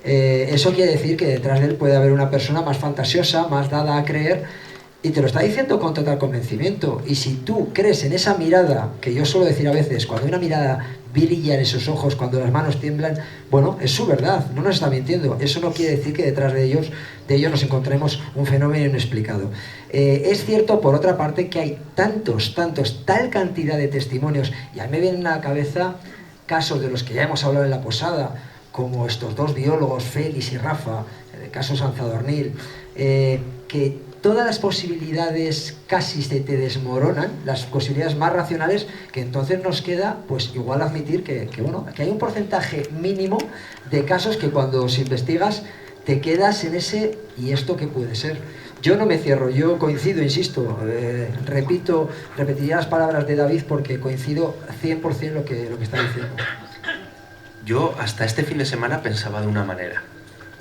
Eso quiere decir que detrás de él puede haber una persona más fantasiosa, más dada a creer, y te lo está diciendo con total convencimiento. Y si tú crees en esa mirada, que yo suelo decir a veces, cuando una mirada brilla en esos ojos, cuando las manos tiemblan, bueno, es su verdad, no nos está mintiendo. Eso no quiere decir que detrás de ellos nos encontremos un fenómeno inexplicado. Es cierto, por otra parte, que hay tal cantidad de testimonios, y a mí me vienen a la cabeza casos de los que ya hemos hablado en la posada, como estos dos biólogos, Félix y Rafa, el caso Sanzadornil, que todas las posibilidades casi se te desmoronan, las posibilidades más racionales, que entonces nos queda pues igual admitir que hay un porcentaje mínimo de casos que cuando los investigas te quedas en ese ¿y esto qué puede ser? Yo no me cierro, yo coincido, insisto, repetiría las palabras de David porque coincido 100% lo que está diciendo. Yo hasta este fin de semana pensaba de una manera,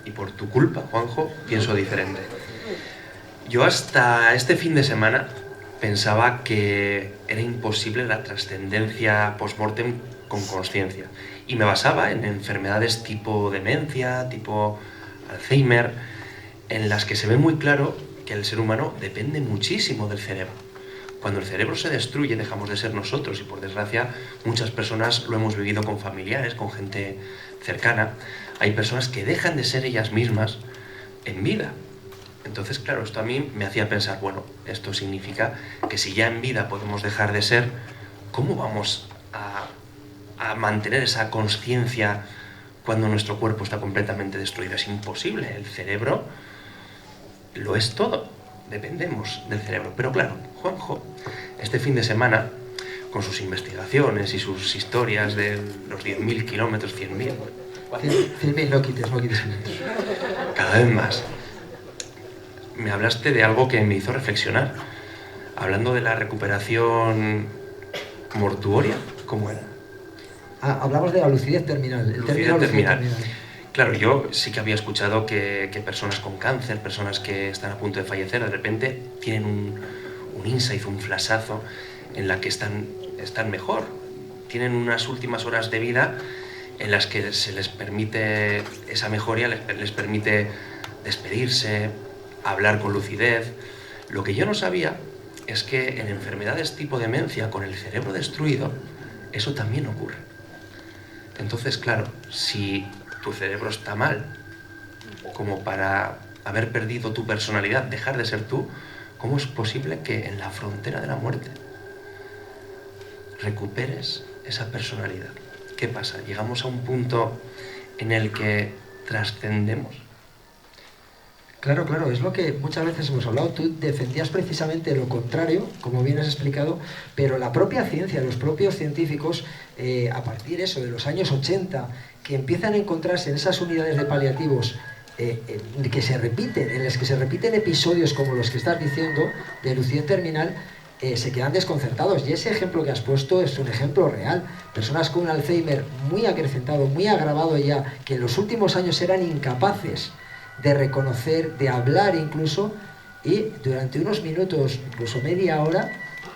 y por tu culpa, Juanjo, pienso diferente. Yo hasta este fin de semana pensaba que era imposible la trascendencia post-mortem con consciencia, y me basaba en enfermedades tipo demencia, tipo Alzheimer, en las que se ve muy claro que el ser humano depende muchísimo del cerebro. Cuando el cerebro se destruye dejamos de ser nosotros, y por desgracia muchas personas lo hemos vivido con familiares, con gente cercana. Hay personas que dejan de ser ellas mismas en vida. Entonces, claro, esto a mí me hacía pensar, bueno, esto significa que si ya en vida podemos dejar de ser, ¿cómo vamos a mantener esa consciencia cuando nuestro cuerpo está completamente destruido? Es imposible, el cerebro lo es todo, dependemos del cerebro. Pero claro, Juanjo, este fin de semana, con sus investigaciones y sus historias de los 10.000 kilómetros, 100.000... 100.000, no quites. Cada vez más. Me hablaste de algo que me hizo reflexionar, hablando de la recuperación mortuoria. ¿Cómo era? Hablamos de la lucidez terminal. Lucidez terminal. Claro, yo sí que había escuchado que personas con cáncer, personas que están a punto de fallecer, de repente tienen un insight, un flashazo, en la que están mejor. Tienen unas últimas horas de vida en las que se les permite esa mejoría, les permite despedirse, hablar con lucidez. Lo que yo no sabía es que en enfermedades tipo demencia con el cerebro destruido, eso también ocurre. Entonces, claro, si tu cerebro está mal, como para haber perdido tu personalidad, dejar de ser tú, ¿cómo es posible que en la frontera de la muerte recuperes esa personalidad? ¿Qué pasa? Llegamos a un punto en el que trascendemos. Claro, claro, es lo que muchas veces hemos hablado. Tú defendías precisamente lo contrario, como bien has explicado, pero la propia ciencia, los propios científicos, a partir de los años 80, que empiezan a encontrarse en esas unidades de paliativos que se repiten, en las que se repiten episodios como los que estás diciendo, de lucidez terminal, se quedan desconcertados. Y ese ejemplo que has puesto es un ejemplo real. Personas con un Alzheimer muy acrecentado, muy agravado ya, que en los últimos años eran incapaces de reconocer, de hablar incluso, y durante unos minutos, incluso media hora,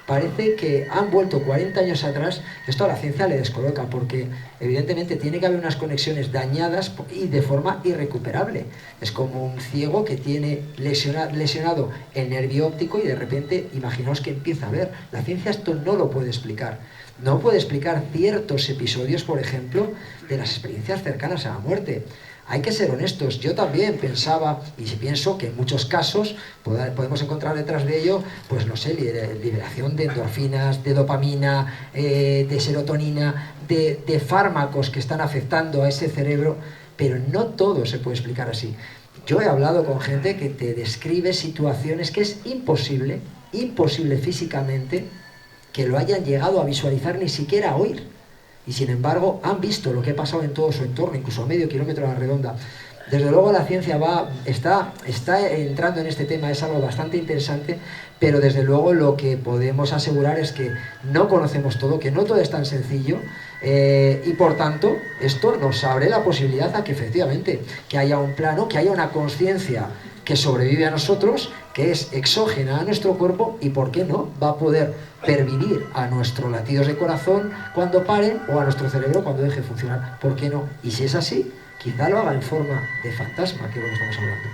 parece que han vuelto 40 años atrás. Esto a la ciencia le descoloca, porque evidentemente tiene que haber unas conexiones dañadas y de forma irrecuperable. Es como un ciego que tiene lesionado el nervio óptico y de repente, imaginaos que empieza a ver. La ciencia esto no lo puede explicar. No puede explicar ciertos episodios, por ejemplo, de las experiencias cercanas a la muerte. Hay que ser honestos. Yo también pensaba, y pienso que en muchos casos podemos encontrar detrás de ello, pues no sé, liberación de endorfinas, de dopamina, de serotonina, de fármacos que están afectando a ese cerebro, pero no todo se puede explicar así. Yo he hablado con gente que te describe situaciones que es imposible físicamente que lo hayan llegado a visualizar, ni siquiera a oír. Y sin embargo han visto lo que ha pasado en todo su entorno, incluso a medio kilómetro a la redonda. Desde luego la ciencia está entrando en este tema, es algo bastante interesante, pero desde luego lo que podemos asegurar es que no conocemos todo, que no todo es tan sencillo, y por tanto esto nos abre la posibilidad a que efectivamente que haya un plano, que haya una conciencia que sobrevive a nosotros, que es exógena a nuestro cuerpo y, ¿por qué no?, va a poder pervivir a nuestros latidos de corazón cuando paren o a nuestro cerebro cuando deje de funcionar. ¿Por qué no? Y si es así, quizá lo haga en forma de fantasma, que es lo que estamos hablando.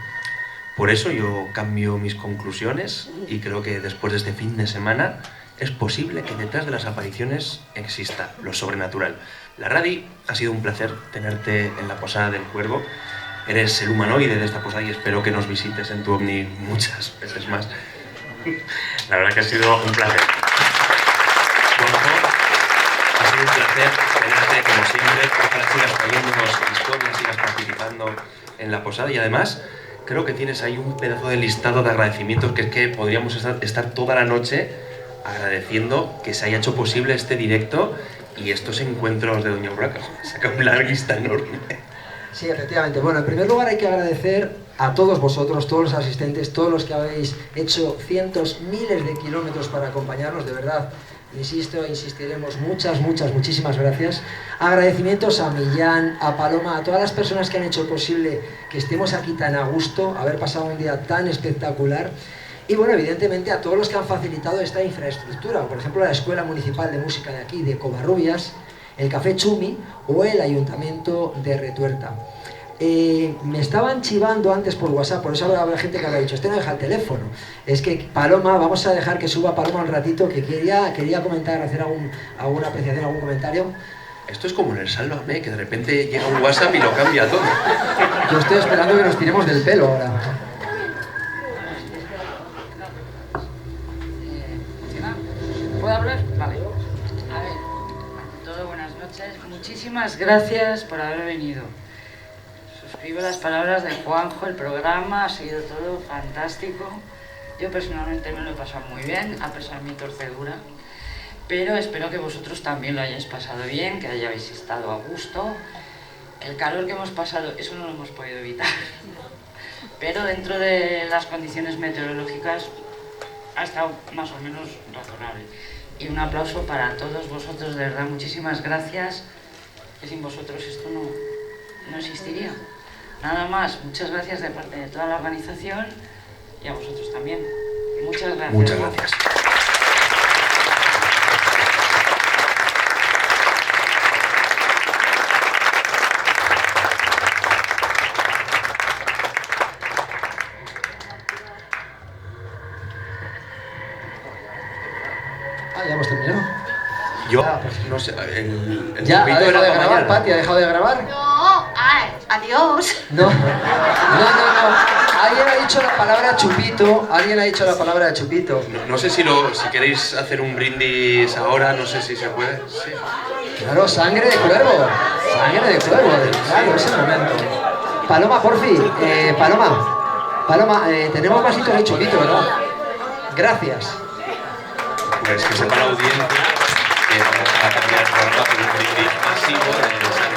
Por eso yo cambio mis conclusiones y creo que después de este fin de semana es posible que detrás de las apariciones exista lo sobrenatural. La Radi, ha sido un placer tenerte en la Posada del Cuervo. Eres el humanoide de esta posada y espero que nos visites en tu ovni muchas veces más. La verdad que ha sido un placer. Juanjo, ha sido un placer tenerte como siempre. Ojalá sigas trayéndonos historias, sigas participando en la posada y además creo que tienes ahí un pedazo de listado de agradecimientos que es que podríamos estar toda la noche agradeciendo que se haya hecho posible este directo y estos encuentros de Doña Urraca. Saca una lista enorme. Sí, efectivamente. Bueno, en primer lugar hay que agradecer a todos vosotros, todos los asistentes, todos los que habéis hecho cientos, miles de kilómetros para acompañarnos, de verdad. Insisto, insistiremos, muchísimas gracias. Agradecimientos a Millán, a Paloma, a todas las personas que han hecho posible que estemos aquí tan a gusto, haber pasado un día tan espectacular. Y bueno, evidentemente a todos los que han facilitado esta infraestructura, por ejemplo la Escuela Municipal de Música de aquí, de Covarrubias, el Café Chumi o el Ayuntamiento de Retuerta. Me estaban chivando antes por WhatsApp, por eso habrá gente que habrá dicho, no deja el teléfono. Es que Paloma, vamos a dejar que suba Paloma un ratito, que quería comentar, hacer alguna apreciación, algún comentario. Esto es como en el Sálvame, que de repente llega un WhatsApp y lo cambia todo. Yo estoy esperando que nos tiremos del pelo ahora. ¿Puedo hablar? Vale. A ver, todo buenas noches. Muchísimas gracias por haber venido. Suscribo las palabras de Juanjo, el programa ha sido todo fantástico. Yo personalmente me lo he pasado muy bien, a pesar de mi torcedura. Pero espero que vosotros también lo hayáis pasado bien, que hayáis estado a gusto. El calor que hemos pasado, eso no lo hemos podido evitar. Pero dentro de las condiciones meteorológicas ha estado más o menos razonable. Y un aplauso para todos vosotros, de verdad, muchísimas gracias, que sin vosotros esto no existiría. Nada más, muchas gracias de parte de toda la organización y a vosotros también. Muchas gracias. Muchas gracias. Yo, no sé, el ¿Ya ha chupito dejado era de para grabar, mañana. Pati? ¿Ha dejado de grabar? No, ay, adiós. No. Alguien ha dicho la palabra chupito. Alguien ha dicho la palabra chupito. No sé si queréis hacer un brindis ahora, no sé si se puede. Sí. Claro, sangre de cuervo. Sangre de cuervo, claro, ese momento. Paloma, porfi. Paloma, tenemos vasitos de chupito, ¿verdad? Gracias. Pues que sepa la audiencia que vamos a cambiar el programa por un brindis masivo de sangre